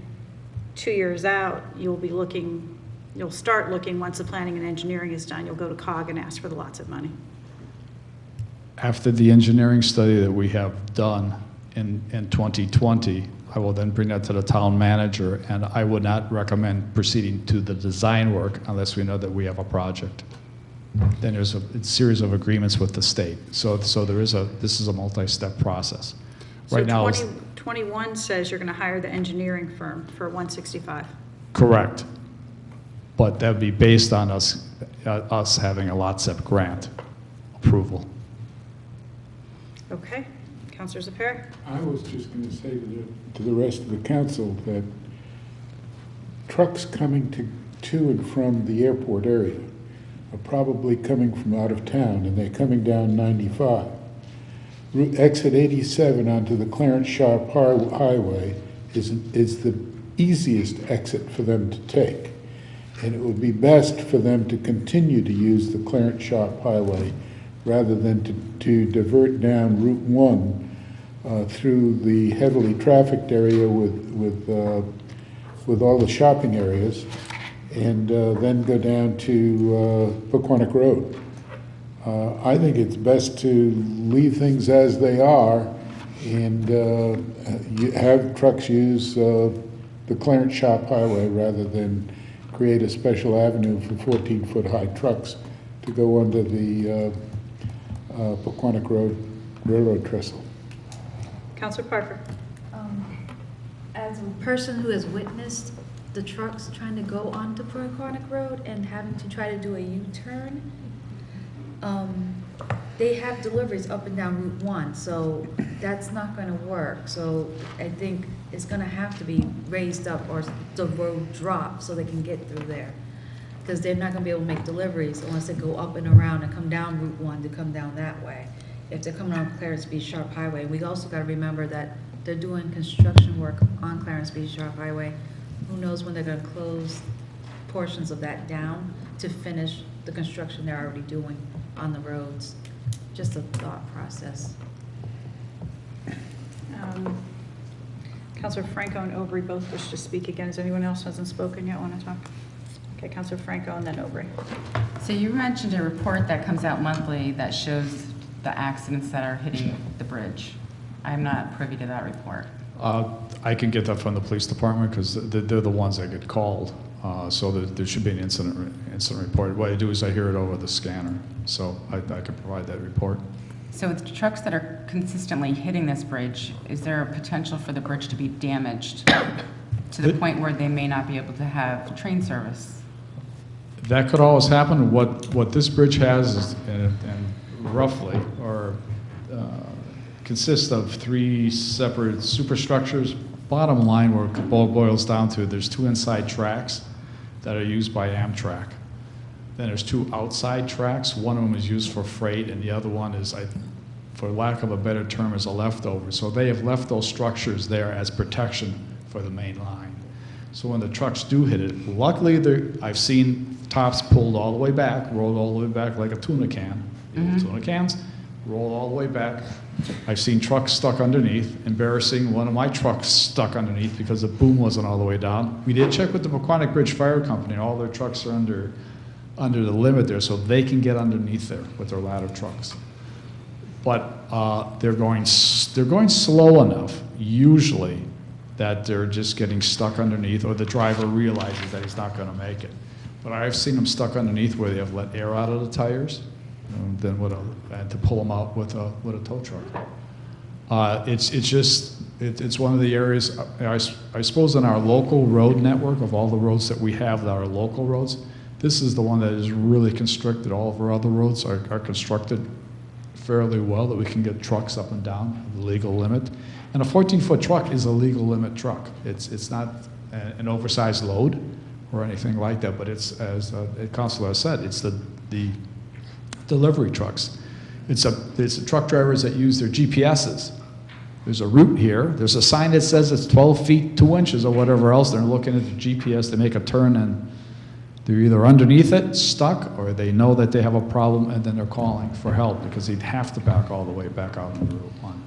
2 years out, you'll start looking, once the planning and engineering is done, you'll go to COG and ask for the lots of money. After the engineering study that we have done in 2020, I will then bring that to the town manager, and I would not recommend proceeding to the design work unless we know that we have a project. Then there's a series of agreements with the state. So this is a multi-step process. Right now, 21 says you're going to hire the engineering firm for 165. correct. But that would be based on us having a LOTSEP grant approval. Okay. Councilor Zephyr? I was just going to say to the rest of the council that trucks coming to and from the airport area are probably coming from out of town, and they're coming down 95. Exit 87 onto the Clarence Sharp Highway is the easiest exit for them to take. And it would be best for them to continue to use the Clarence Sharp Highway rather than to divert down Route 1 through the heavily trafficked area with all the shopping areas, and then go down to Paquonic Road. I think it's best to leave things as they are and have trucks use the Clarence Sharp Highway rather than create a special avenue for 14-foot high trucks to go under the Paquonic Road railroad trestle. Councilor Parker? As a person who has witnessed the trucks trying to go onto Paquonic Road and having to try to do a U-turn, they have deliveries up and down Route 1, so that's not going to work. So I think it's going to have to be raised up or the road dropped so they can get through there. Because they're not going to be able to make deliveries unless they go up and around and come down Route 1 to come down that way. If they're coming on Clarence B. Sharp Highway, we also got to remember that they're doing construction work on Clarence B. Sharp Highway. Who knows when they're going to close portions of that down to finish the construction they're already doing on the roads. Just a thought process. Councilor Franco and Aubry both wish to speak again. Is anyone else who hasn't spoken yet want to talk? Okay, Councilor Franco and then Aubry. So you mentioned a report that comes out monthly that shows the accidents that are hitting the bridge. I'm not privy to that report. I can get that from the police department because they're the ones that get called. So there should be an incident report. What I do is I hear it over the scanner, so I can provide that report. So with trucks that are consistently hitting this bridge, is there a potential for the bridge to be damaged to the point where they may not be able to have train service? That could always happen. What this bridge has is, and roughly, consists of 3 separate superstructures. Bottom line, where it boils down to, there's 2 inside tracks that are used by Amtrak. Then there's 2 outside tracks. One of them is used for freight, and the other one is, for lack of a better term, as a leftover. So they have left those structures there as protection for the main line. So when the trucks do hit it, luckily I've seen tops pulled all the way back, rolled all the way back like a tuna can. Tuna cans, roll all the way back. I've seen trucks stuck underneath. Embarrassing, one of my trucks stuck underneath because the boom wasn't all the way down. We did check with the Paquonic Bridge Fire Company. All their trucks are under the limit there, so they can get underneath there with their ladder trucks. But they're going slow enough, usually, that they're just getting stuck underneath, or the driver realizes that he's not going to make it. But I've seen them stuck underneath where they have let air out of the tires, and then and to pull them out with a tow truck. It's one of the areas. I suppose in our local road network, of all the roads that we have that are local roads, this is the one that is really constricted. All of our other roads are constructed fairly well that we can get trucks up and down the legal limit. And a 14-foot truck is a legal limit truck. It's not an oversized load or anything like that, but it's, as the councilor has said, it's the delivery trucks. It's the truck drivers that use their GPSs. There's a route here. There's a sign that says it's 12 feet 2 inches or whatever else. They're looking at the GPS to make a turn, and they're either underneath it, stuck, or they know that they have a problem, and then they're calling for help because they'd have to back all the way back out on Route 1.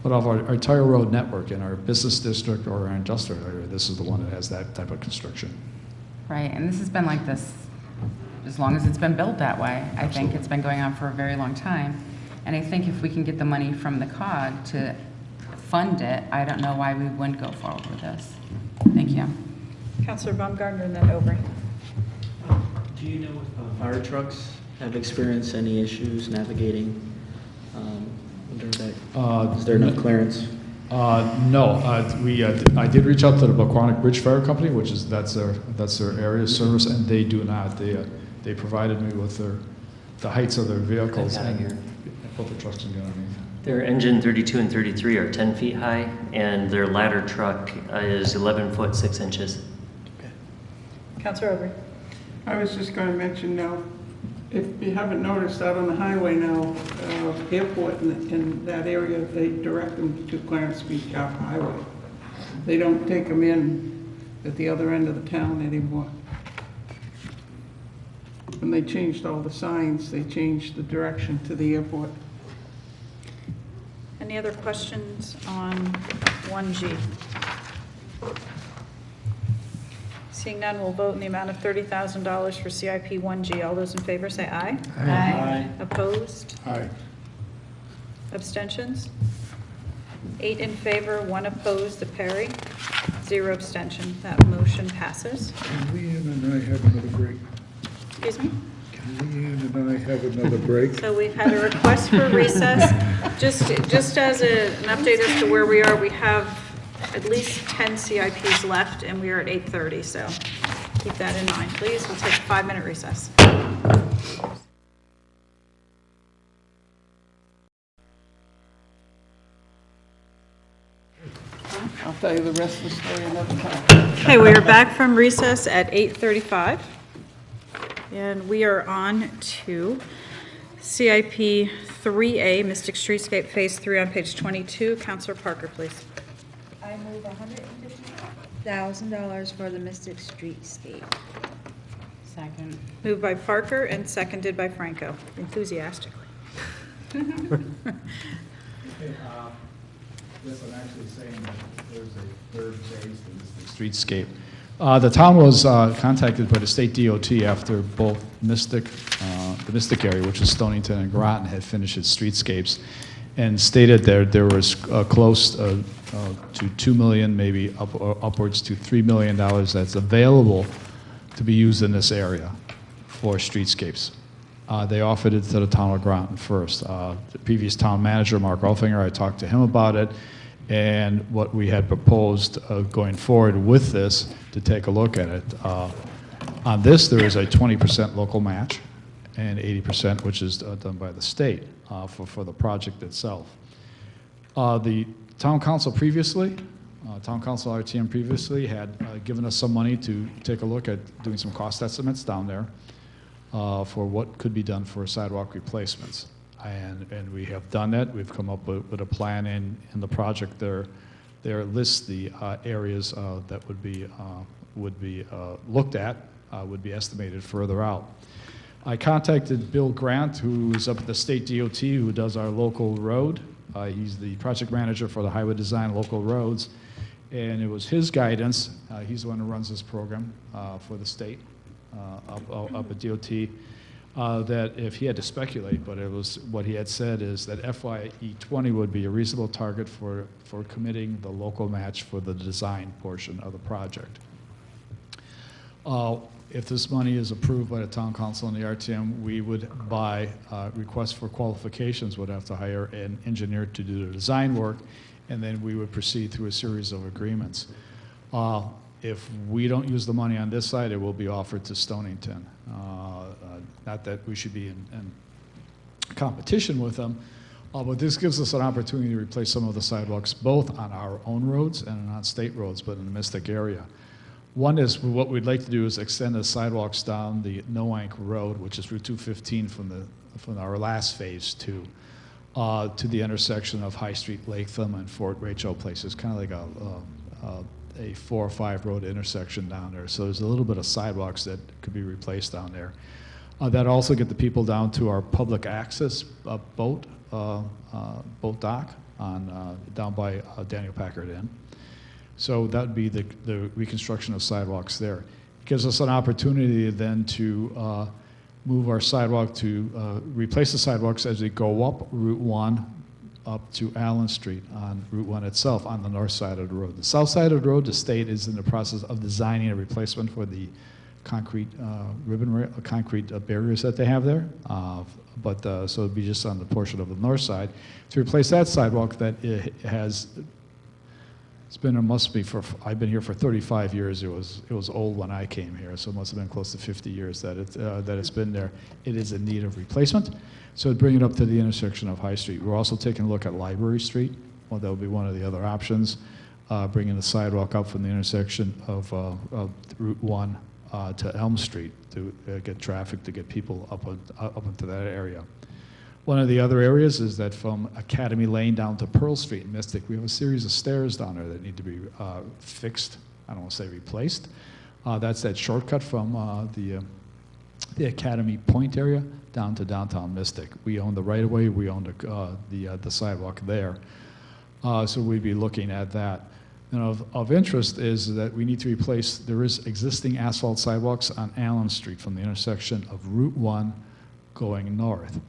But of our entire road network in our business district or our industrial area, this is the one that has that type of constriction. Right, and this has been like this as long as it's been built that way. I think it's been going on for a very long time. And I think if we can get the money from the COG to fund it, I don't know why we wouldn't go forward with this. Thank you. Councilor Baumgartner and then Overy. Do you know if fire trucks have experienced any issues navigating under that? Is there enough clearance? No, I did reach out to the Paquonic Bridge Fire Company, which is that's their area of service, and they do not. They provided me with the heights of their vehicles and put the trucks in underneath. Their engine 32 and 33 are 10 feet high, and their ladder truck is 11 foot 6 inches. Okay. Councilor Overy. I was just going to mention now, if you haven't noticed, out on the highway now, airport in that area, they direct them to Clarence Beach Gap Highway. They don't take them in at the other end of the town anymore. When they changed all the signs, they changed the direction to the airport. Any other questions on 1G? Seeing none, we'll vote in the amount of $30,000 for CIP 1G. All those in favor say aye. Aye. Aye. Opposed? Aye. Abstentions? 8 in favor, 1 opposed, a parry, 0 abstention. That motion passes. Can Leanne and I have another break? Excuse me? Can Leanne and I have another break? So we've had a request for recess. Just as an update as to where we are, we have at least 10 CIPs left, and we are at 8:30, so keep that in mind, please. We'll take a 5-minute recess. I'll tell you the rest of the story another time. Okay, we are back from recess at 8:35, and we are on to CIP 3A, Mystic Streetscape Phase 3 on page 22. Councilor Parker, please. I move $150,000 for the Mystic Streetscape. Second. Moved by Parker and seconded by Franco, enthusiastically. Yes, I'm actually saying that there's a third phase to this streetscape. The town was contacted by the state DOT after both the Mystic area, which is Stonington and Groton, had finished its streetscapes, and stated there was close to $2 million, maybe upwards to $3 million that's available to be used in this area for streetscapes. They offered it to the town of Groton first. The previous town manager, Mark Rolfinger, I talked to him about it, and what we had proposed going forward with this to take a look at it. On this, there is a 20% local match and 80%, which is done by the state for the project itself. The town council previously, town council RTM previously had given us some money to take a look at doing some cost estimates down there for what could be done for sidewalk replacements. And we have done that. We've come up with a plan in the project there. There lists the areas that would be looked at, would be estimated further out. I contacted Bill Grant, who is up at the state DOT, who does our local road. He's the project manager for the highway design local roads. And it was his guidance, he's the one who runs this program for the state up at DOT, that if he had to speculate, but it was what he had said is that FYE 20 would be a reasonable target for committing the local match for the design portion of the project. If this money is approved by the town council and the RTM, we would, by request for qualifications, would have to hire an engineer to do the design work, and then we would proceed through a series of agreements. If we don't use the money on this side, it will be offered to Stonington. Not that we should be in competition with them, but this gives us an opportunity to replace some of the sidewalks, both on our own roads and on state roads, but in the Mystic area. One is, what we'd like to do is extend the sidewalks down the Noank Road, which is Route 215 from our last phase 2, to the intersection of High Street, Latham, and Fort Rachel Place. It's kind of like a 4 or 5 road intersection down there. So there's a little bit of sidewalks that could be replaced down there. That also get the people down to our public access boat dock on down by Daniel Packard Inn. So that would be the reconstruction of sidewalks there. It gives us an opportunity then to move our sidewalk to replace the sidewalks as we go up Route 1 up to Allen Street on Route 1 itself on the north side of the road. The south side of the road, the state is in the process of designing a replacement for the concrete concrete barriers that they have there. So it'd be just on the portion of the north side to replace that sidewalk that it has. I've been here for 35 years. It was old when I came here, so it must have been close to 50 years that it's been there. It is in need of replacement, so it'd bring it up to the intersection of High Street. We're also taking a look at Library Street. Well, that would be one of the other options, bringing the sidewalk up from the intersection of Route 1 to Elm Street to get traffic, to get people up into that area. One of the other areas is that from Academy Lane down to Pearl Street in Mystic, we have a series of stairs down there that need to be fixed. I don't want to say replaced. That's that shortcut from the Academy Point area down to downtown Mystic. We own the right-of-way. We own the sidewalk there. So we'd be looking at that. And of interest is that we need to replace, there is existing asphalt sidewalks on Allen Street from the intersection of Route 1 going north.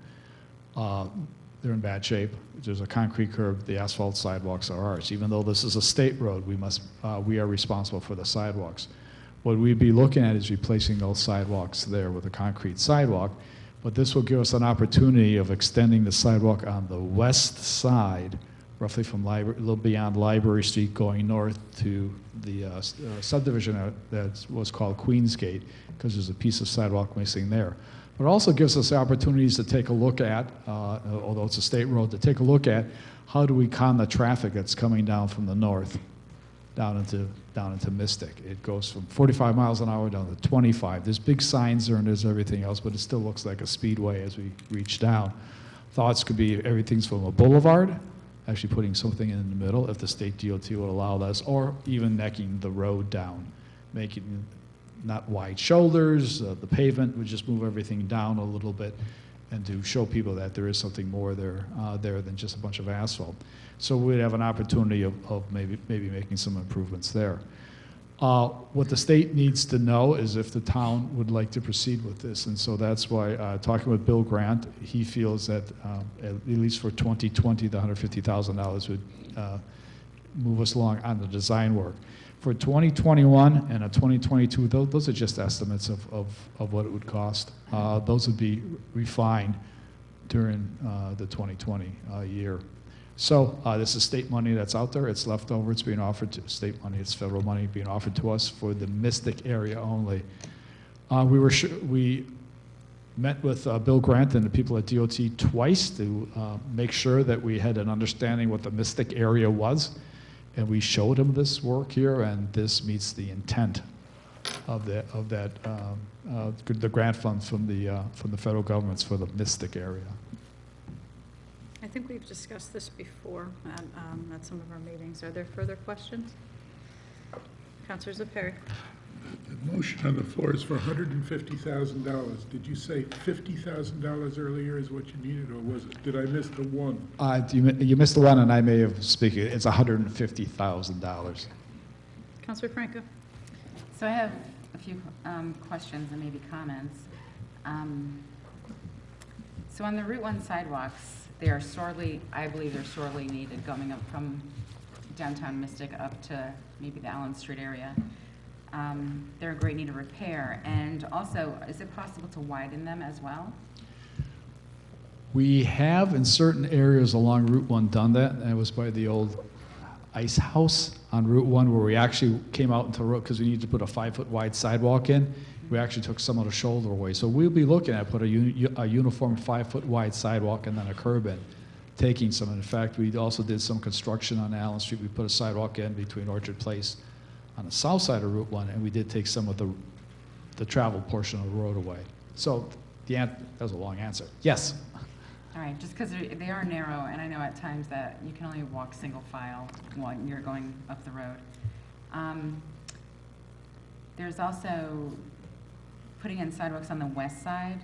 They're in bad shape. There's a concrete curb. The asphalt sidewalks are ours. Even though this is a state road, we are responsible for the sidewalks. What we'd be looking at is replacing those sidewalks there with a concrete sidewalk, but this will give us an opportunity of extending the sidewalk on the west side, roughly from a little beyond Library Street going north to the subdivision that was called Queensgate, because there's a piece of sidewalk missing there. But it also gives us opportunities to take a look at, although it's a state road, to take a look at how do we calm the traffic that's coming down from the north down into Mystic. It goes from 45 miles an hour down to 25. There's big signs there and there's everything else, but it still looks like a speedway as we reach down. Thoughts could be everything's from a boulevard, actually putting something in the middle if the state DOT would allow this, or even necking the road down, making not wide shoulders, the pavement would just move everything down a little bit and to show people that there is something more there than just a bunch of asphalt. So we'd have an opportunity of maybe making some improvements there. What the state needs to know is if the town would like to proceed with this, and so that's why, talking with Bill Grant, he feels that at least for 2020, the $150,000 would move us along on the design work. For 2021 and a 2022, those are just estimates of what it would cost. Those would be refined during the 2020 year. So this is state money that's out there. It's left over. It's being offered to state money. It's federal money being offered to us for the Mystic area only. We met with Bill Grant and the people at DOT twice to make sure that we had an understanding what the Mystic area was. And we showed them this work here, and this meets the intent of the grant funds from the federal governments for the Mystic area. think we've discussed this before at some of our meetings. Are there further questions? Councilor Zafari. The motion on the floor is for $150,000. Did you say $50,000 earlier is what you needed, or was it, did I miss the one? You missed the one, and I may have speaking. It's $150,000. Councilor Franco. So I have a few questions and maybe comments. So on the Route 1 sidewalks, they are sorely, I believe they're sorely needed going up from downtown Mystic up to maybe the Allen Street area. They're in great need of repair. And also, is it possible to widen them as well? We have in certain areas along Route 1 done that, and it was by the old ice house on Route 1 where we actually came out into the road because we needed to put a 5-foot wide sidewalk in. We actually took some of the shoulder away. So we'll be looking at put a uniform 5-foot wide sidewalk and then a curb in, taking some. In fact, we also did some construction on Allen Street. We put a sidewalk in between Orchard Place on the south side of Route 1, and we did take some of the travel portion of the road away. So that was a long answer. Yes? All right, just because they are narrow, and I know at times that you can only walk single file while you're going up the road. There's also putting in sidewalks on the west side,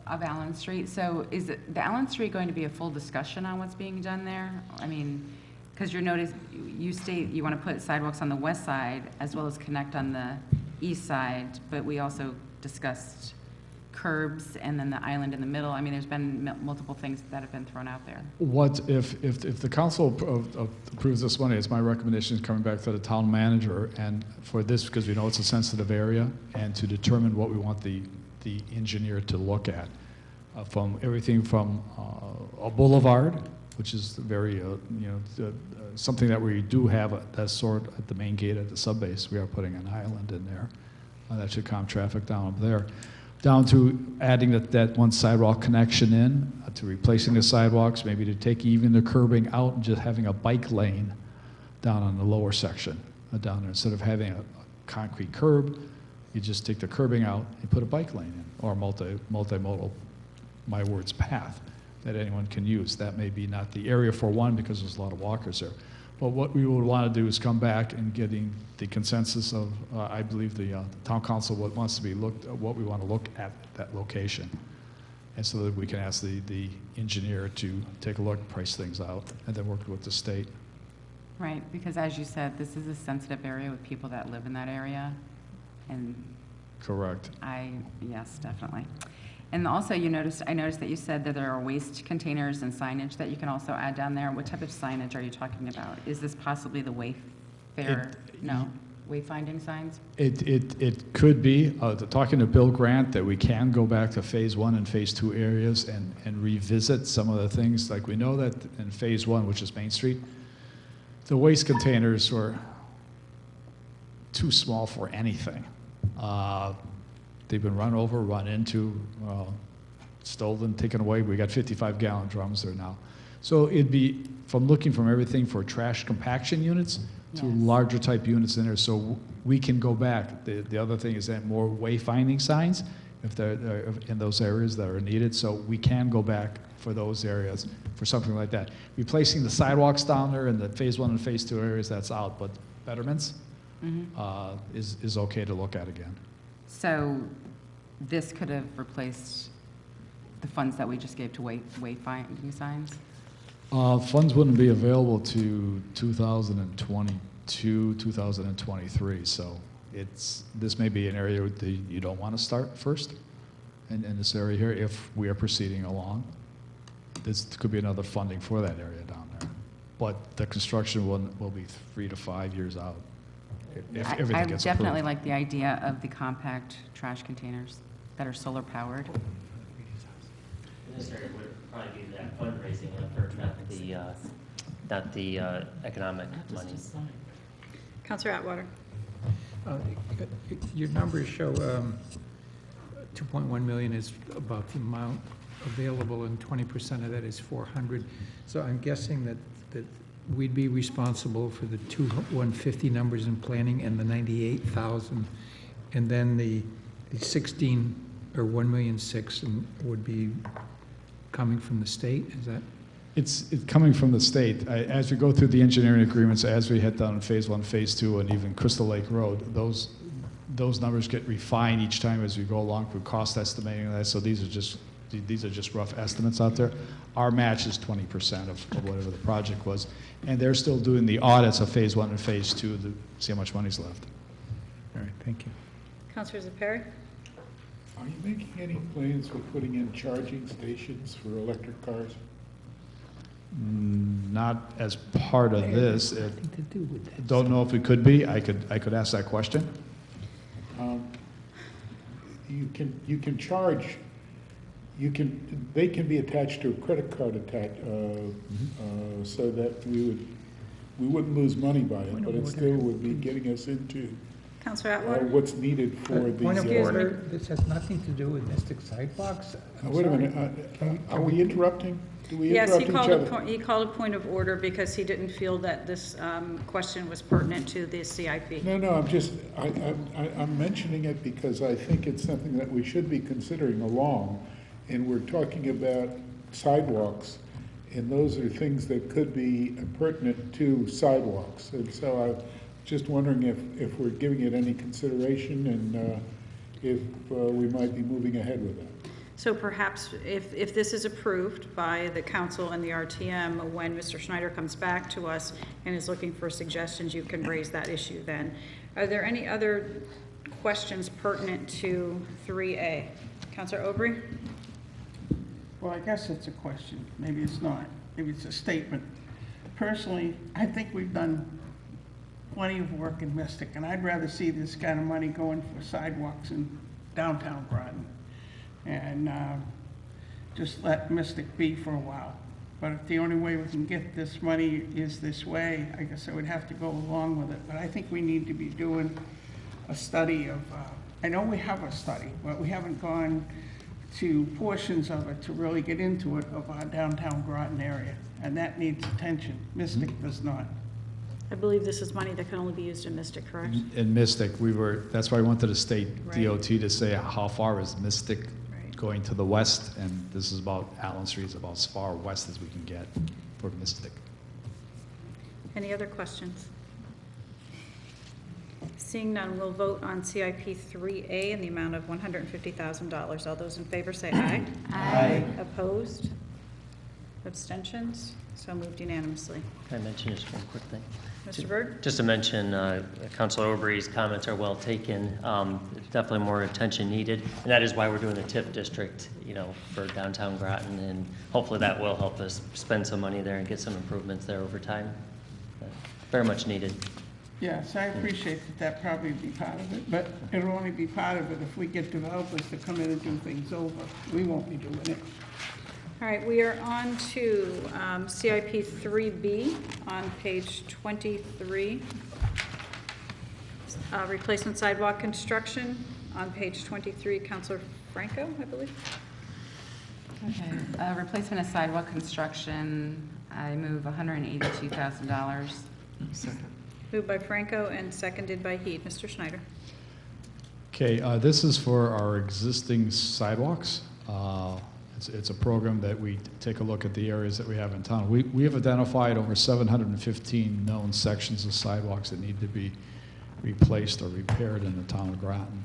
of Allen Street. So is the Allen Street going to be a full discussion on what's being done there? Because you state you want to put sidewalks on the west side as well as connect on the east side, but we also discussed curbs and then the island in the middle. There's been multiple things that have been thrown out there. What if the council approves this money, it's my recommendation is coming back to the town manager and for this, because we know it's a sensitive area, and to determine what we want the engineer to look at, from everything from a boulevard, which is very something that we do have that sort at the main gate at the subbase. We are putting an island in there that should calm traffic down up there, down to adding that one sidewalk connection in, to replacing the sidewalks, maybe to take even the curbing out and just having a bike lane down on the lower section down there. Instead of having a concrete curb, you just take the curbing out and put a bike lane in, or a multimodal, my words, path that anyone can use. That may be not the area for one because there's a lot of walkers there. But what we would want to do is come back and getting the consensus of, I believe the town council wants to be looked at, what we want to look at that location. And so that we can ask the engineer to take a look, price things out, and then work with the state. Right, because as you said, this is a sensitive area with people that live in that area. And correct. Yes, definitely. And also I noticed that you said that there are waste containers and signage that you can also add down there. What type of signage are you talking about? Is this possibly the wayfinding signs? It could be. Talking to Bill Grant, that we can go back to phase 1 and phase 2 areas and revisit some of the things. Like we know that in phase 1, which is Main Street, the waste containers were too small for anything. They've been run over, run into, stolen, taken away. We got 55-gallon drums there now. So it'd be looking from everything for trash compaction units to larger type units in there, so we can go back. The other thing is that more wayfinding signs if they're in those areas that are needed, so we can go back for those areas for something like that. Replacing the sidewalks down there in the phase 1 and phase 2 areas, that's out, but betterments is okay to look at again. So this could have replaced the funds that we just gave to wayfinding signs? Funds wouldn't be available to 2022, 2023, so this may be an area that you don't want to start first in this area here if we are proceeding along. This could be another funding for that area down there. But the construction will be 3 to 5 years out. If everything gets I definitely approved. like the idea of the compact trash containers that are solar powered. This area would probably be that fundraising effort, not the economic money. Councilor Atwater. Your numbers show 2.1 million is about the amount available, and 20% of that is 400. So I'm guessing that we'd be responsible for the 150 numbers in planning and the 98,000, and then the 16 or 1,600,000 would be coming from the state? Is that? It's coming from the state. As we go through the engineering agreements, as we head down in Phase 1, Phase 2, and even Crystal Lake Road, those numbers get refined each time as we go along through cost estimating that. So these are just rough estimates out there. Our match is 20% of whatever the project was, and they're still doing the audits of Phase 1 and Phase 2 to see how much money's left. All right, thank you. Councilor Perry? Are you making any plans for putting in charging stations for electric cars? Not as part of this. Nothing to do with that. Don't know if it could be. I could ask that question. You can charge. They can be attached to a credit card so that we wouldn't lose money by it, but it still would be getting us into Councilor Atwater? what's needed for these. Point of order, this has nothing to do with Mystic Sidewalks. I'm Wait a sorry. minute, are we interrupting? Do we Yes, interrupt each other? he called a point of order because he didn't feel that this question was pertinent to the CIP. No, I'm mentioning it because I think it's something that we should be considering along, and we're talking about sidewalks, and those are things that could be pertinent to sidewalks. And so I'm just wondering if we're giving it any consideration and if we might be moving ahead with that. So perhaps if this is approved by the council and the RTM, when Mr. Schneider comes back to us and is looking for suggestions, you can raise that issue then. Are there any other questions pertinent to 3A? Councilor Aubry? Well, I guess it's a question. Maybe it's not. Maybe it's a statement. Personally, I think we've done plenty of work in Mystic, and I'd rather see this kind of money going for sidewalks in downtown Groton. And just let Mystic be for a while. But if the only way we can get this money is this way, I guess I would have to go along with it. But I think we need to be doing a study of, I know we have a study, but we haven't gone to portions of it to really get into it of our downtown Groton area. And that needs attention. Mystic does not. I believe this is money that can only be used in Mystic, correct? In Mystic, that's why I went to the state Right. DOT to say how far is Mystic going to the west, and this is about Allen Street, is about as far west as we can get for Mystic. Any other questions? Seeing none, we'll vote on CIP 3A in the amount of $150,000. All those in favor say aye. Aye. Opposed? Abstentions? So moved unanimously. Can I mention just one quick thing? Mr. Byrd? Just to mention, Councilor Aubry's comments are well taken. Definitely more attention needed, and that is why we're doing the TIF district, for downtown Groton, and hopefully that will help us spend some money there and get some improvements there over time. Very much needed. Yes, I appreciate that probably be part of it, but it'll only be part of it if we get developers to come in and do things over. We won't be doing it. All right, we are on to CIP 3B on page 23. Replacement sidewalk construction on page 23, Councilor Franco, I believe. Okay, replacement of sidewalk construction, I move $182,000. Moved by Franco and seconded by Heed. Mr. Schneider. Okay, this is for our existing sidewalks. It's a program that we take a look at the areas that we have in town. We have identified over 715 known sections of sidewalks that need to be replaced or repaired in the town of Groton.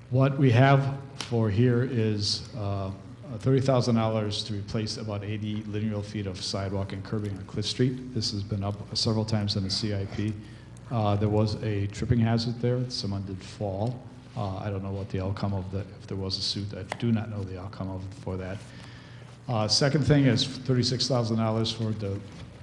What we have for here is $30,000 to replace about 80 linear feet of sidewalk and curbing on Cliff Street. This has been up several times in the CIP. There was a tripping hazard there. Someone did fall. I don't know what the outcome of that, if there was a suit. I do not know the outcome of for that. Second thing is $36,000 for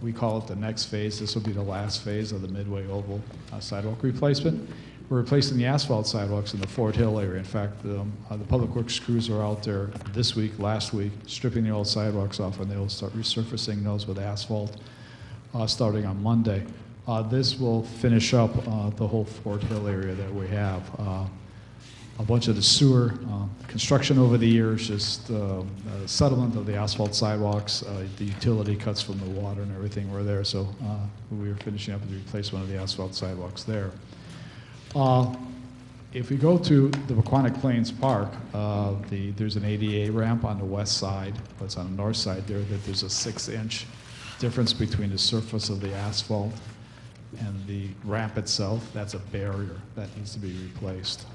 we call it the next phase. This will be the last phase of the Midway Oval sidewalk replacement. We're replacing the asphalt sidewalks in the Fort Hill area. In fact, the Public Works crews are out there this week, last week, stripping the old sidewalks off, and they'll start resurfacing those with asphalt starting on Monday. This will finish up the whole Fort Hill area that we have. A bunch of the sewer construction over the years, just settlement of the asphalt sidewalks, the utility cuts from the water and everything were there, so we were finishing up the replacement of the asphalt sidewalks there. If we go to the Paquonic Plains Park, there's an ADA ramp on the west side, but it's on the north side there, that there's a 6-inch difference between the surface of the asphalt and the ramp itself. That's a barrier that needs to be replaced.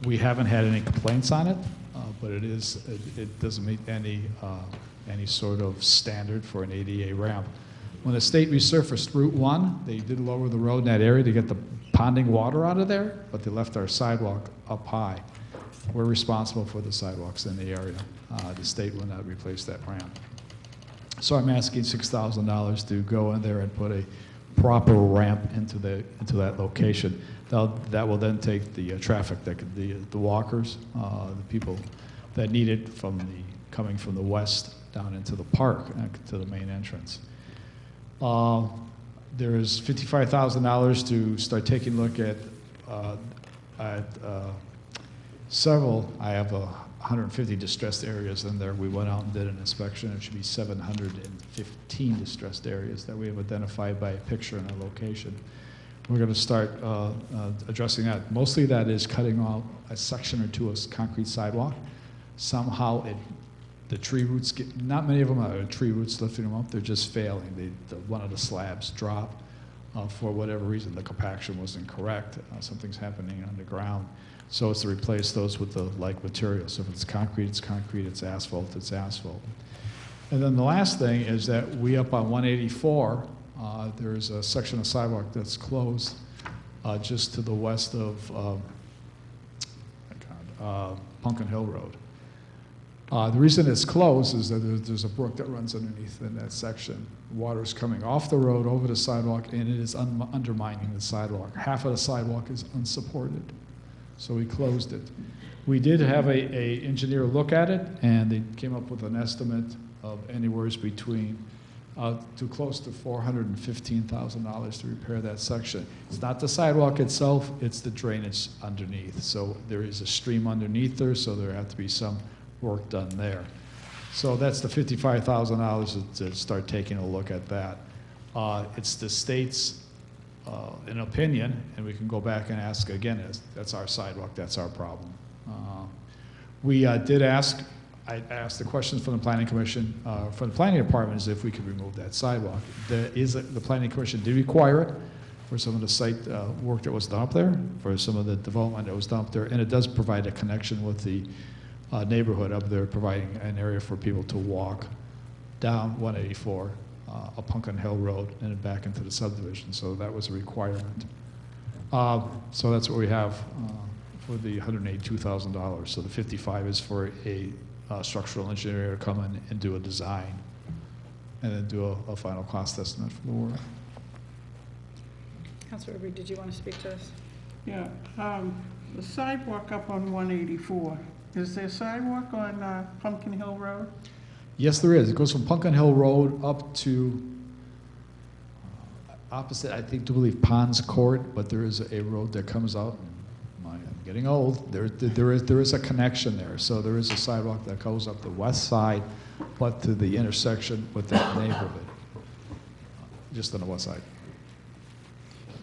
We haven't had any complaints on it, but it doesn't meet any sort of standard for an ADA ramp. When the state resurfaced Route 1, they did lower the road in that area to get the ponding water out of there, but they left our sidewalk up high. We're responsible for the sidewalks in the area. The state will not replace that ramp. So I'm asking $6,000 to go in there and put a proper ramp into that location. That will then take the traffic, the walkers, the people that need it coming from the west down into the park, to the main entrance. There's $55,000 to start taking a look at several. I have 150 distressed areas in there. We went out and did an inspection. It should be 715 distressed areas that we have identified by a picture and a location. We're going to start addressing that. Mostly that is cutting off a section or two of concrete sidewalk. Somehow the tree roots not many of them are tree roots lifting them up, they're just failing. One of the slabs dropped for whatever reason. The compaction wasn't correct. Something's happening underground. So it's to replace those with the like material. So if it's concrete, it's concrete. It's asphalt, it's asphalt. And then the last thing is that we up on 184, there's a section of sidewalk that's closed just to the west of Pumpkin Hill Road. The reason it's closed is that there's a brook that runs underneath in that section. Water's coming off the road over the sidewalk, and it is undermining the sidewalk. Half of the sidewalk is unsupported, so we closed it. We did have a engineer look at it, and they came up with an estimate of anywhere between to close to $415,000 to repair that section. It's not the sidewalk itself, it's the drainage underneath. So there is a stream underneath there, so there have to be some work done there. So that's the $55,000 to start taking a look at that. It's the state's an opinion, and we can go back and ask again, that's our sidewalk, that's our problem. We did ask, I asked the questions from the Planning Commission, from the Planning Department, is if we could remove that sidewalk. The Planning Commission did require it for some of the site work that was done up there, for some of the development that was done up there, and it does provide a connection with the neighborhood up there, providing an area for people to walk down 184, up Pumpkin Hill Road, and then back into the subdivision. So that was a requirement. So that's what we have for the $182,000. So the 55 is for a structural engineer to come in and do a design, and then do a final cost estimate for the work. Councilor Reed, did you want to speak to this? Yeah, the sidewalk up on 184, is there a sidewalk on Pumpkin Hill Road? Yes, there is. It goes from Pumpkin Hill Road up to opposite, I think, to believe Ponds Court, but there is a road that comes out. I'm getting old. There is a connection there. So there is a sidewalk that goes up the west side, but to the intersection with that neighborhood, just on the west side.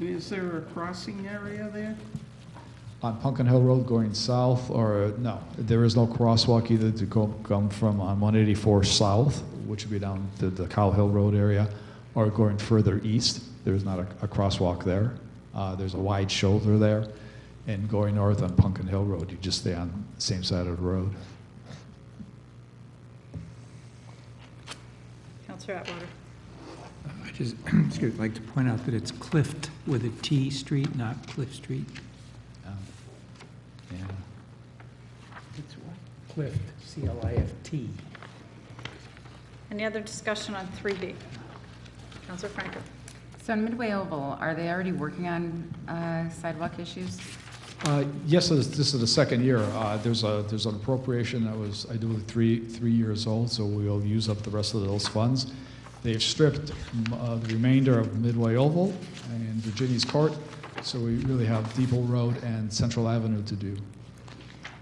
Is there a crossing area there? On Pumpkin Hill Road going south, or no, there is no crosswalk either to come from on 184 south, which would be down to the Cow Hill Road area, or going further east. There's not a crosswalk there. There's a wide shoulder there. And going north on Pumpkin Hill Road, you just stay on the same side of the road. Councilor Atwater. I just like to point out that it's Clift with a T Street, not Cliff Street. Yeah. It's what? Clift, C-L-I-F-T. Any other discussion on 3B? Councilor Franco. So in Midway Oval, are they already working on sidewalk issues? Yes, this is the second year. There's an appropriation that was, I believe, three years old, so we'll use up the rest of those funds. They've stripped the remainder of Midway Oval and Virginia's Court, so we really have Depot Road and Central Avenue to do.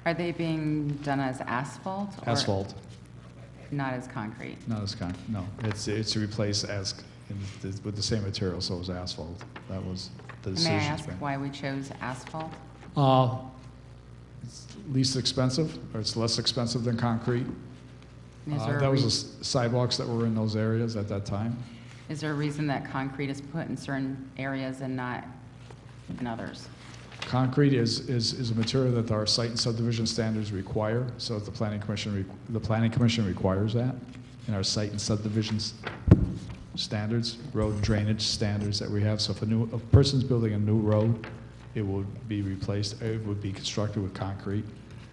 Are they being done as asphalt? Or Asphalt. Not as concrete? Not as concrete, no. It's to replace with the same material, so it was asphalt. That was the decision. May I ask why we chose asphalt? It's least expensive, or it's less expensive than concrete. Is there a That was reason- the sidewalks that were in those areas at that time. Is there a reason that concrete is put in certain areas and not in others? Concrete is a material that our site and subdivision standards require, so the planning commission requires that in our site and subdivisions standards, road drainage standards that we have. So if a person's building a new road, it would be replaced, it would be constructed with concrete.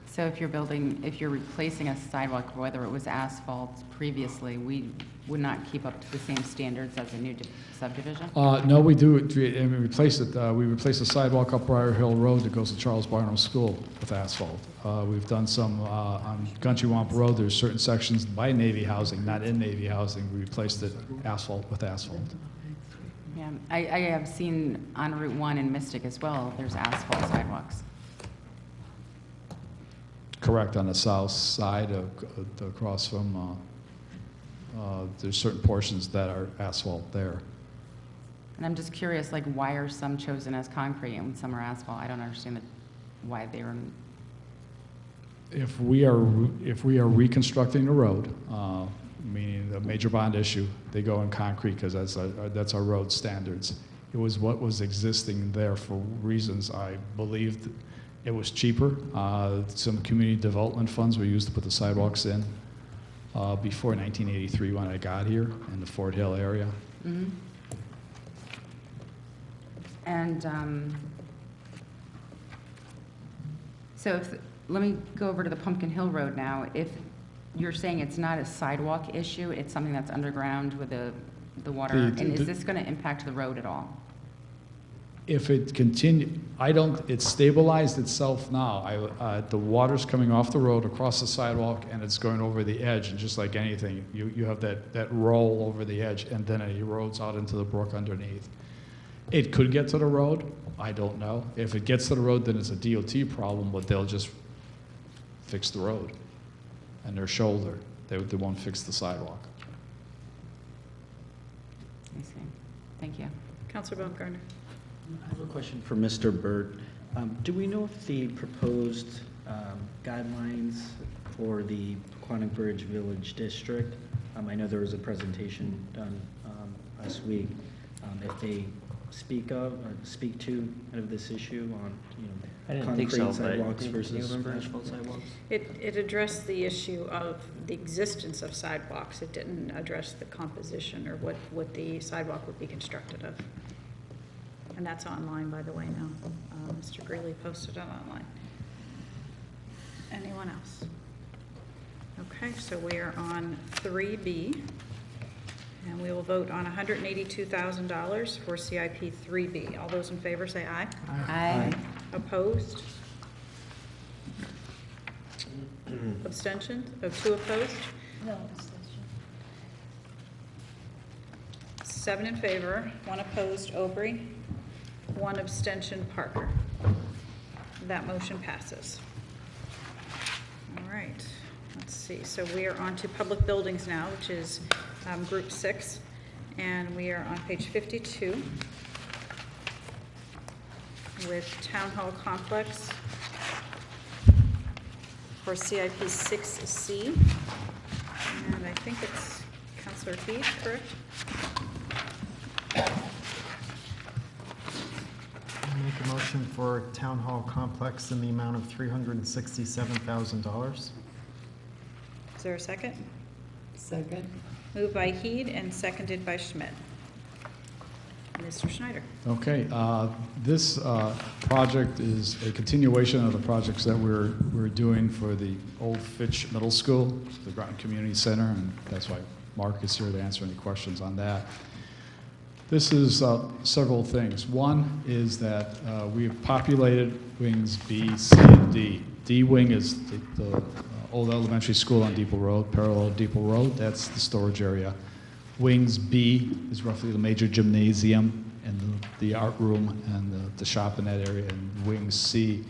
So if you're replacing a sidewalk, whether it was asphalt previously, we would not keep up to the same standards as a new subdivision? No, we do, and we replace it. We replace the sidewalk up Briar Hill Road that goes to Charles Barnum School with asphalt. We've done some on Gunchewamp Road. There's certain sections by Navy housing, not in Navy housing. We replaced it asphalt with asphalt. Yeah, I have seen on Route 1 in Mystic as well, there's asphalt sidewalks. Correct, on the south side across from, there's certain portions that are asphalt there. And I'm just curious, like, why are some chosen as concrete and some are asphalt? I don't understand why they were. If we are reconstructing the road, meaning the major bond issue, they go in concrete because that's our road standards. It was what was existing there for reasons I believed it was cheaper. Some community development funds were used to put the sidewalks in before 1983 when I got here in the Fort Hill area. Mm-hmm. And so let me go over to the Pumpkin Hill Road now. If you're saying it's not a sidewalk issue, it's something that's underground with the water, and is this going to impact the road at all? If it it's stabilized itself now. The water's coming off the road across the sidewalk and it's going over the edge, and just like anything, you have that roll over the edge and then it erodes out into the brook underneath. It could get to the road, I don't know. If it gets to the road, then it's a DOT problem, but they'll just fix the road and their shoulder. They won't fix the sidewalk. I see. Thank you. Councilor Baumgartner. I have a question for Mr. Burt. Do we know if the proposed guidelines for the Quantic Bridge Village District, I know there was a presentation done last week, if they speak to kind of this issue on, I didn't concrete think so, sidewalks but versus asphalt sidewalks? It addressed the issue of the existence of sidewalks. It didn't address the composition or what the sidewalk would be constructed of. And that's online, by the way, now. Mr. Greeley posted it online. Anyone else? Okay, so we are on 3B, and we will vote on $182,000 for CIP 3B. All those in favor say aye. Aye. Opposed? Abstentions? Oh, 2 opposed? No abstention. 7 in favor, 1 opposed, Aubrey, 1 abstention, Parker. That motion passes. All right, let's see. So we are on to public buildings now, which is Group 6, and we are on page 52 with Town Hall Complex for CIP 6C, and I think it's Councilor Heath, correct? Make a motion for Town Hall Complex in the amount of $367,000. Is there a second? Second. Moved by Heed and seconded by Schmidt. Mr. Schneider. Okay, this project is a continuation of the projects that we're doing for the old Fitch Middle School, the Groton Community Center, and that's why Mark is here to answer any questions on that. This is several things. One is that we have populated wings B, C, and D. D wing is the old elementary school on Depot Road, parallel to Depot Road. That's the storage area. Wings B is roughly the major gymnasium and the art room and the shop in that area. And wing C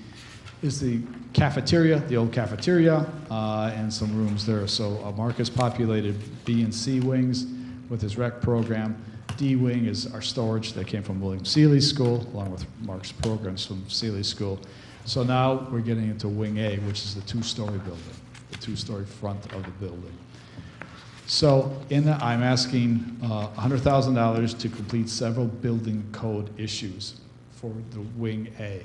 is the cafeteria, the old cafeteria, and some rooms there. So Mark has populated B and C wings with his rec program. D wing is our storage that came from William Seeley School, along with Mark's programs from Seeley School. So now we're getting into Wing A, which is the two-story building, the two-story front of the building. So I'm asking $100,000 to complete several building code issues for the Wing A.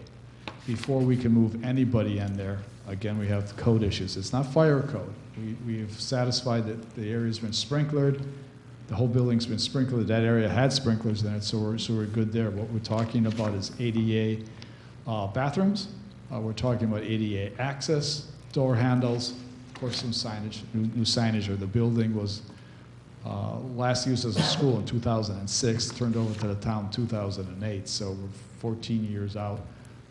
Before we can move anybody in there, again, we have the code issues. It's not fire code. We've satisfied that the area's been sprinklered, the whole building's been sprinkled. That area had sprinklers in it, so we're good there. What we're talking about is ADA bathrooms. We're talking about ADA access, door handles, of course, some signage, new signage. Or the building was last used as a school in 2006, turned over to the town in 2008. So we're 14 years out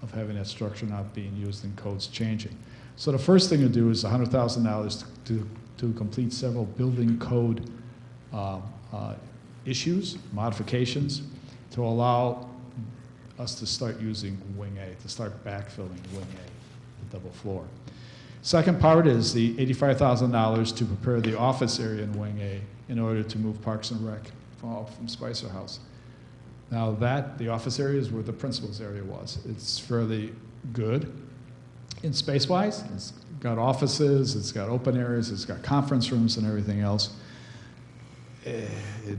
of having that structure not being used and codes changing. So the first thing to do is $100,000 to complete several building code issues, modifications, to allow us to start using Wing A, to start backfilling Wing A, the double floor. Second part is the $85,000 to prepare the office area in Wing A in order to move Parks and Rec from Spicer House. Now the office area is where the principal's area was. It's fairly good in space-wise. It's got offices, it's got open areas, it's got conference rooms and everything else. It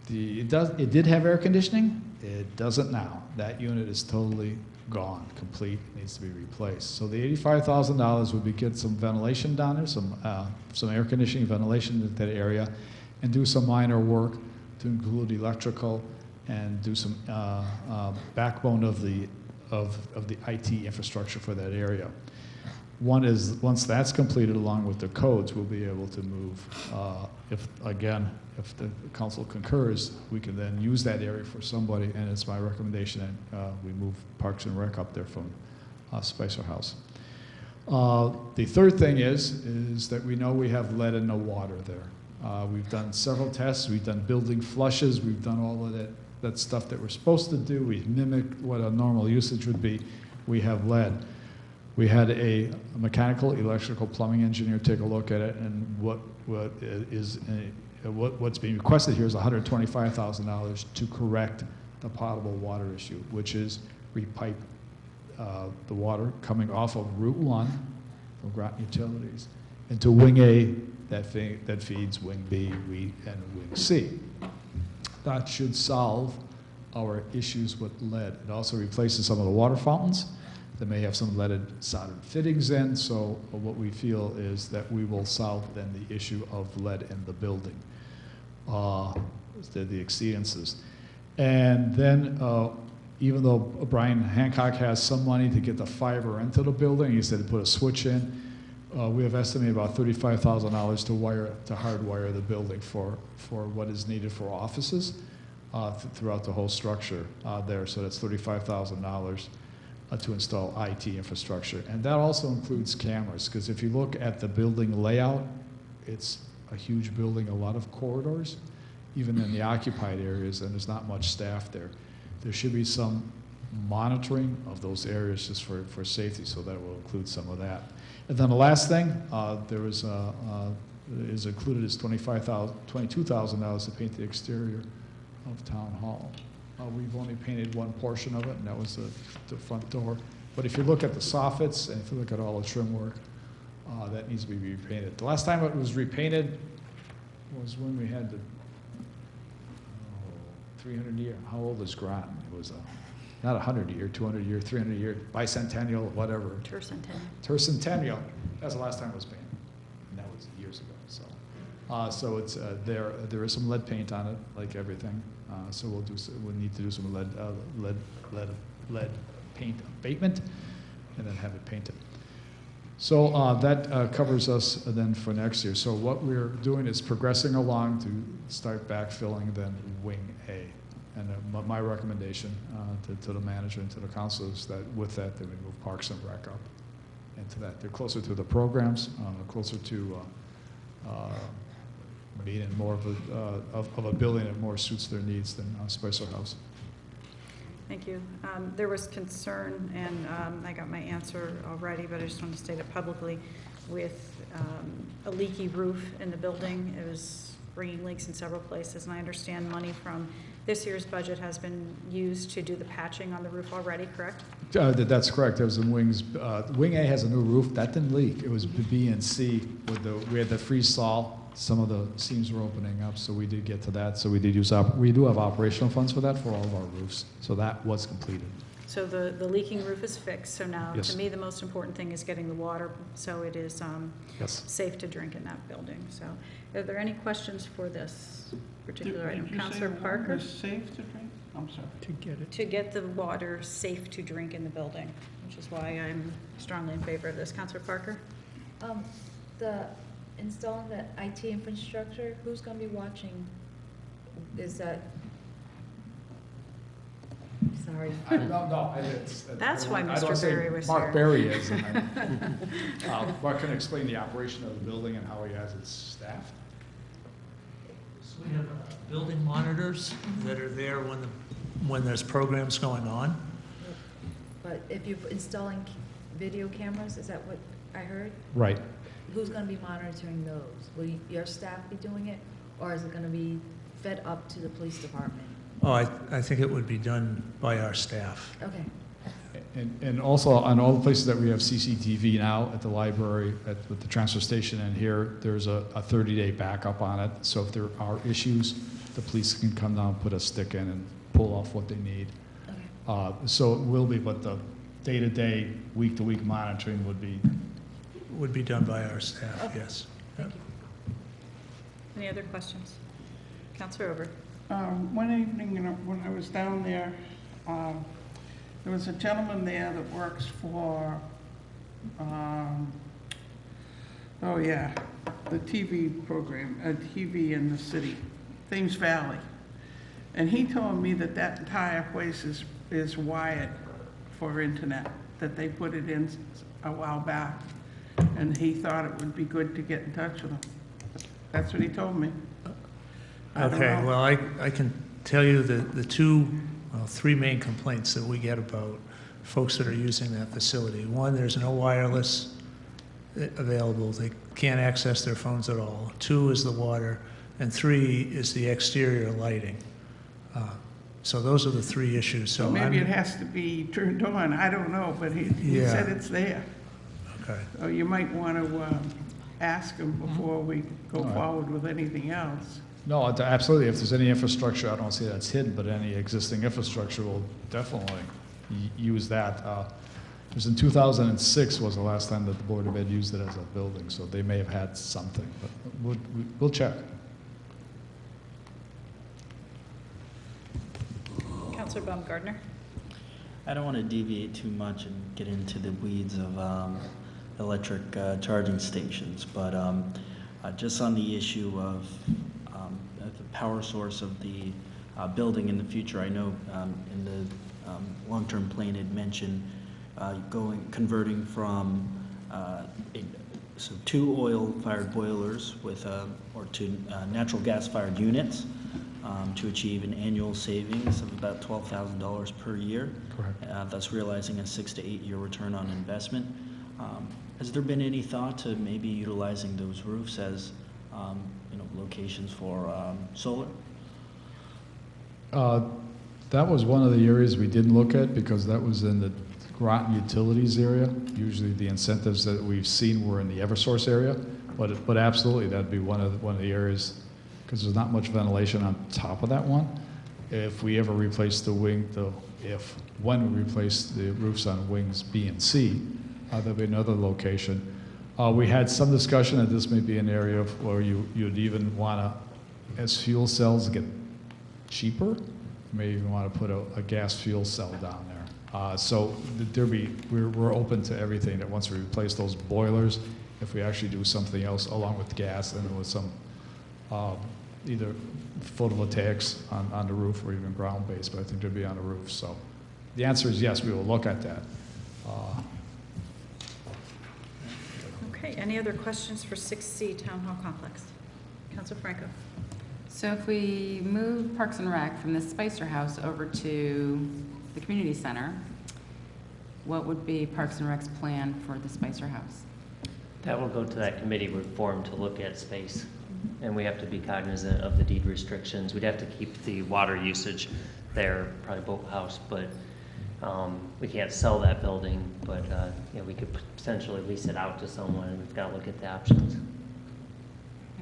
did have air conditioning. It doesn't now. That unit is totally gone, complete, needs to be replaced. So the $85,000 would be get some ventilation down there, some air conditioning, ventilation in that area, and do some minor work to include electrical and do some backbone of the IT infrastructure for that area. One is, once that's completed along with the codes, we'll be able to move, if the council concurs, we can then use that area for somebody, and it's my recommendation that we move Parks and Rec up there from Spicer House. The third thing is that we know we have lead and no water there. We've done several tests, we've done building flushes, we've done all of that stuff that we're supposed to do. We've mimicked what a normal usage would be. We have lead. We had a mechanical, electrical, plumbing engineer take a look at it, and what's being requested here is $125,000 to correct the potable water issue, which is repipe the water coming off of Route 1 from Groton Utilities into Wing A that feeds Wing B, and Wing C. That should solve our issues with lead. It also replaces some of the water fountains that may have some leaded soldered fittings in, so what we feel is that we will solve then the issue of lead in the building, the exceedances. And then, even though Brian Hancock has some money to get the fiber into the building, he said to put a switch in, we have estimated about $35,000 to hardwire the building for what is needed for offices throughout the whole structure there, so that's $35,000. To install IT infrastructure. And that also includes cameras, because if you look at the building layout, it's a huge building, a lot of corridors, even in the occupied areas, and there's not much staff there. There should be some monitoring of those areas just for safety, so that will include some of that. And then the last thing, is included is $22,000 to paint the exterior of Town Hall. We've only painted one portion of it, and that was the front door. But if you look at the soffits, and if you look at all the trim work, that needs to be repainted. The last time it was repainted was when we had the 300-year, how old is Groton? It was not 100-year, 200-year, 300-year, bicentennial, whatever. Tercentennial. That's the last time it was painted, and that was years ago. So it's there is some lead paint on it, like everything. So we'll need to do some lead paint abatement, and then have it painted. So that covers us then for next year. So what we're doing is progressing along to start backfilling then Wing A. And my recommendation to the manager and to the council is that with that, we move Parks and Rec up into that. They're closer to the programs, closer to being in more of a building that more suits their needs than Spicer House. Thank you. There was concern, and I got my answer already, but I just want to state it publicly, with a leaky roof in the building. It was bringing leaks in several places, and I understand money from this year's budget has been used to do the patching on the roof already, correct? That's correct. There was some wings. Wing A has a new roof. That didn't leak. It was B and C. We had the freeze thaw. Some of the seams were opening up, so we did get to that. So we did use we do have operational funds for that for all of our roofs. So that was completed. So the leaking roof is fixed, so now, Yes. to me, the most important thing is getting the water, so it is Yes. safe to drink in that building. So are there any questions for this particular item? Did you say Counselor the water Parker? is safe to drink? I'm sorry. To get it. To get the water safe to drink in the building, which is why I'm strongly in favor of this. Counselor Parker? The installing the IT infrastructure, who's gonna be watching? Is that? Sorry. No, That's why Mr. Berry was Mark here. Berry is. Mark can explain the operation of the building and how he has its staffed. So we have building monitors that are there when there's programs going on. But if you're installing video cameras, is that what I heard? Right. Who's gonna be monitoring those? Will your staff be doing it, or is it gonna be fed up to the police department? Oh, I think it would be done by our staff. Okay. And also on all the places that we have CCTV now, at the library, at the transfer station and here, there's a 30-day backup on it. So if there are issues, the police can come down, put a stick in and pull off what they need. Okay. So it will be, but the day-to-day, week-to-week monitoring Would be done by our staff, Okay. yes. Thank you. Any other questions? Counselor Over? One evening, when I was down there, there was a gentleman there that works for, the TV program, TV in the city, Thames Valley. And he told me that entire place is wired for internet, that they put it in a while back. And he thought it would be good to get in touch with him. That's what he told me. I don't Okay, know. well, I can tell you the three main complaints that we get about folks that are using that facility. One, there's no wireless available. They can't access their phones at all. Two is the water, and three is the exterior lighting. So those are the three issues. So maybe it has to be turned on, I don't know, but he Yeah. said it's there. Okay. So you might want to ask him before we go All right. forward with anything else. No, absolutely. If there's any infrastructure, I don't see that's hidden, but any existing infrastructure will definitely use that. It was in 2006 was the last time that the Board of Ed used it as a building, so they may have had something, but we'll check. Counselor Baumgartner? I don't want to deviate too much and get into the weeds of electric charging stations, but just on the issue of the power source of the building in the future, I know in the long-term plan it mentioned converting from two oil-fired boilers to natural gas-fired units to achieve an annual savings of about $12,000 per year. Correct. Thus realizing a 6 to 8 year return on investment. Has there been any thought to maybe utilizing those roofs as locations for solar? That was one of the areas we didn't look at because that was in the Groton utilities area. Usually the incentives that we've seen were in the Eversource area, but absolutely that'd be one of the areas because there's not much ventilation on top of that one. If we ever replace when we replace the roofs on wings B and C, there'll be another location. We had some discussion that this may be an area where you'd even want to, as fuel cells get cheaper, you may even want to put a gas fuel cell down there. So we're open to everything that once we replace those boilers, if we actually do something else along with gas and with some either photovoltaics on the roof or even ground-based, but I think they'd be on the roof. So the answer is yes, we will look at that. Okay, any other questions for 6C Town Hall Complex? Counselor Franco? So if we move Parks and Rec from the Spicer House over to the community center, what would be Parks and Rec's plan for the Spicer House? That will go to that committee we formed to look at space. And we have to be cognizant of the deed restrictions. We'd have to keep the water usage there, probably boathouse, but we can't sell that building, but you know, we could potentially lease it out to someone, and we've got to look at the options.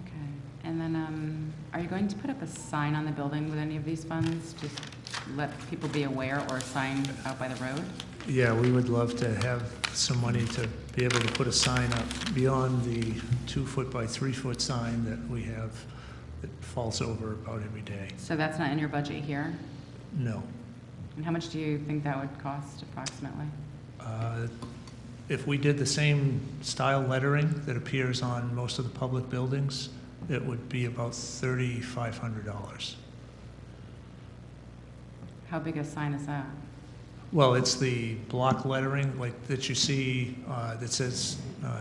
Okay, and then, are you going to put up a sign on the building with any of these funds? Just let people be aware, or a sign out by the road? Yeah, we would love to have some money to be able to put a sign up beyond the 2-foot by 3-foot sign that we have that falls over about every day. So that's not in your budget here? No. And how much do you think that would cost approximately? If we did the same style lettering that appears on most of the public buildings, it would be about $3,500. How big a sign is that? Well, it's the block lettering like that you see that says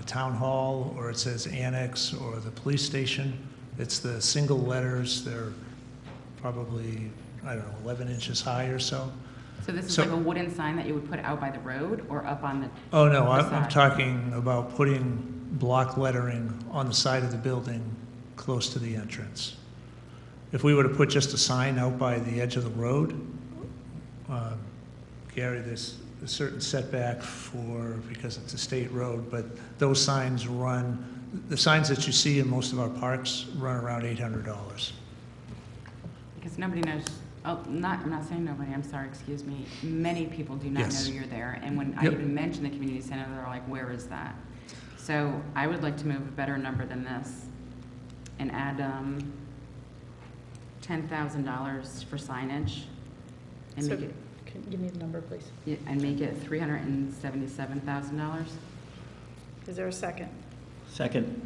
Town Hall, or it says Annex, or the police station. It's the single letters. They're probably, I don't know, 11 inches high or so. So this is like a wooden sign that you would put out by the road or up on the Oh, no, I'm side? talking about putting block lettering on the side of the building close to the entrance. If we were to put just a sign out by the edge of the road, Gary, there's a certain setback because it's a state road, but those signs the signs that you see in most of our parks run around $800. Because nobody knows, I'm not saying nobody, I'm sorry, excuse me. Many people do not Yes. know you're there. And when I Yep. even mention the community center, they're like, where is that? So I would like to move a better number than this and add $10,000 for signage and So, make it, can you give me the number, please? yeah, and make it $377,000. Is there a second? Second.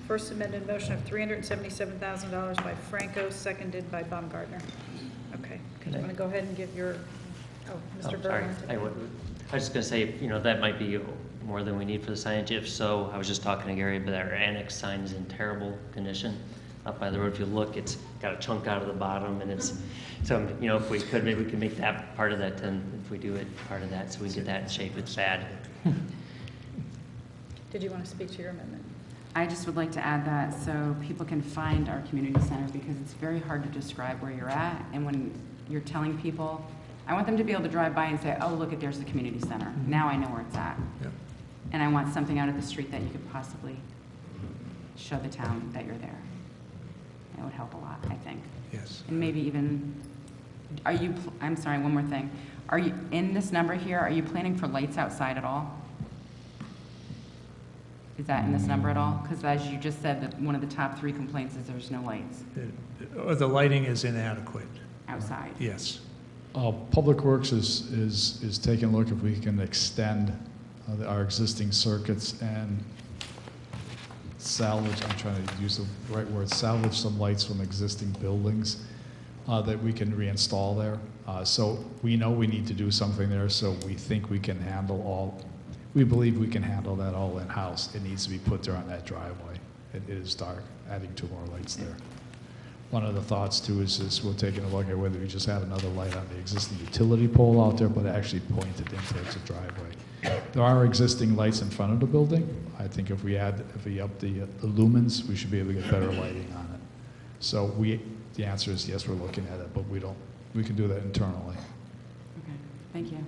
First amended motion of $377,000 by Franco, seconded by Baumgartner. Okay, you want to go ahead and give your, Mr. Sorry, Bergeron. I was just going to say, you know, that might be more than we need for the signage. If so, I was just talking to Gary, but our annex sign is in terrible condition up by the road. If you look, it's got a chunk out of the bottom, and it's, so, you know, if we could, maybe we could make that part of that, then if we do it, part of that, so we can get that in shape. It's bad. Did you want to speak to your amendment? I just would like to add that so people can find our community center, because it's very hard to describe where you're at. And when you're telling people, I want them to be able to drive by and say, oh, look, there's the community center. Now I know where it's at. Yep. And I want something out of the street that you could possibly show the town that you're there. It would help a lot, I think. Yes. And maybe even, I'm sorry, one more thing. Are you, in this number here, are you planning for lights outside at all? Is that in this number at all? Because as you just said, that one of the top 3 complaints is there's no lights The lighting is inadequate. outside. Yes. Public Works is taking a look if we can extend our existing circuits and salvage, I'm trying to use the right word, salvage some lights from existing buildings that we can reinstall there. So we know we need to do something there, so we think we can we believe we can handle that all in-house. It needs to be put there on that driveway. It is dark, adding 2 more lights there. One of the thoughts too is we're taking a look at whether we just add another light on the existing utility pole out there, but actually point it in towards the driveway. There are existing lights in front of the building. I think if we up the lumens, we should be able to get better lighting on it. So the answer is yes, we're looking at it, but we can do that internally. Okay, thank you.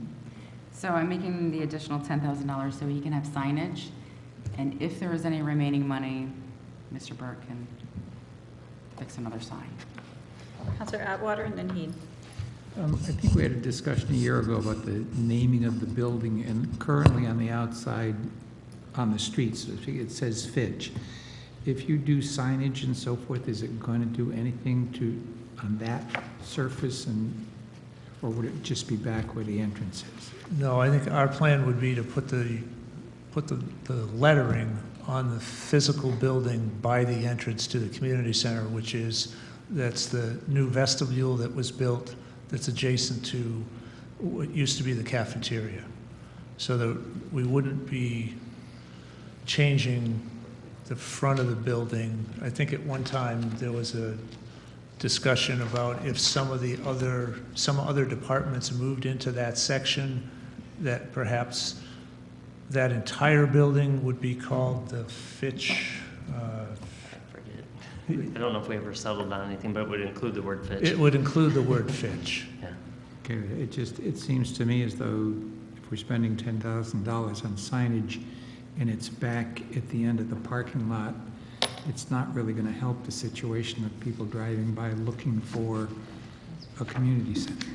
So I'm making the additional $10,000 so we can have signage. And if there is any remaining money, Mr. Burke can fix another sign. Counselor Atwater and then Heed. I think we had a discussion a year ago about the naming of the building, and currently on the outside, on the streets, it says Fitch. If you do signage and so forth, is it going to do anything on that surface, or would it just be back where the entrance is? No, I think our plan would be to put the lettering on the physical building by the entrance to the community center, that's the new vestibule that was built that's adjacent to what used to be the cafeteria. So that we wouldn't be changing the front of the building. I think at one time there was a discussion about if some other departments moved into that section, that perhaps that entire building would be called the Fitch. I don't know if we ever settled on anything, but it would include the word Fitch. It would include the word Fitch. Yeah. Okay, it seems to me as though if we're spending $10,000 on signage and it's back at the end of the parking lot, it's not really going to help the situation of people driving by looking for a community center.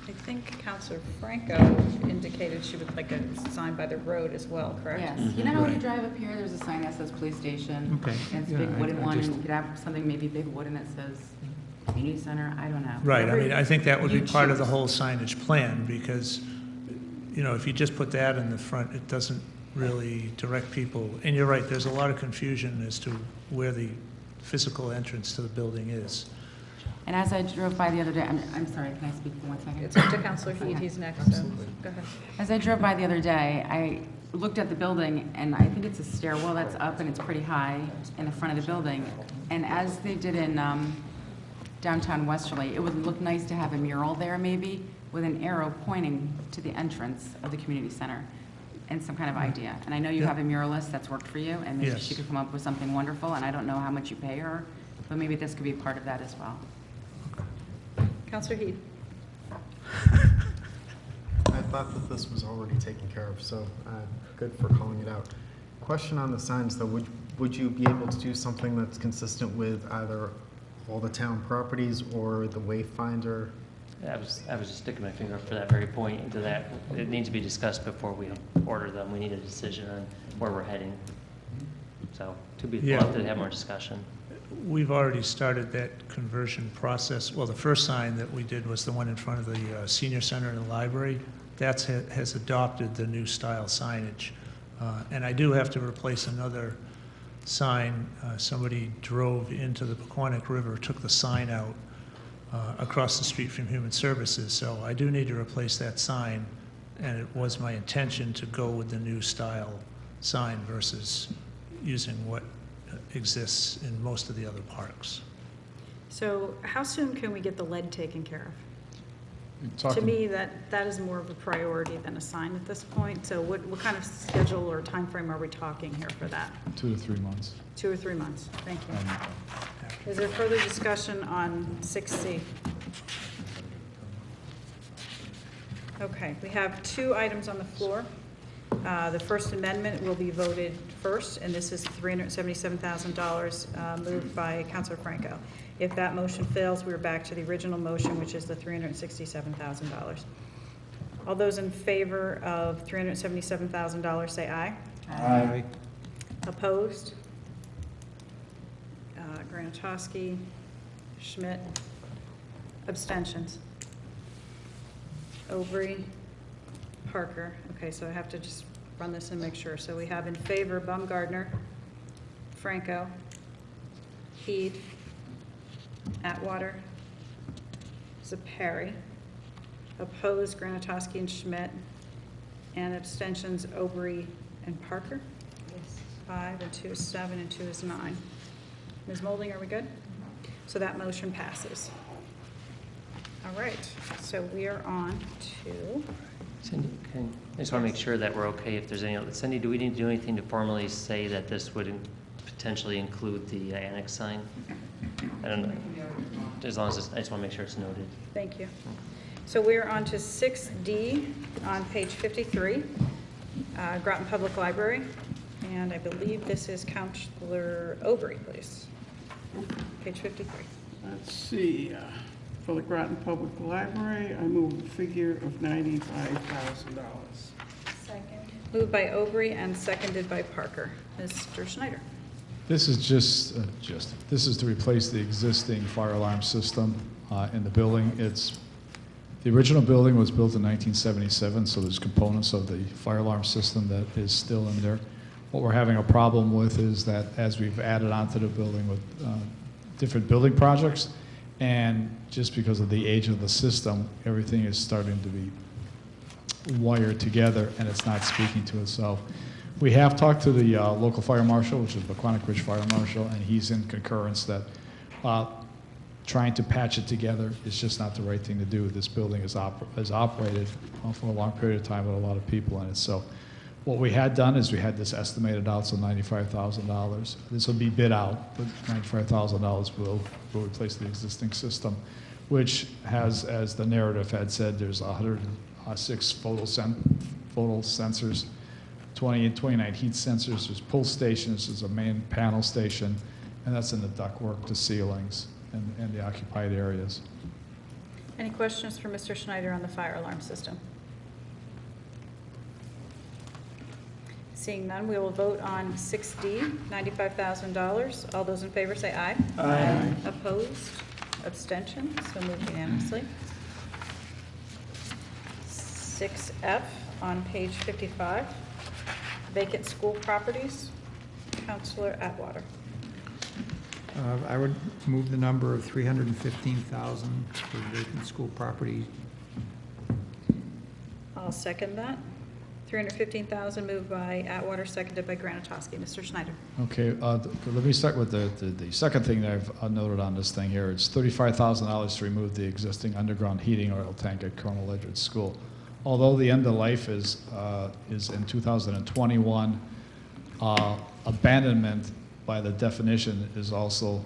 I think Councilor Franco indicated she would like a sign by the road as well, correct? Yes, you know how when you drive up here, there's a sign that says police station? Okay. And it's a Yeah, big wooden I one, just- and you could have something maybe big wooden that says community center, I don't know. Right, I mean, I think that would be You part of the choose. whole signage plan, because, you know, if you just put that in the front, it doesn't really direct people. And you're right, there's a lot of confusion as to where the physical entrance to the building is. And as I drove by the other day, I'm sorry, can I speak for 1 second? It's up to Councilor Heed, he's next, so go ahead. As I drove by the other day, I looked at the building, and I think it's a stairwell that's up, and it's pretty high in the front of the building. And as they did in downtown Westerly, it would look nice to have a mural there maybe, with an arrow pointing to the entrance of the community center, and some kind of idea. And I know you Yeah. have a muralist that's worked for you, and maybe Yes. she could come up with something wonderful, and I don't know how much you pay her, but maybe this could be part of that as well. Councilor Heed. I thought that this was already taken care of, so good for calling it out. Question on the signs, though, would you be able to do something that's consistent with either all the town properties or the Wayfinder? I was just sticking my finger up for that very point, into that it needs to be discussed before we order them. We need a decision on where we're heading. So, we'll have to have more discussion. We've already started that conversion process. Well, the first sign that we did was the one in front of the senior center and the library. That has adopted the new style signage. And I do have to replace another sign. Somebody drove into the Pequannock River, took the sign out across the street from Human Services. So I do need to replace that sign, and it was my intention to go with the new style sign versus using what exists in most of the other parks. So how soon can we get the lead taken care of? To Talking- me, that is more of a priority than a sign at this point. So what kind of schedule or time frame are we talking here for that? 2 to 3 months. 2 or 3 months, thank you. Is there further discussion on 6C? Okay, we have 2 items on the floor. The First Amendment will be voted first, and this is $377,000 moved by Councilor Franco. If that motion fails, we're back to the original motion, which is the $367,000. All those in favor of $377,000 say aye. Aye. Opposed? Granatowski, Schmidt. Abstentions? Aubrey, Parker. Okay, so I have to just run this and make sure. So we have in favor Baumgardner, Franco, Heed, Atwater, Zepari. Opposed, Granatowski and Schmidt. And abstentions, Aubrey and Parker. 5, and 2 is 7, and 2 is 9. Ms. Molding, are we good? So that motion passes. All right, so we are on to, Cindy, I just want to make sure that we're okay if there's any, Cindy, do we need to do anything to formally say that this would potentially include the annex sign? I don't know, as long as I just want to make sure it's noted. thank you. So we're on to 6D on page 53, Groton Public Library. And I believe this is Councilor Aubrey, please. Page 53. Let's see, for the Groton Public Library, I move a figure of $95,000. Second. Moved by Aubrey and seconded by Parker. Mr. Schneider. This is this is to replace the existing fire alarm system in the building. The original building was built in 1977, so there's components of the fire alarm system that is still in there. What we're having a problem with is that as we've added onto the building with different building projects, and just because of the age of the system, everything is starting to be wired together, and it's not speaking to itself. We have talked to the local fire marshal, which is Pequannock Ridge Fire Marshal, and he's in concurrence that trying to patch it together is just not the right thing to do. This building is operated for a long period of time with a lot of people in it. So What we had done is we had this estimated out, so $95,000. This will be bid out, but $95,000 will replace the existing system, which has, as the narrative had said, there's 106 photo sensors, 29 heat sensors, there's pull stations, there's a main panel station, and that's in the ductwork, the ceilings, and the occupied areas. Any questions for Mr. Schneider on the fire alarm system? Seeing none, we will vote on 6D, $95,000. All those in favor say aye. Aye. Opposed? Abstentions? So moved unanimously. 6F on page 55, vacant school properties. Counselor Atwater. I would move the number of 315,000 for vacant school property. I'll second that. 315,000 moved by Atwater, seconded by Granatowski. Mr. Schneider. Okay, let me start with the second thing that I've noted on this thing here. It's $35,000 to remove the existing underground heating oil tank at Colonel Ledger's school. Although the end of life is in 2021, abandonment by the definition is also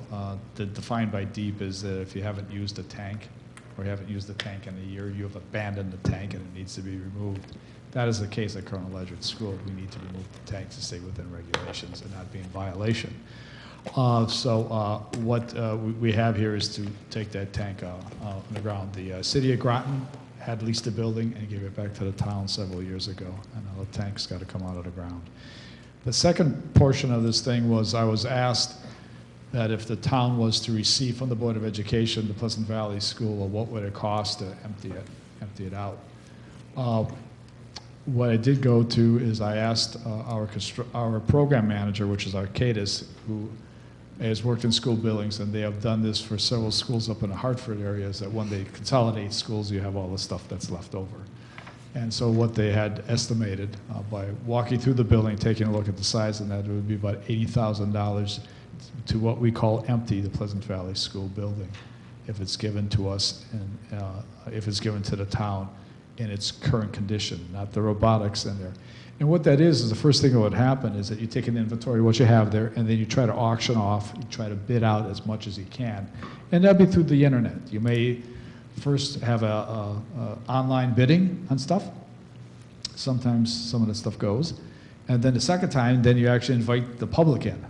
defined by DEEP is that if you haven't used a tank or you haven't used the tank in a year, you have abandoned the tank and it needs to be removed. That is the case at Colonel Ledger's school. We need to remove the tank to stay within regulations and not be in violation. What we have here is to take that tank on the ground. The city of Groton had leased a building and gave it back to the town several years ago, and now the tank's got to come out of the ground. The second portion of this thing was I was asked that if the town was to receive from the Board of Education the Pleasant Valley School, what would it cost to empty it out? What I did go to is I asked our program manager, which is Arcadis, who has worked in school buildings, and they have done this for several schools up in the Hartford areas, that when they consolidate schools, you have all the stuff that's left over. And so what they had estimated by walking through the building, taking a look at the size of that, it would be about $80,000 to what we call empty the Pleasant Valley School building, if it's given to us and if it's given to the town in its current condition, not the robotics in there. And what that is the first thing that would happen is that you take an inventory of what you have there, and then you try to auction off, you try to bid out as much as you can. And that'd be through the internet. You may first have a online bidding on stuff. Sometimes some of the stuff goes. And then the second time, then you actually invite the public in.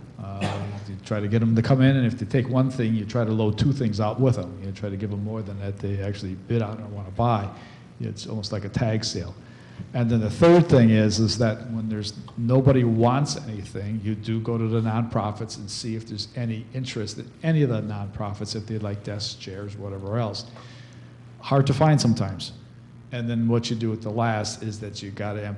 You try to get them to come in, and if they take one thing, you try to load two things out with them. You try to give them more than that they actually bid on or want to buy. It's almost like a tag sale. And then the third thing is that when there's nobody wants anything, you do go to the nonprofits and see if there's any interest in any of the nonprofits, if they'd like desks, chairs, whatever else. Hard to find sometimes. And then what you do at the last is that you got to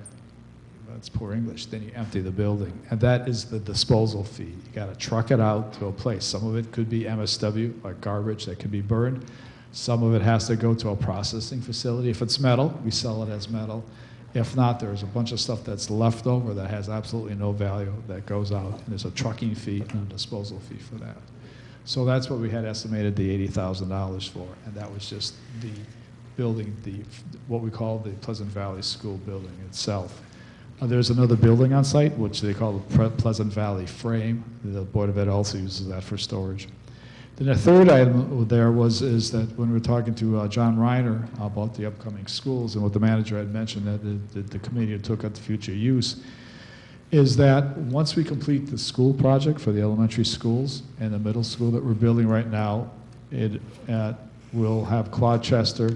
that's poor English, then you empty the building. And that is the disposal fee. You got to truck it out to a place. Some of it could be MSW, like garbage that could be burned. Some of it has to go to a processing facility. If it's metal, we sell it as metal. If not, there's a bunch of stuff that's left over that has absolutely no value that goes out. And there's a trucking fee and a disposal fee for that. So that's what we had estimated the $80,000 for. And that was just the building, what we call the Pleasant Valley School building itself. There's another building on site, which they call the Pleasant Valley Frame. The Board of Ed also uses that for storage. Then the third item there is that when we were talking to John Reiner about the upcoming schools and what the manager had mentioned that the committee took at the future use, is that once we complete the school project for the elementary schools and the middle school that we're building right now, it will have Claude Chester,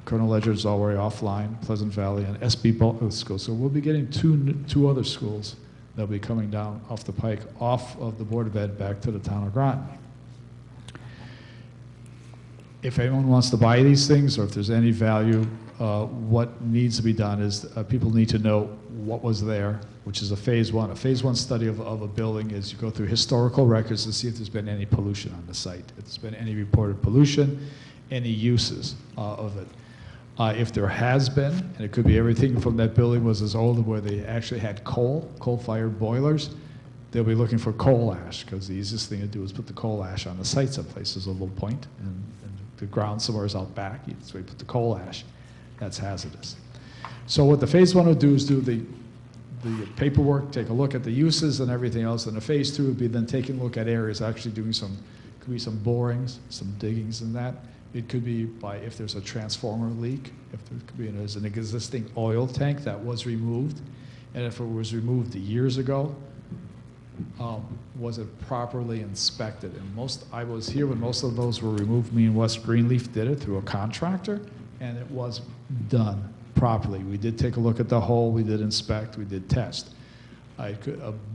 Colonel Ledger's already offline, Pleasant Valley, and SB Butler School. So we'll be getting two other schools that'll be coming down off the pike, off of the Board of Ed back to the town of Groton. If anyone wants to buy these things, or if there's any value, what needs to be done is people need to know what was there, which is a phase one. A phase one study of a building is you go through historical records to see if there's been any pollution on the site, if there's been any reported pollution, any uses of it. If there has been, and it could be everything from that building was as old where they actually had coal-fired boilers, they'll be looking for coal ash, because the easiest thing to do is put the coal ash on the site someplace. There's a little point, and the ground somewhere is out back. So you put the coal ash. That's hazardous. So what the phase one will do is do the paperwork, take a look at the uses and everything else. And the phase 2 would be then taking a look at areas, actually doing could be some borings, some diggings in that. It could be by if there's a transformer leak, if there could be there's an existing oil tank that was removed, and if it was removed years ago, was it properly inspected? And I was here when most of those were removed. Me and West Greenleaf did it through a contractor, and it was done properly. We did take a look at the hole, we did inspect, we did test.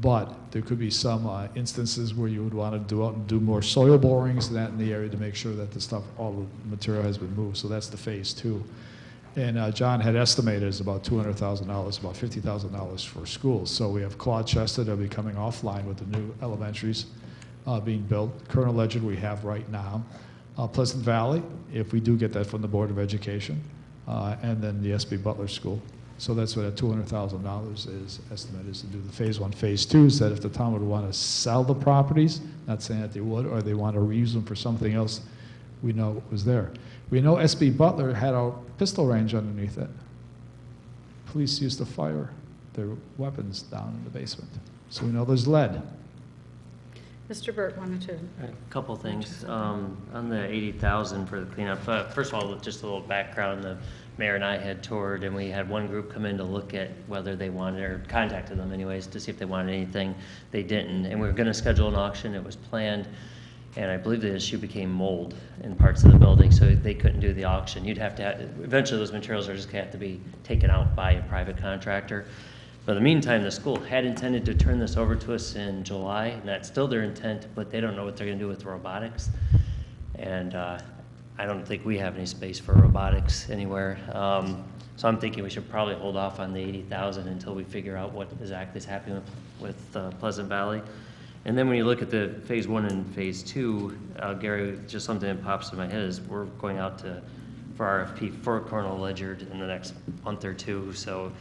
But there could be some instances where you would want to do more soil borings than that in the area to make sure that all the material has been moved. So that's the phase 2. And John had estimated it's about $200,000, about $50,000 for schools. So we have Claude Chester that'll be coming offline with the new elementaries being built. Colonel Ledger we have right now. Pleasant Valley, if we do get that from the Board of Education, and then the SB Butler School. So that's what that $200,000 is estimated is to do the phase 1. Phase 2 is that if the town would want to sell the properties, not saying that they would, or they want to reuse them for something else, we know what was there. We know SB Butler had a pistol range underneath it. Police used to fire their weapons down in the basement. So we know there's lead. Mr. Burt wanted to. A couple things. On the 80,000 for the cleanup, first of all, just a little background. The mayor and I had toured, and we had one group come in to look at whether they wanted, or contacted them anyways, to see if they wanted anything. They didn't, and we were going to schedule an auction. It was planned, and I believe the issue became mold in parts of the building, so they couldn't do the auction. You'd have to eventually those materials are just going to have to be taken out by a private contractor. But in the meantime, the school had intended to turn this over to us in July, and that's still their intent, but they don't know what they're going to do with robotics. And I don't think we have any space for robotics anywhere. So I'm thinking we should probably hold off on the 80,000 until we figure out what exactly is happening with Pleasant Valley. And then when you look at the phase 1 and phase 2, Gary, just something that pops in my head is we're going out for RFP for Colonel Ledger in the next month or two. So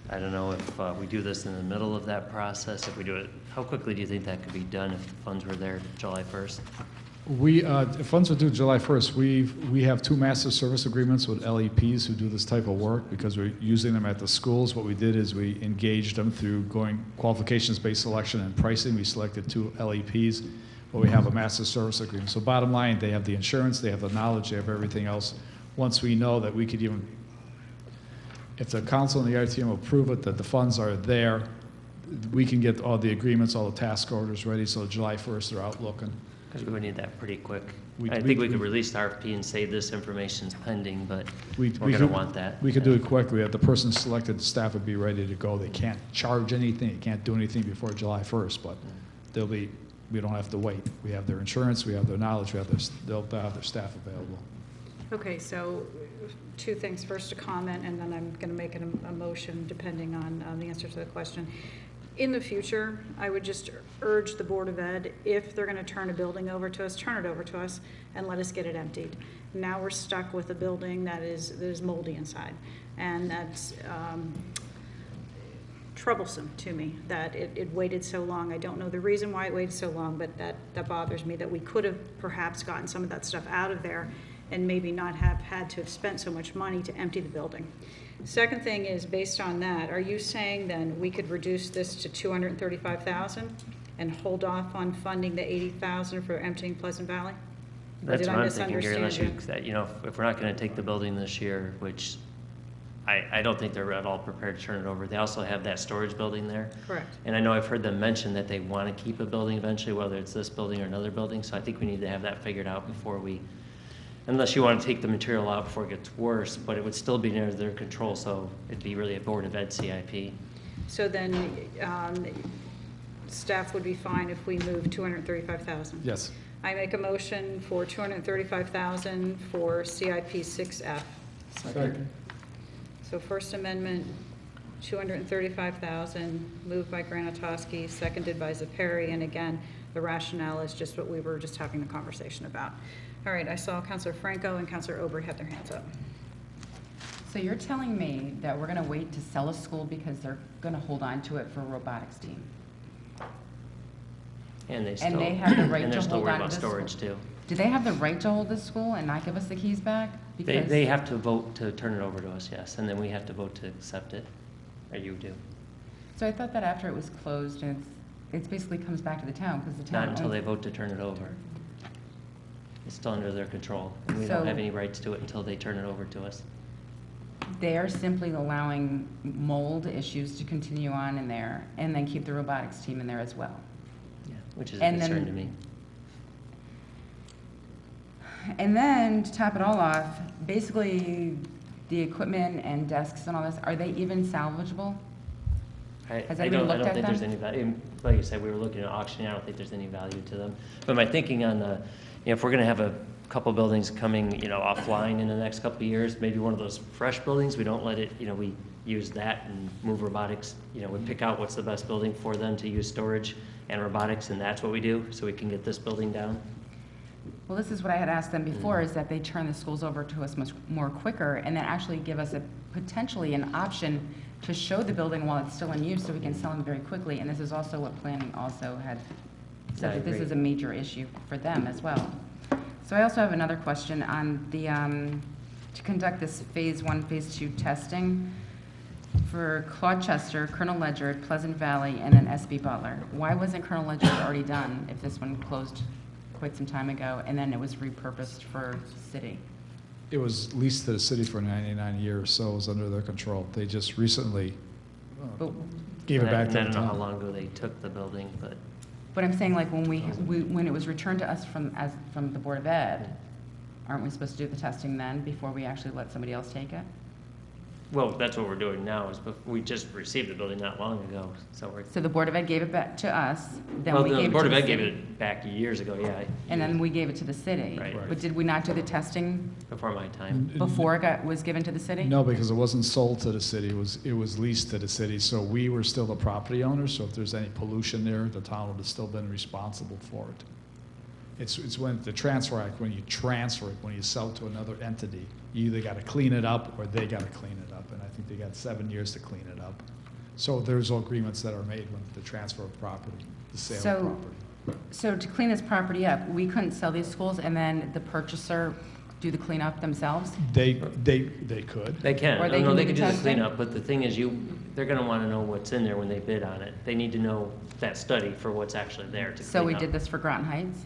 I don't know if we do this in the middle of that process. If we do it, how quickly do you think that could be done if the funds were there July 1st? If funds are due July 1st, we have 2 master service agreements with LEPs who do this type of work because we're using them at the schools. What we did is we engaged them through going qualifications-based selection and pricing. We selected 2 LEPs, but we have a master service agreement. So bottom line, they have the insurance, they have the knowledge, they have everything else. Once we know that we could even, if the council and the RTM approve it, that the funds are there, we can get all the agreements, all the task orders ready, so July 1st they're out looking. Because we would need that pretty quick. I think we could release the RFP and say this information's pending, but we're going to want that. We could do it quickly. If the person selected, the staff would be ready to go. They can't charge anything, they can't do anything before July 1st, but we don't have to wait. We have their insurance, we have their knowledge, they'll have their staff available. Okay, so 2 things. First, a comment, and then I'm going to make a motion depending on the answer to the question. In the future, I would just urge the Board of Ed, if they're going to turn a building over to us, turn it over to us and let us get it emptied. Now we're stuck with a building that is moldy inside, and that's troublesome to me that it waited so long. I don't know the reason why it waited so long, but that bothers me that we could have perhaps gotten some of that stuff out of there and maybe not have had to have spent so much money to empty the building. Second thing is, based on that, are you saying then we could reduce this to $235,000 and hold off on funding the $80,000 for emptying Pleasant Valley? That's what I'm thinking, Gary, unless if we're not going to take the building this year, which I don't think they're at all prepared to turn it over. They also have that storage building there. Correct. And I know I've heard them mention that they want to keep a building eventually, whether it's this building or another building. So I think we need to have that figured out before unless you want to take the material out before it gets worse, but it would still be under their control, so it'd be really a Board of Ed CIP. So then staff would be fine if we move $235,000? Yes. I make a motion for $235,000 for CIP 6F. Second. So First Amendment, $235,000, moved by Granatowski, seconded by Zepari, and again, the rationale is just what we were just having the conversation about. All right, I saw Councilor Franco and Councilor Ober have their hands up. So you're telling me that we're going to wait to sell a school because they're going to hold on to it for a robotics team? And they have the right and to they're still hold worried on to about this storage school? too. Do they have the right to hold this school and not give us the keys back? They have to vote to turn it over to us, yes, and then we have to vote to accept it, or you do. So I thought that after it was closed, and it's basically comes back to the town, because the town Not until owns- they vote to turn it over. It's still under their control, and we So- don't have any rights to it until they turn it over to us. They are simply allowing mold issues to continue on in there, and then keep the robotics team in there as well. Yeah, which is a And then- concern to me. And then, to top it all off, basically, the equipment and desks and all this, are they even salvageable? Has I anybody don't looked at think them? there's any value. Like you said, we were looking at auctioning. I don't think there's any value to them. But my thinking on the, if we're going to have a couple buildings coming, offline in the next couple of years, maybe one of those fresh buildings, we don't let it, we use that and move robotics. We pick out what's the best building for them to use storage and robotics, and that's what we do, so we can get this building down. Well, this is what I had asked them before, is that they turn the schools over to us much more quicker, and then actually give us potentially an option to show the building while it's still in use, so we can sell them very quickly. And this is also what planning also had said, I that this agree. is a major issue for them as well. So I also have another question on the, to conduct this phase 1, phase 2 testing for Claude-Chester, Colonel Ledyard, Pleasant Valley, and then SB Butler. Why wasn't Colonel Ledyard already done if this one closed quite some time ago, and then it was repurposed for city? It was leased to the city for 99 years, so it was under their control. They just recently But gave it back to the I don't know how town. long ago they took the building, but But I'm saying, like, when when it was returned to us from the Board of Ed, aren't we supposed to do the testing then before we actually let somebody else take it? well, that's what we're doing now, we just received the building not long ago, so we're. So the Board of Ed gave it back to us, then Well, we the gave it to Board the of Ed gave city. it back years ago, yeah. And then we gave it to the city. Right. But did we not do the testing Before my time. before it was given to the city? No, because it wasn't sold to the city, it was leased to the city, so we were still the property owner, so if there's any pollution there, the town would have still been responsible for it. It's when the Transfer Act, when you transfer it, when you sell it to another entity, you either gotta clean it up or they gotta clean it up, and I think they got 7 years to clean it up. So there's agreements that are made with the transfer of property, the sale of So- property. So to clean this property up, we couldn't sell these schools and then the purchaser do the cleanup themselves? They could. They can, Or they no, can they do can the do the testing? cleanup, but the thing is, they're gonna wanna know what's in there when they bid on it. They need to know that study for what's actually there to clean up. So we did this for Groton Heights?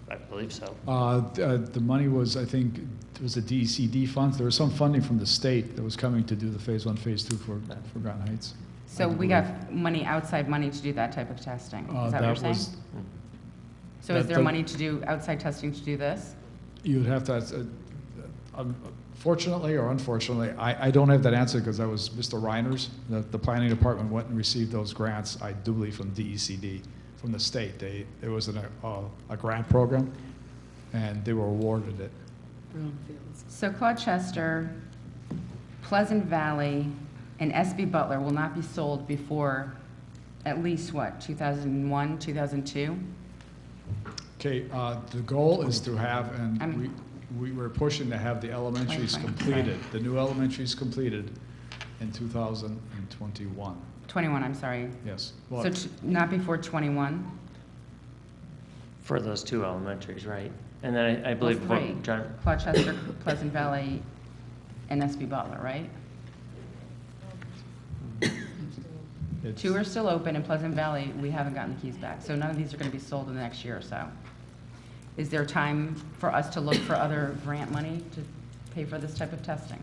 I believe so. The money was, I think, it was the DECD funds. There was some funding from the state that was coming to do the phase 1, phase 2 for Groton Heights. So we got outside money to do that type of testing? Is that what you're That saying? was, So is that- there that- money to do outside testing to do this? you would have to, fortunately or unfortunately, I don't have that answer because that was Mr. Reiner's. The planning department went and received those grants, I do believe, from DECD, from the state. There was a grant program, and they were awarded it. So Claude-Chester, Pleasant Valley, and SB Butler will not be sold before at least, what, 2001, 2002? Okay, the goal is to have, and we were pushing to have the elementaries 2020, completed, the new elementaries completed in 2021. 21, I'm sorry. Yes. So not before 21? For those two elementaries, right? And then I believe, Well, three. John, Claude-Chester, Pleasant Valley, and SB Butler, right? It's- 2 are still open, and Pleasant Valley, we haven't gotten the keys back. So none of these are going to be sold in the next year or so. Is there time for us to look for other grant money to pay for this type of testing?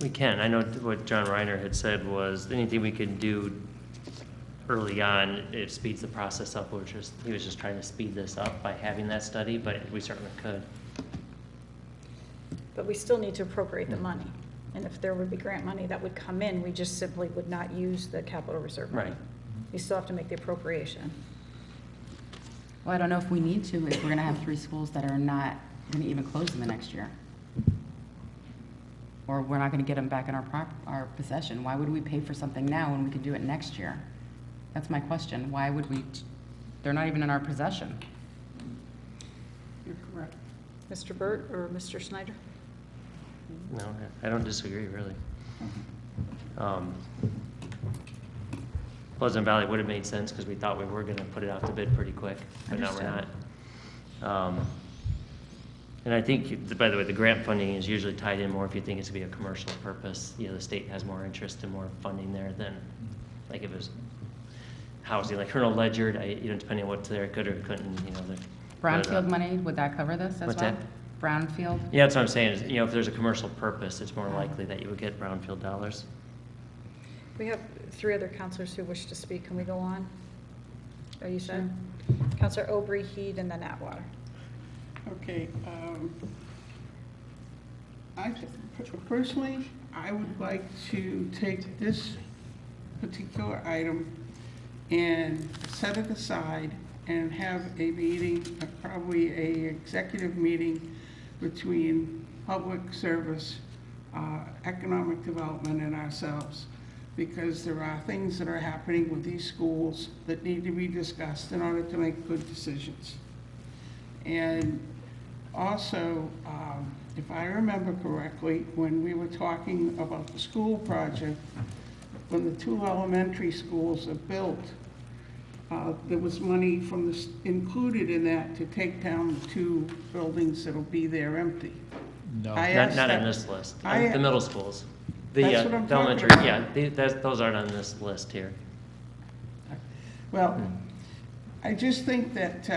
we can. I know what John Reiner had said was anything we could do early on, it speeds the process up, he was just trying to speed this up by having that study, but we certainly could. But we still need to appropriate the money. And if there would be grant money that would come in, we just simply would not use the capital reserve money. Right. We still have to make the appropriation. Well, I don't know if we need to, if we're going to have 3 schools that are not going to even close in the next year. Or we're not going to get them back in our possession. Why would we pay for something now when we could do it next year? That's my question. Why would we, they're not even in our possession. You're correct. Mr. Burt or Mr. Snyder? No, I don't disagree, really. Pleasant Valley would have made sense because we thought we were going to put it out to bid pretty quick, but now we're not. And I think, by the way, the grant funding is usually tied in more if you think it's to be a commercial purpose. The state has more interest and more funding there than like if it was housing, like Colonel Ledger, depending on what's there, it could or couldn't, Brownfield money, would that cover this as well? What's that? Brownfield? Yeah, that's what I'm saying, is, if there's a commercial purpose, it's more likely that you would get brownfield dollars. We have 3 other counselors who wish to speak. Can we go on? Are you set? Counselor Aubrey, Heed, and then Atwater. Okay, personally, I would like to take this particular item and set it aside and have a meeting, probably a executive meeting between public service, economic development, and ourselves, because there are things that are happening with these schools that need to be discussed in order to make good decisions. And also, if I remember correctly, when we were talking about the school project, when the 2 elementary schools are built, there was money from this included in that to take down the 2 buildings that'll be there empty. No. Not on this list. The middle schools. The That's what I'm talking elementary, about. those aren't on this list here. Well, I just think that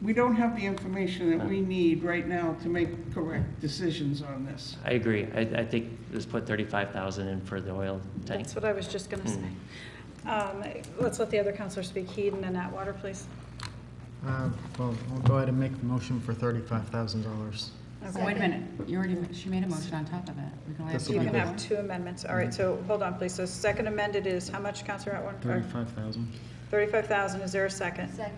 we don't have the information that we need right now to make correct decisions on this. I agree. I think let's put 35,000 in for the oil tank. That's what I was just going to say. Let's let the other counselors speak. Heed and then Atwater, please. Well, I'll go ahead and make the motion for $35,000. Oh, wait a minute, she made a motion on top of it. We can only have You two can have amendments. 2 amendments. All right, so hold on, please. So second amended is how much, Counselor Atwater? 35,000. 35,000. Is there a second? Second.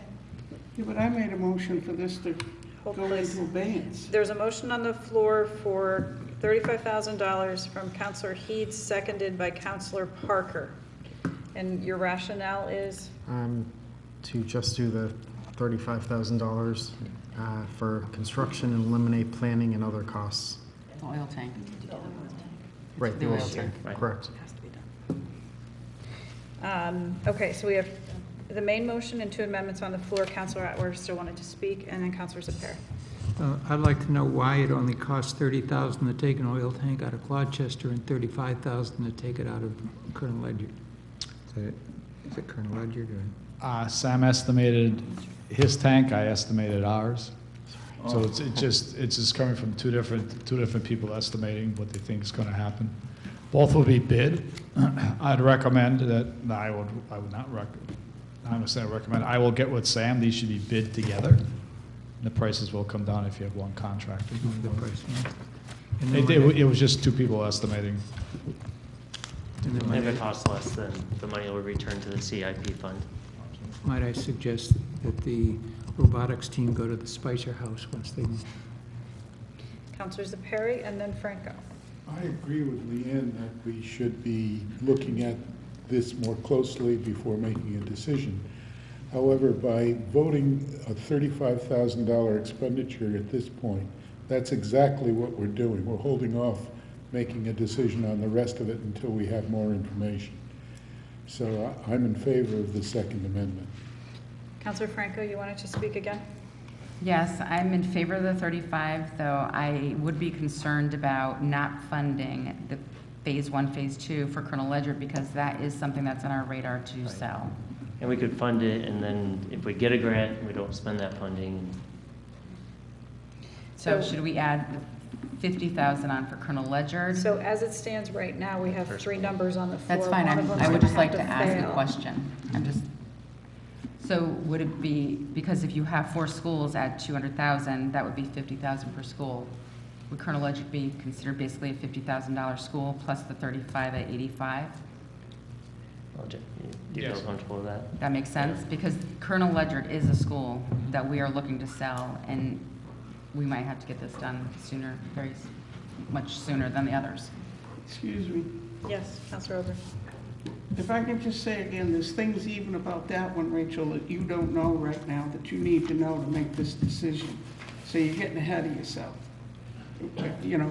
Yeah, but I made a motion for this to Hold, go please. into abeyance. There's a motion on the floor for $35,000 from Counselor Heed, seconded by Counselor Parker. And your rationale is? To just do the $35,000 for construction and eliminate planning and other costs. The oil tank. Right, the oil tank, Right. correct. Okay, so we have the main motion and 2 amendments on the floor. Counselor Atwater still wanted to speak, and then Counselor Zaper. I'd like to know why it only costs $30,000 to take an oil tank out of Gloucester and $35,000 to take it out of Colonel Ledger. Is it Colonel Ledger or? Sam estimated his tank, I estimated ours. So it's just coming from two different people estimating what they think is going to happen. Both will be bid. I'd recommend that, I would not recommend, I'm going to recommend, I will get with Sam, these should be bid together. The prices will come down if you have one contractor. The price, It was just 2 people estimating. And then And if it costs less, then the money will return to the CIP fund. might I suggest that the robotics team go to the Spicer House once they move? Counselor Zaper, and then Franco. I agree with Leanne that we should be looking at this more closely before making a decision. However, by voting a $35,000 expenditure at this point, that's exactly what we're doing. We're holding off making a decision on the rest of it until we have more information. So I'm in favor of the second amendment. Counselor Franco, you wanted to speak again? Yes, I'm in favor of the 35, though I would be concerned about not funding the Phase 1, Phase 2 for Colonel Ledger, because that is something that's on our radar to sell. And we could fund it, and then if we get a grant, we don't spend that funding. So should we add 50,000 on for Colonel Ledger? So as it stands right now, we have 3 numbers on the floor. That's fine, One of them's I would gonna just like have to ask fail. a question. So would it be, because if you have 4 schools at 200,000, that would be 50,000 per school. Would Colonel Ledger be considered basically a $50,000 school plus the 35 at 85? Do you feel comfortable with that? That makes sense? Because Colonel Ledger is a school that we are looking to sell, and we might have to get this done sooner, much sooner than the others. Excuse me. Yes, Counselor Aubrey. If I could just say again, there's things even about that one, Rachel, that you don't know right now that you need to know to make this decision. So you're getting ahead of yourself. You know,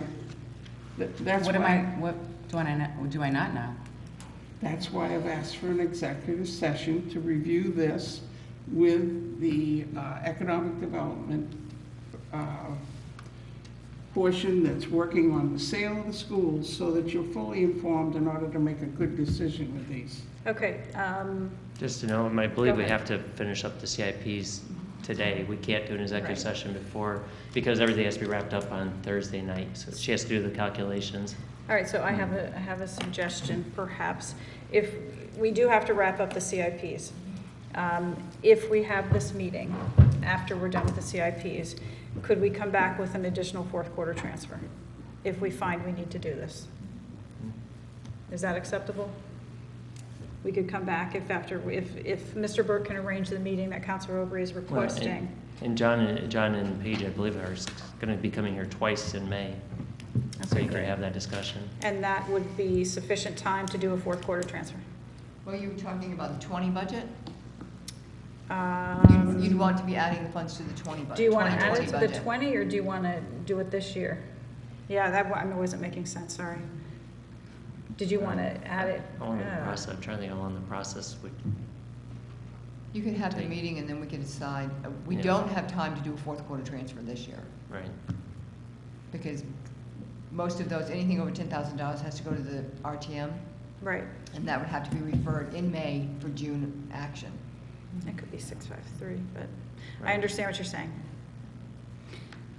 that's why. What do I not know? That's why I've asked for an executive session to review this with the economic development portion that's working on the sale of the schools so that you're fully informed in order to make a good decision with these. Okay, Just to know, I believe Go we ahead. have to finish up the CIPs today. We can't do an executive Right. session before, because everything has to be wrapped up on Thursday night. So she has to do the calculations. all right, so I have a suggestion, perhaps. If, we do have to wrap up the CIPs. If we have this meeting after we're done with the CIPs, could we come back with an additional fourth quarter transfer? If we find we need to do this? Is that acceptable? We could come back if Mr. Burke can arrange the meeting that Councilor Aubrey is requesting. And John and Paige, I believe, are going to be coming here twice in May. So you could have that discussion. And that would be sufficient time to do a fourth quarter transfer. Well, you were talking about the 20 budget? Um, You'd want to be adding the funds to the 20 budget. Do you want to add it to the budget. 20, or do you want to do it this year? Yeah, wasn't making sense, sorry. Did you want to add it? Along the process, I'm trying to think along the process. You could have the meeting and then we could decide. We Yeah. don't have time to do a fourth quarter transfer this year. Right. Because most of those, anything over $10,000 has to go to the RTM. Right. And that would have to be referred in May for June action. It could be 653, but I understand what you're saying.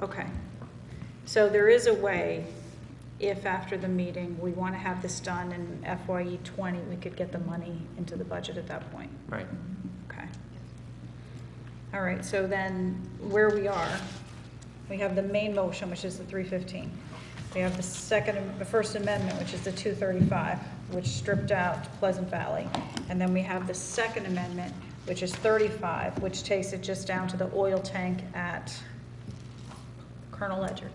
Okay. So there is a way, if after the meeting, we want to have this done in FYE 20, we could get the money into the budget at that point. Right. Okay. All right, so then where we are, we have the main motion, which is the 315. We have the first amendment, which is the 235, which stripped out Pleasant Valley. And then we have the second amendment, which is 35, which takes it just down to the oil tank at Colonel Ledger.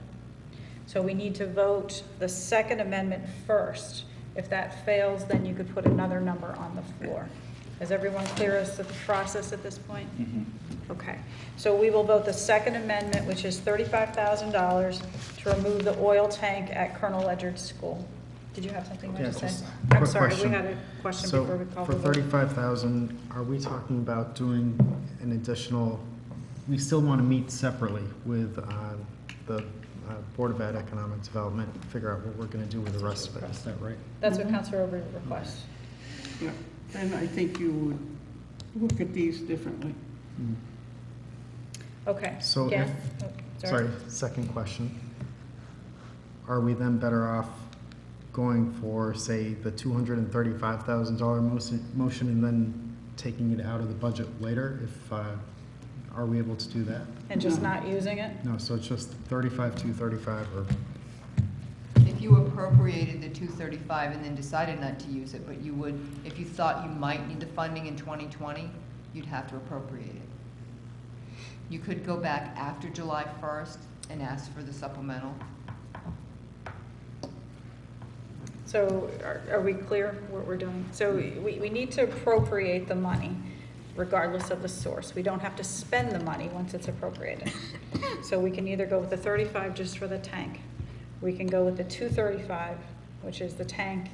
So we need to vote the second amendment first. If that fails, then you could put another number on the floor. Is everyone clear as to the process at this point? Okay, so we will vote the second amendment, which is $35,000 to remove the oil tank at Colonel Ledyard School. Did you have something you Yeah, wanted to just say? a I'm quick sorry, question. we had a question So before we called for the vote. 35,000, are we talking about doing an additional, we still want to meet separately with the Board of Ed Economic Development, figure out what we're going to do with the rest of it, is that right? That's what Councilor Aubrey requests. Yeah, and I think you would look at these differently. Okay. So Again? if, Oh, sorry, second question. Are we then better off going for, say, the $235,000 motion and then taking it out of the budget later? If, are we able to do that? And just not using it? No, so it's just 235, or, If you appropriated the 235 and then decided not to use it, but you would, if you thought you might need the funding in 2020, you'd have to appropriate it. You could go back after July 1st and ask for the supplemental. So are we clear what we're doing? So we need to appropriate the money regardless of the source. We don't have to spend the money once it's appropriated. So we can either go with the 35 just for the tank. We can go with the 235, which is the tank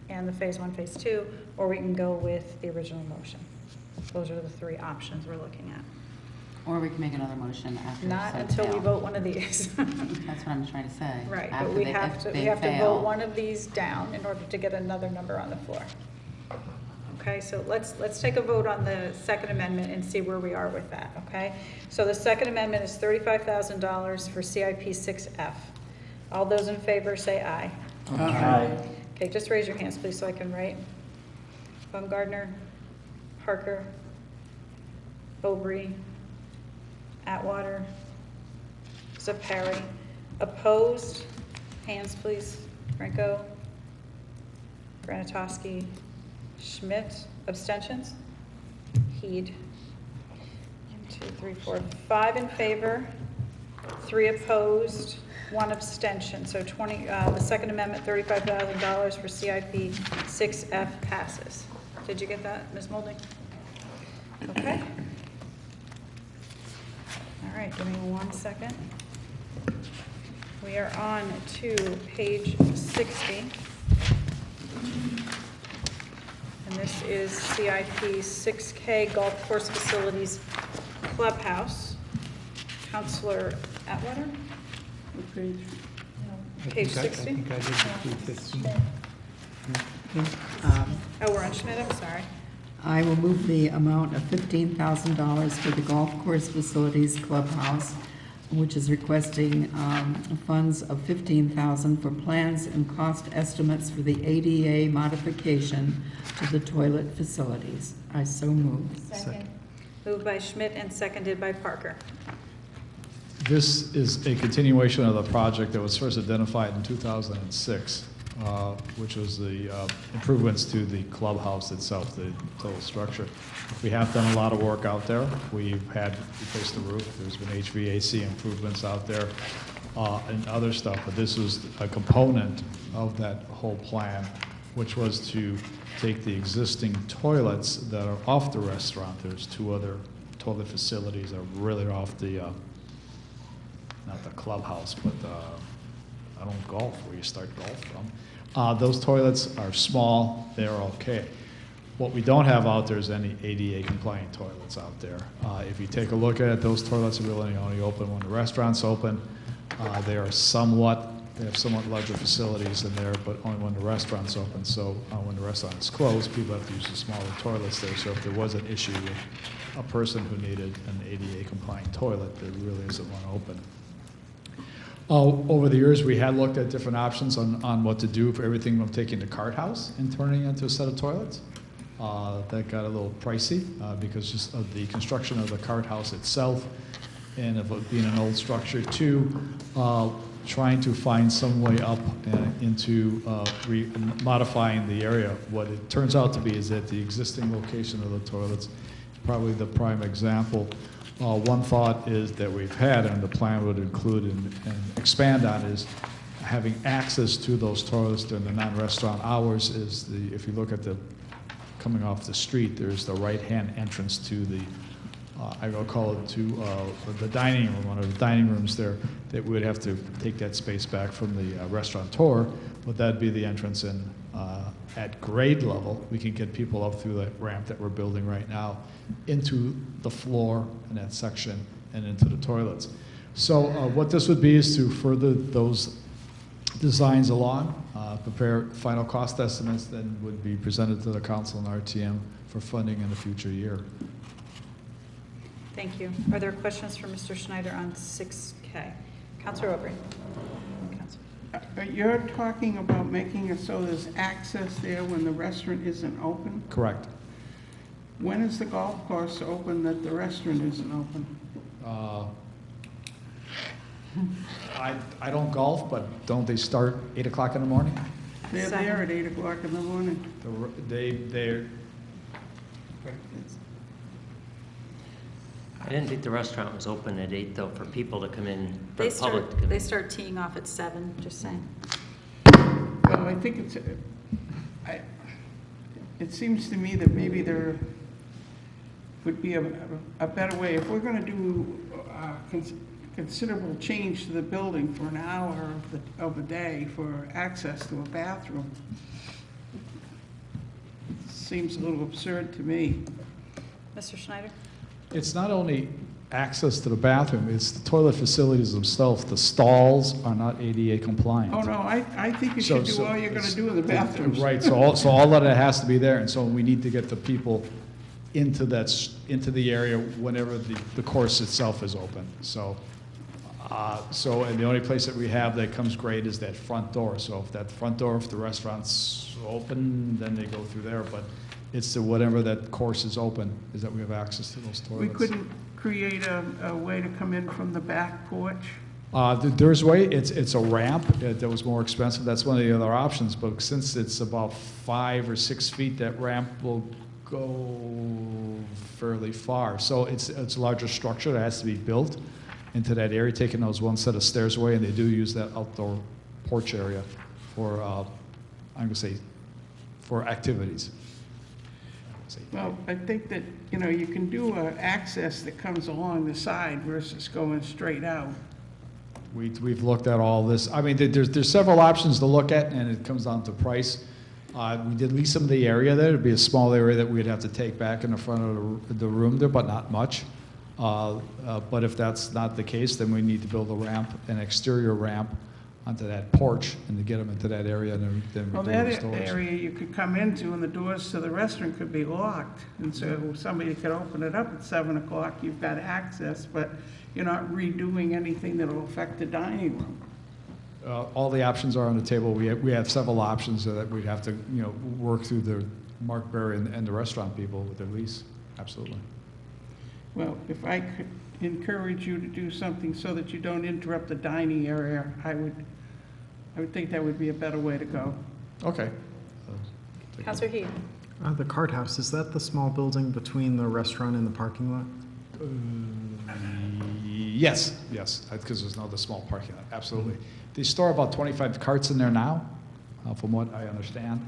and the phase 1, phase 2, or we can go with the original motion. Those are the three options we're looking at. Or we can make another motion after. Not said until we fail. vote one of these. That's what I'm trying to say. Right, but After we they- have if to, they we have to fail. vote one of these down in order to get another number on the floor. Okay, so let's take a vote on the second amendment and see where we are with that, okay? So the second amendment is $35,000 for CIP 6F. All those in favor say aye. Aye. Okay, just raise your hands, please, so I can write. Baumgardner, Parker, Aubrey, Atwater, Zepari. Opposed? Hands, please. Franco, Granatowski, Schmidt. Abstentions? Heed. 1, 2, 3, 4, 5 in favor, 3 opposed, 1 abstention. So the Second Amendment, $35,000 for CIP 6F passes. Did you get that, Ms. Moulding? Okay. All right, give me 1 second. We are on to page 60. And this is CIP 6K Golf Course Facilities Clubhouse. Counselor Atwater? What page? Page think 60? I think I did the 315. Oh, we're on Schmidt, I'm sorry. I will move the amount of $15,000 for the golf course facilities clubhouse, which is requesting funds of $15,000 for plans and cost estimates for the ADA modification to the toilet facilities. I so move. Second. Moved by Schmidt and seconded by Parker. This is a continuation of the project that was first identified in 2006, which was the improvements to the clubhouse itself, the total structure. We have done a lot of work out there. We've had replaced the roof. There's been HVAC improvements out there and other stuff, but this was a component of that whole plan, which was to take the existing toilets that are off the restaurant. There's 2 other toilet facilities that are really off the, not the clubhouse, but I don't golf, where you start golf from. Those toilets are small, they're okay. What we don't have out there is any ADA compliant toilets out there. If you take a look at it, those toilets are really only open when the restaurant's open. They have somewhat larger facilities in there, but only when the restaurant's open. So when the restaurant is closed, people have to use the smaller toilets there. So if there was an issue with a person who needed an ADA compliant toilet, there really isn't one open. Over the years, we had looked at different options on what to do for everything from taking the cart house and turning it into a set of toilets. That got a little pricey because just of the construction of the cart house itself and of it being an old structure too, trying to find some way up into modifying the area. What it turns out to be is that the existing location of the toilets, probably the prime example. One thought is that we've had, and the plan would include and expand on, is having access to those toilets during the non-restaurant hours. If you look at the coming off the street, there's the right-hand entrance to the I will call it to the dining room, one of the dining rooms there, that we would have to take that space back from the restaurateur, but that'd be the entrance in. At grade level, we can get people up through the ramp that we're building right now into the floor in that section and into the toilets. So what this would be is to further those designs along, prepare final cost estimates that would be presented to the council and RTM for funding in the future year. Thank you. Are there questions for Mr. Schneider on 6K? Councilor Aubrey. You're talking about making it so there's access there when the restaurant isn't open? Correct. When is the golf course open that the restaurant isn't open? I don't golf, but don't they start 8 o'clock in the morning? They're there at 8 o'clock in the morning. They're I didn't think the restaurant was open at 8 though, for people to come in, for the public to come in. They start teeing off at 7, just saying. Well, I think it seems to me that maybe there would be a better way. If we're going to do considerable change to the building for an hour of the day for access to a bathroom, seems a little absurd to me. Mr. Schneider? It's not only access to the bathroom, it's the toilet facilities themselves. The stalls are not ADA compliant. Oh, no, I think you should do all you're going to do in the bathrooms. Right, so all of that has to be there, and so we need to get the people into the area whenever the course itself is open. So and the only place that we have that comes great is that front door. So if that front door, if the restaurant's open, then they go through there, but it's to whatever that course is open, is that we have access to those toilets. We couldn't create a way to come in from the back porch? There's a way, it's a ramp that was more expensive. That's one of the other options, but since it's about 5 or 6 feet, that ramp will go fairly far. So it's a larger structure that has to be built into that area, taking those one set of stairs away, and they do use that outdoor porch area for, I'm going to say, for activities. Well, I think that, you can do an access that comes along the side versus going straight out. We've looked at all this. I mean, there's several options to look at, and it comes down to price. We did lease some of the area there. It'd be a small area that we'd have to take back in the front of the room there, but not much. But if that's not the case, then we need to build a ramp, an exterior ramp, onto that porch and to get them into that area and then Well, we do the that stores. area you could come into and the doors to the restaurant could be locked. And so somebody could open it up at 7 o'clock, you've got access, but you're not redoing anything that'll affect the dining room. All the options are on the table. We have several options that we'd have to, work through the Mark Berry and the restaurant people with their lease. Absolutely. Well, if I could encourage you to do something so that you don't interrupt the dining area, I would think that would be a better way to go. Okay. Counselor Heed? The cart house, is that the small building between the restaurant and the parking lot? Yes, because there's no other small parking lot, absolutely. They store about 25 carts in there now, from what I understand,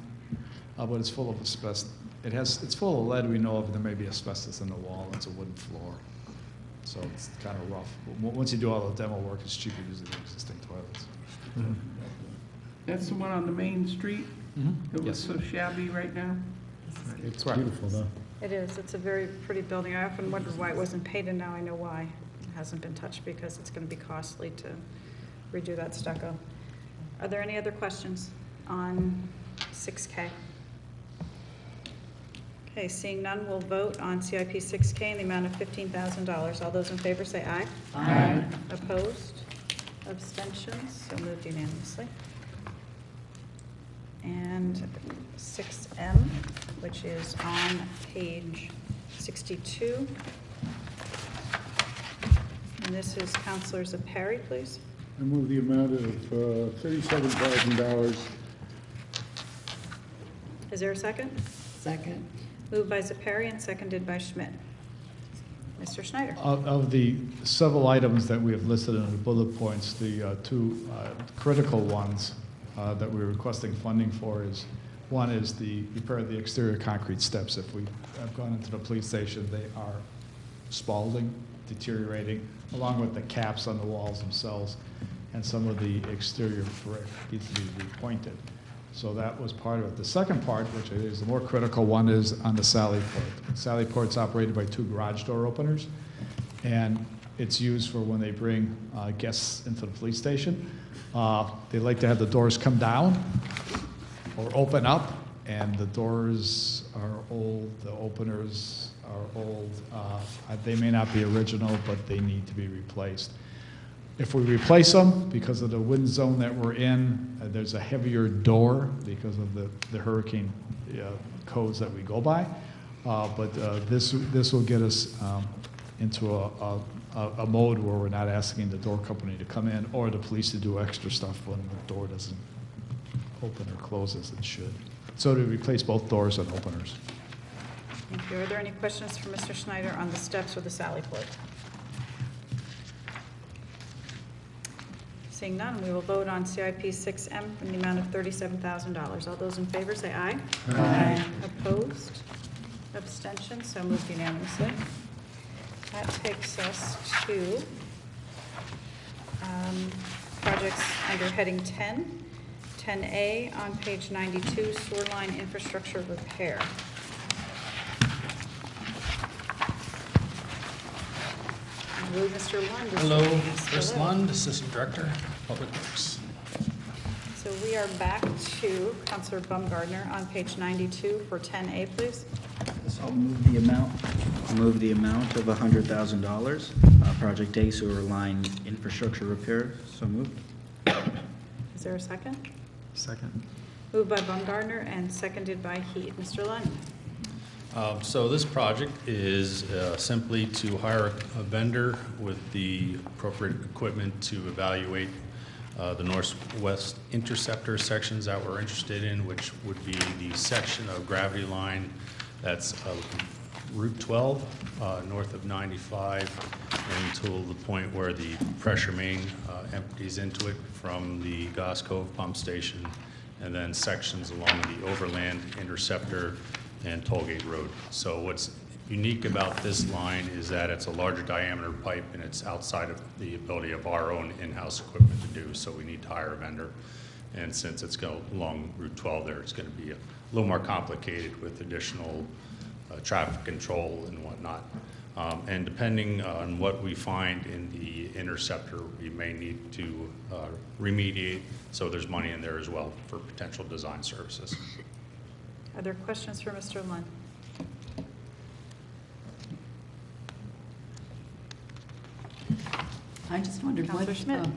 but it's full of asbestos. It's full of lead, we know of, there may be asbestos in the wall, it's a wooden floor, so it's kind of rough. But once you do all the demo work, it's cheaper using the existing toilets. That's the one on the main street? It Yes. looks so shabby right now? It's Beautiful, though. It is. It's a very pretty building. I often wondered why it wasn't painted. Now I know why. It hasn't been touched because it's going to be costly to redo that stucco. Are there any other questions on 6K? Okay, seeing none, we'll vote on CIP 6K in the amount of $15,000. All those in favor say aye. Aye. Opposed? Abstentions? So moved unanimously. And 6M, which is on page 62. And this is Counselor Zepari, please. I move the amount of $37,000. Is there a second? Second. Moved by Zepari and seconded by Schmidt. Mr. Schneider. Of the several items that we have listed in the bullet points, the two critical ones that we're requesting funding for is, one is the repair of the exterior concrete steps. If we have gone into the police station, they are spalding, deteriorating, along with the caps on the walls themselves, and some of the exterior brick needs to be repointed. So that was part of it. The second part, which is the more critical one, is on the Sally Port. Sally Port's operated by two garage door openers, and it's used for when they bring guests into the police station. They like to have the doors come down or open up, and the doors are old, the openers are old. They may not be original, but they need to be replaced. If we replace them, because of the wind zone that we're in, there's a heavier door because of the hurricane codes that we go by. But this will get us into a mode where we're not asking the door company to come in or the police to do extra stuff when the door doesn't open or close as it should. So to replace both doors and openers. Thank you. Are there any questions for Mr. Schneider on the steps or the Sally Port? Seeing none, we will vote on CIP 6M in the amount of $37,000. All those in favor say aye. Aye. Opposed? Abstentions? So moved unanimously. That takes us to projects under heading 10. 10A on page 92, sewer line infrastructure repair. I believe Mr. Lund is Hello, joining us. Chris Hello. Lund, Assistant Director, Public Works. So we are back to Councilor Baumgartner on page 92 for 10A, please. So I'll move the amount of $100,000, Project A sewer line infrastructure repair. So moved. Is there a second? Second. Moved by Baumgartner and seconded by Heed. Mr. Lund. So this project is simply to hire a vendor with the appropriate equipment to evaluate the northwest interceptor sections that we're interested in, which would be the section of gravity line that's Route 12, north of 95, until the point where the pressure main empties into it from the Goss Cove pump station, and then sections along the overland interceptor and Tollgate Road. So what's unique about this line is that it's a larger diameter pipe and it's outside of the ability of our own in-house equipment to do, so we need to hire a vendor. And since it's going along Route 12 there, it's going to be a little more complicated with additional traffic control and whatnot. And depending on what we find in the interceptor, we may need to remediate, so there's money in there as well for potential design services. Are there questions for Mr. Lund? I just wondered Counselor Schmidt.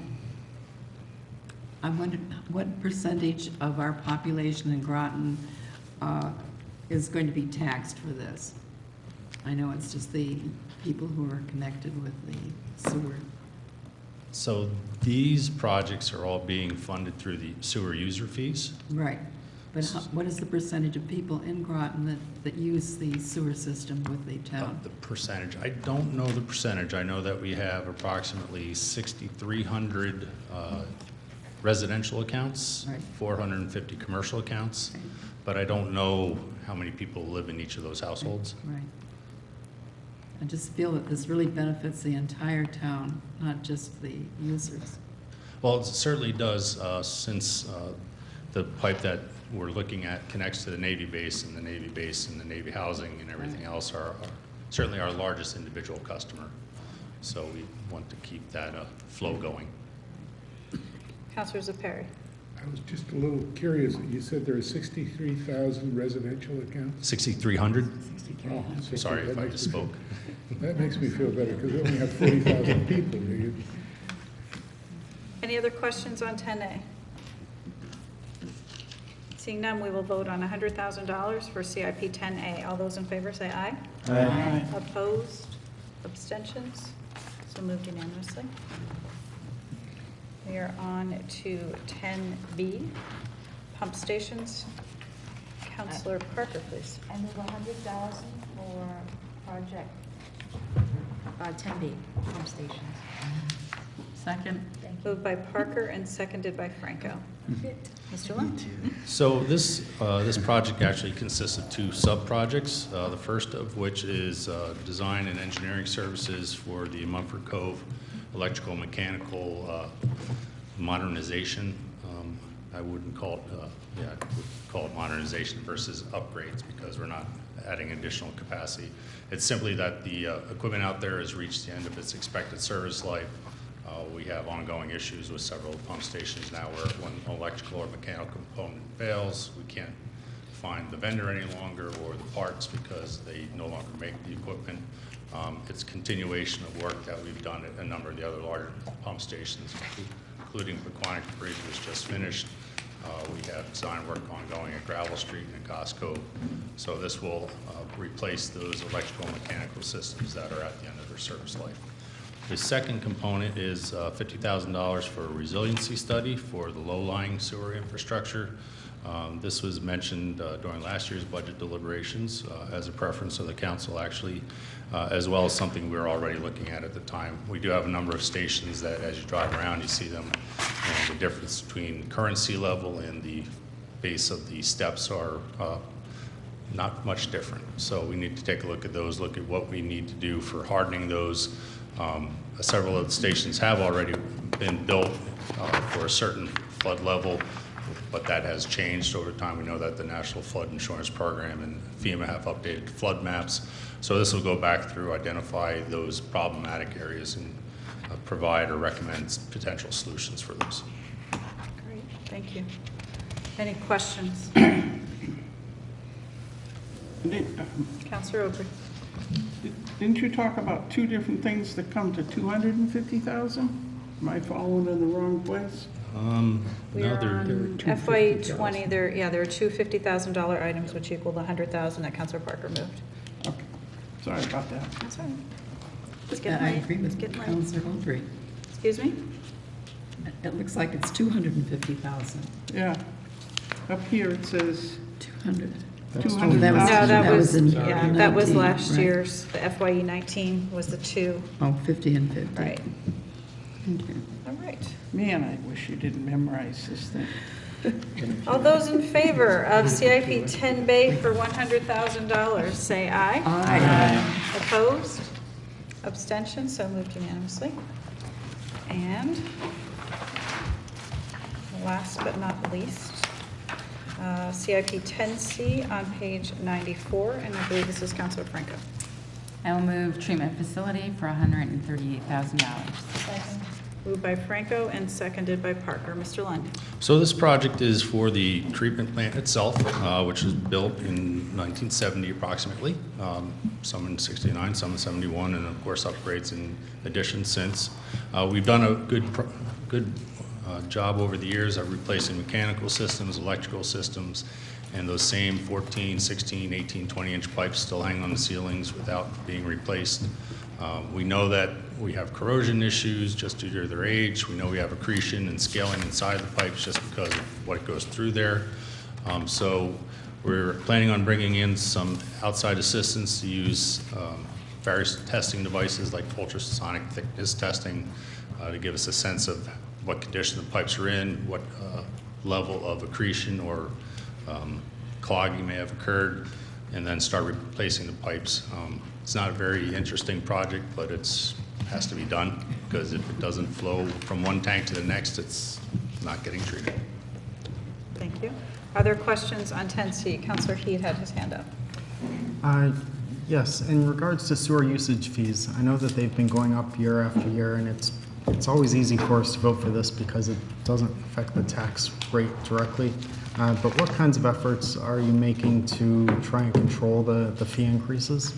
I wondered what percentage of our population in Groton is going to be taxed for this? I know it's just the people who are connected with the sewer. So these projects are all being funded through the sewer user fees. Right. But what is the percentage of people in Groton that use the sewer system with the town? The percentage, I don't know the percentage. I know that we have approximately 6,300 residential accounts, Right. 450 commercial accounts, but I don't know how many people live in each of those households. Right. I just feel that this really benefits the entire town, not just the users. Well, it certainly does, since the pipe that we're looking at connects to the Navy base, and the Navy base and the Navy housing and everything else are certainly our largest individual customer. So we want to keep that flow going. Councilor Perry. I was just a little curious. You said there are 63,000 residential accounts? 6,300? Oh, Sorry if I that makes me misspoke. That makes me feel better, because we only have 40,000 people. Any other questions on 10A? Seeing none, we will vote on $100,000 for CIP 10A. All those in favor say aye. Aye. Opposed? Abstentions? So moved unanimously. We are on to 10B, pump stations. Councilor Parker, please. I move $100,000 for project 10B, pump stations. Second. Moved by Parker and seconded by Franco. Mr. Lund? So this project actually consists of two sub-projects, the first of which is design and engineering services for the Mumford Cove electrical mechanical modernization. I wouldn't call it, I would call it modernization versus upgrades, because we're not adding additional capacity. It's simply that the equipment out there has reached the end of its expected service life. We have ongoing issues with several pump stations now where when electrical or mechanical component fails, we can't find the vendor any longer or the parts because they no longer make the equipment. It's continuation of work that we've done at a number of the other larger pump stations, including Pequannock Bridge was just finished. We have design work ongoing at Gravel Street and at Costco. So this will replace those electrical and mechanical systems that are at the end of their service life. The second component is $50,000 for a resiliency study for the low-lying sewer infrastructure. This was mentioned during last year's budget deliberations as a preference of the council, actually, as well as something we were already looking at the time. We do have a number of stations that, as you drive around, you see them, and the difference between current sea level and the base of the steps are not much different. So we need to take a look at those, look at what we need to do for hardening those. Several of the stations have already been built for a certain flood level, but that has changed over time. We know that the National Flood Insurance Program and FEMA have updated flood maps. So this will go back through, identify those problematic areas, and provide or recommend potential solutions for those. Great, thank you. Any questions? Councilor Aubrey. Didn't you talk about two different things that come to 250,000? Am I following in the wrong place? We are on FYE 20, there are two $50,000 items which equal the $100,000 that Councilor Parker moved. Okay, sorry about that. That's all right. It's getting I late. agree It's with getting late. Councilor Aubrey. Excuse me? It looks like it's 250,000. Yeah, up here it says 200. 200,000. That was- No, that was, in yeah, that was 19, last right? year's. The FYE 19 was the two. Oh, 50 and 50. Right. Okay. All right. Man, I wish you didn't memorize this thing. All those in favor of CIP 10B for $100,000, say aye. Aye. Opposed? Abstentions? So moved unanimously. And last but not least, CIP 10C on page 94, and I believe this is Councilor Franco. I will move treatment facility for $138,000. Moved by Franco and seconded by Parker. Mr. Lund. So this project is for the treatment plant itself, which was built in 1970 approximately, some in 69, some in 71, and of course upgrades and additions since. We've done a good job over the years of replacing mechanical systems, electrical systems, and those same 14, 16, 18, 20-inch pipes still hang on the ceilings without being replaced. We know that we have corrosion issues just due to their age. We know we have accretion and scaling inside the pipes just because of what goes through there. So we're planning on bringing in some outside assistance to use various testing devices like ultrasonic thickness testing to give us a sense of what condition the pipes are in, what level of accretion or clogging may have occurred, and then start replacing the pipes. It's not a very interesting project, but it has to be done, because if it doesn't flow from one tank to the next, it's not getting treated. Thank you. Are there questions on 10C? Councilor Heed had his hand up. Yes, in regards to sewer usage fees, I know that they've been going up year after year, and it's always easy for us to vote for this because it doesn't affect the tax rate directly. But what kinds of efforts are you making to try and control the fee increases?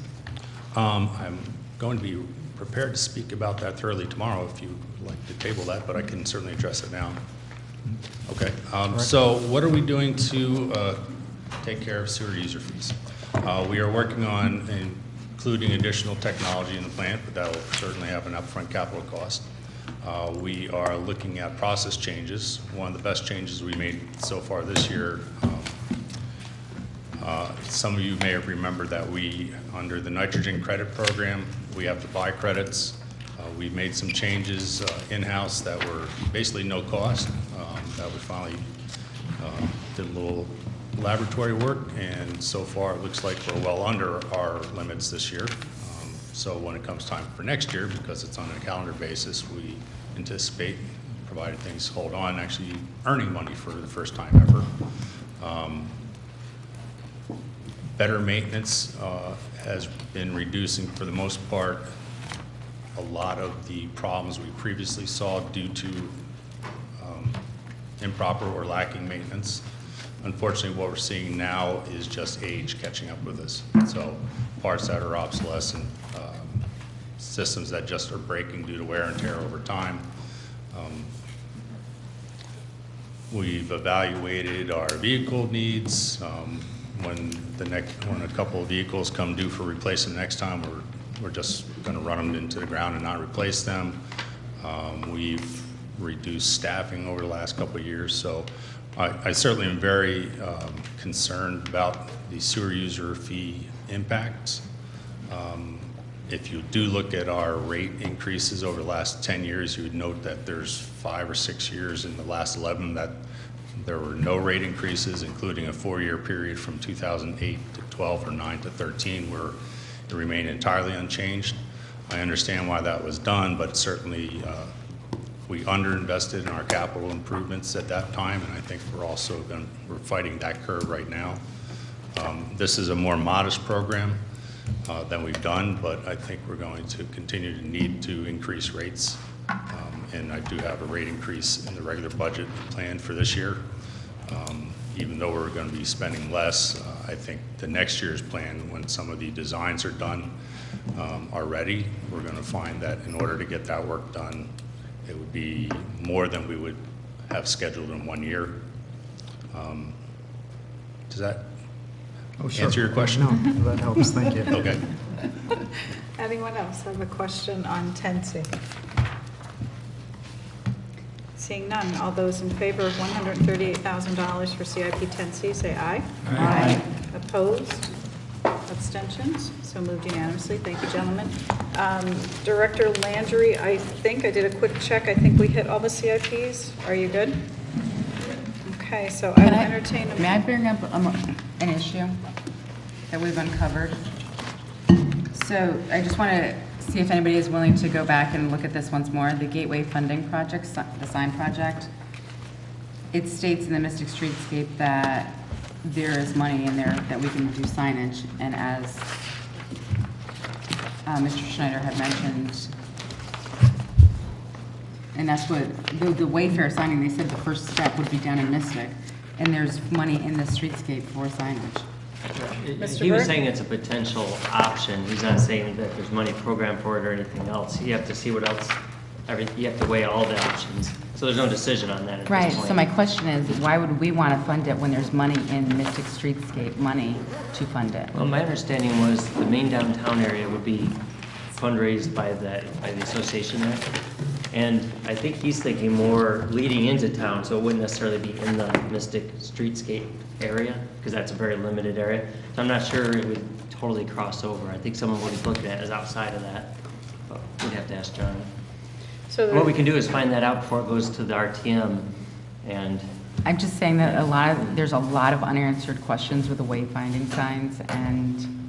I'm going to be prepared to speak about that thoroughly tomorrow if you would like to table that, but I can certainly address it now. Okay. So what are we doing to take care of sewer user fees? We are working on including additional technology in the plant, but that will certainly have an upfront capital cost. We are looking at process changes. One of the best changes we made so far this year, some of you may have remembered that under the nitrogen credit program, we have to buy credits. We made some changes in-house that were basically no cost. That we finally did a little laboratory work, and so far it looks like we're well under our limits this year. So when it comes time for next year, because it's on a calendar basis, we anticipate, provided things hold on, actually earning money for the first time ever. Better maintenance has been reducing, for the most part, a lot of the problems we previously saw due to improper or lacking maintenance. Unfortunately, what we're seeing now is just age catching up with us. So parts that are obsolescent, systems that just are breaking due to wear and tear over time. We've evaluated our vehicle needs. When a couple of vehicles come due for replacement next time, we're just going to run them into the ground and not replace them. We've reduced staffing over the last couple of years, so I certainly am very concerned about the sewer user fee impacts. If you do look at our rate increases over the last 10 years, you would note that there's 5 or 6 years in the last 11 that there were no rate increases, including a 4-year period from 2008 to 12 or 9 to 13 where it remained entirely unchanged. I understand why that was done, but certainly we underinvested in our capital improvements at that time, and I think we're fighting that curve right now. This is a more modest program than we've done, but I think we're going to continue to need to increase rates. And I do have a rate increase in the regular budget planned for this year. Even though we're going to be spending less, I think the next year's plan, when some of the designs are done, are ready, we're going to find that in order to get that work done, it would be more than we would have scheduled in 1 year. Does that answer your question? No, that helps. Thank you. Okay. Anyone else have a question on 10C? Seeing none, all those in favor of $138,000 for CIP 10C, say aye. Aye. Opposed? Abstentions? So moved unanimously. Thank you, gentlemen. Director Landry, I think I did a quick check. I think we hit all the CIPs. Are you good? Okay, so I will entertain a... May I bring up an issue that we've uncovered? So I just want to see if anybody is willing to go back and look at this once more. The Gateway Funding Project, the sign project. It states in the Mystic Streetscape that there is money in there that we can do signage, and as Mr. Schneider had mentioned, and that's what, the Wayfair signing, they said the first step would be down in Mystic, and there's money in the streetscape for signage. He was saying it's a potential option. He's not saying that there's money programmed for it or anything else. You have to see what else, you have to weigh all the options. So there's no decision on that at Right, this point. so my question is, why would we want to fund it when there's money in Mystic Streetscape money to fund it? Well, my understanding was the main downtown area would be fundraised by the association there. And I think he's thinking more leading into town, so it wouldn't necessarily be in the Mystic Streetscape area, because that's a very limited area. So I'm not sure it would totally cross over. I think some of what he's looking at is outside of that, but we'd have to ask John. So What we can do is find that out before it goes to the RTM, and I'm just saying that there's a lot of unanswered questions with the wayfinding signs, and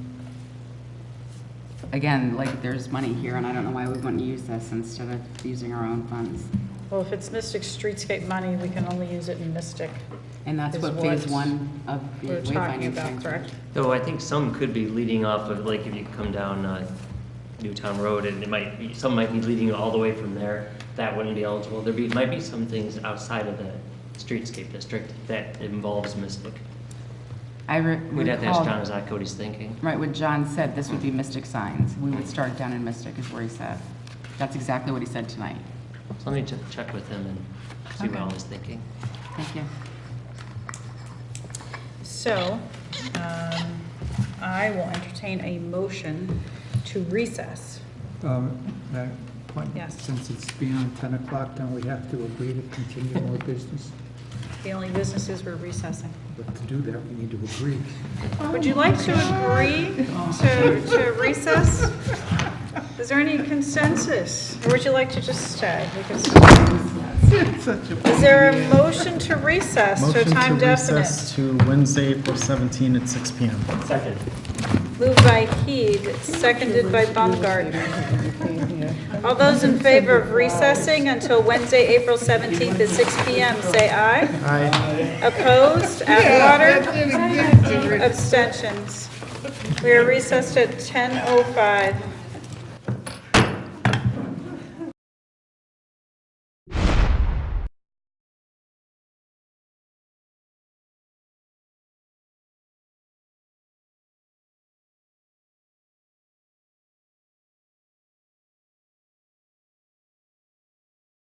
again, like, there's money here, and I don't know why we wouldn't use this instead of using our own funds. Well, if it's Mystic Streetscape money, we can only use it in Mystic. And that's is what phase one of the we're talking wayfinding about, signs. correct? though I think some could be leading off of, like, if you come down Newtown Road, and some might be leading all the way from there. That wouldn't be eligible. Might be some things outside of the streetscape district that involves Mystic. We'd have to ask John exactly what he's thinking. Right, what John said, this would be Mystic signs. We would start down in Mystic, is where he said. That's exactly what he said tonight. So let me check with him and see what Okay. all he's thinking. Thank you. So, I will entertain a motion to recess. That point, Yes. since it's beyond 10 o'clock, don't we have to agree to continue more business? The only business is we're recessing. But to do that, we need to agree. Would you like to agree to recess? Is there any consensus? Or would you like to just stay? We can stay. Is there a motion to recess to a Motion time to definite? recess to Wednesday, April 17 at 6 PM. Second. Moved by Heed, seconded by Baumgartner. All those in favor of recessing until Wednesday, April 17th at 6 PM, say aye. Aye. Opposed? Atwater? Abstentions? We are recessed at 10:05.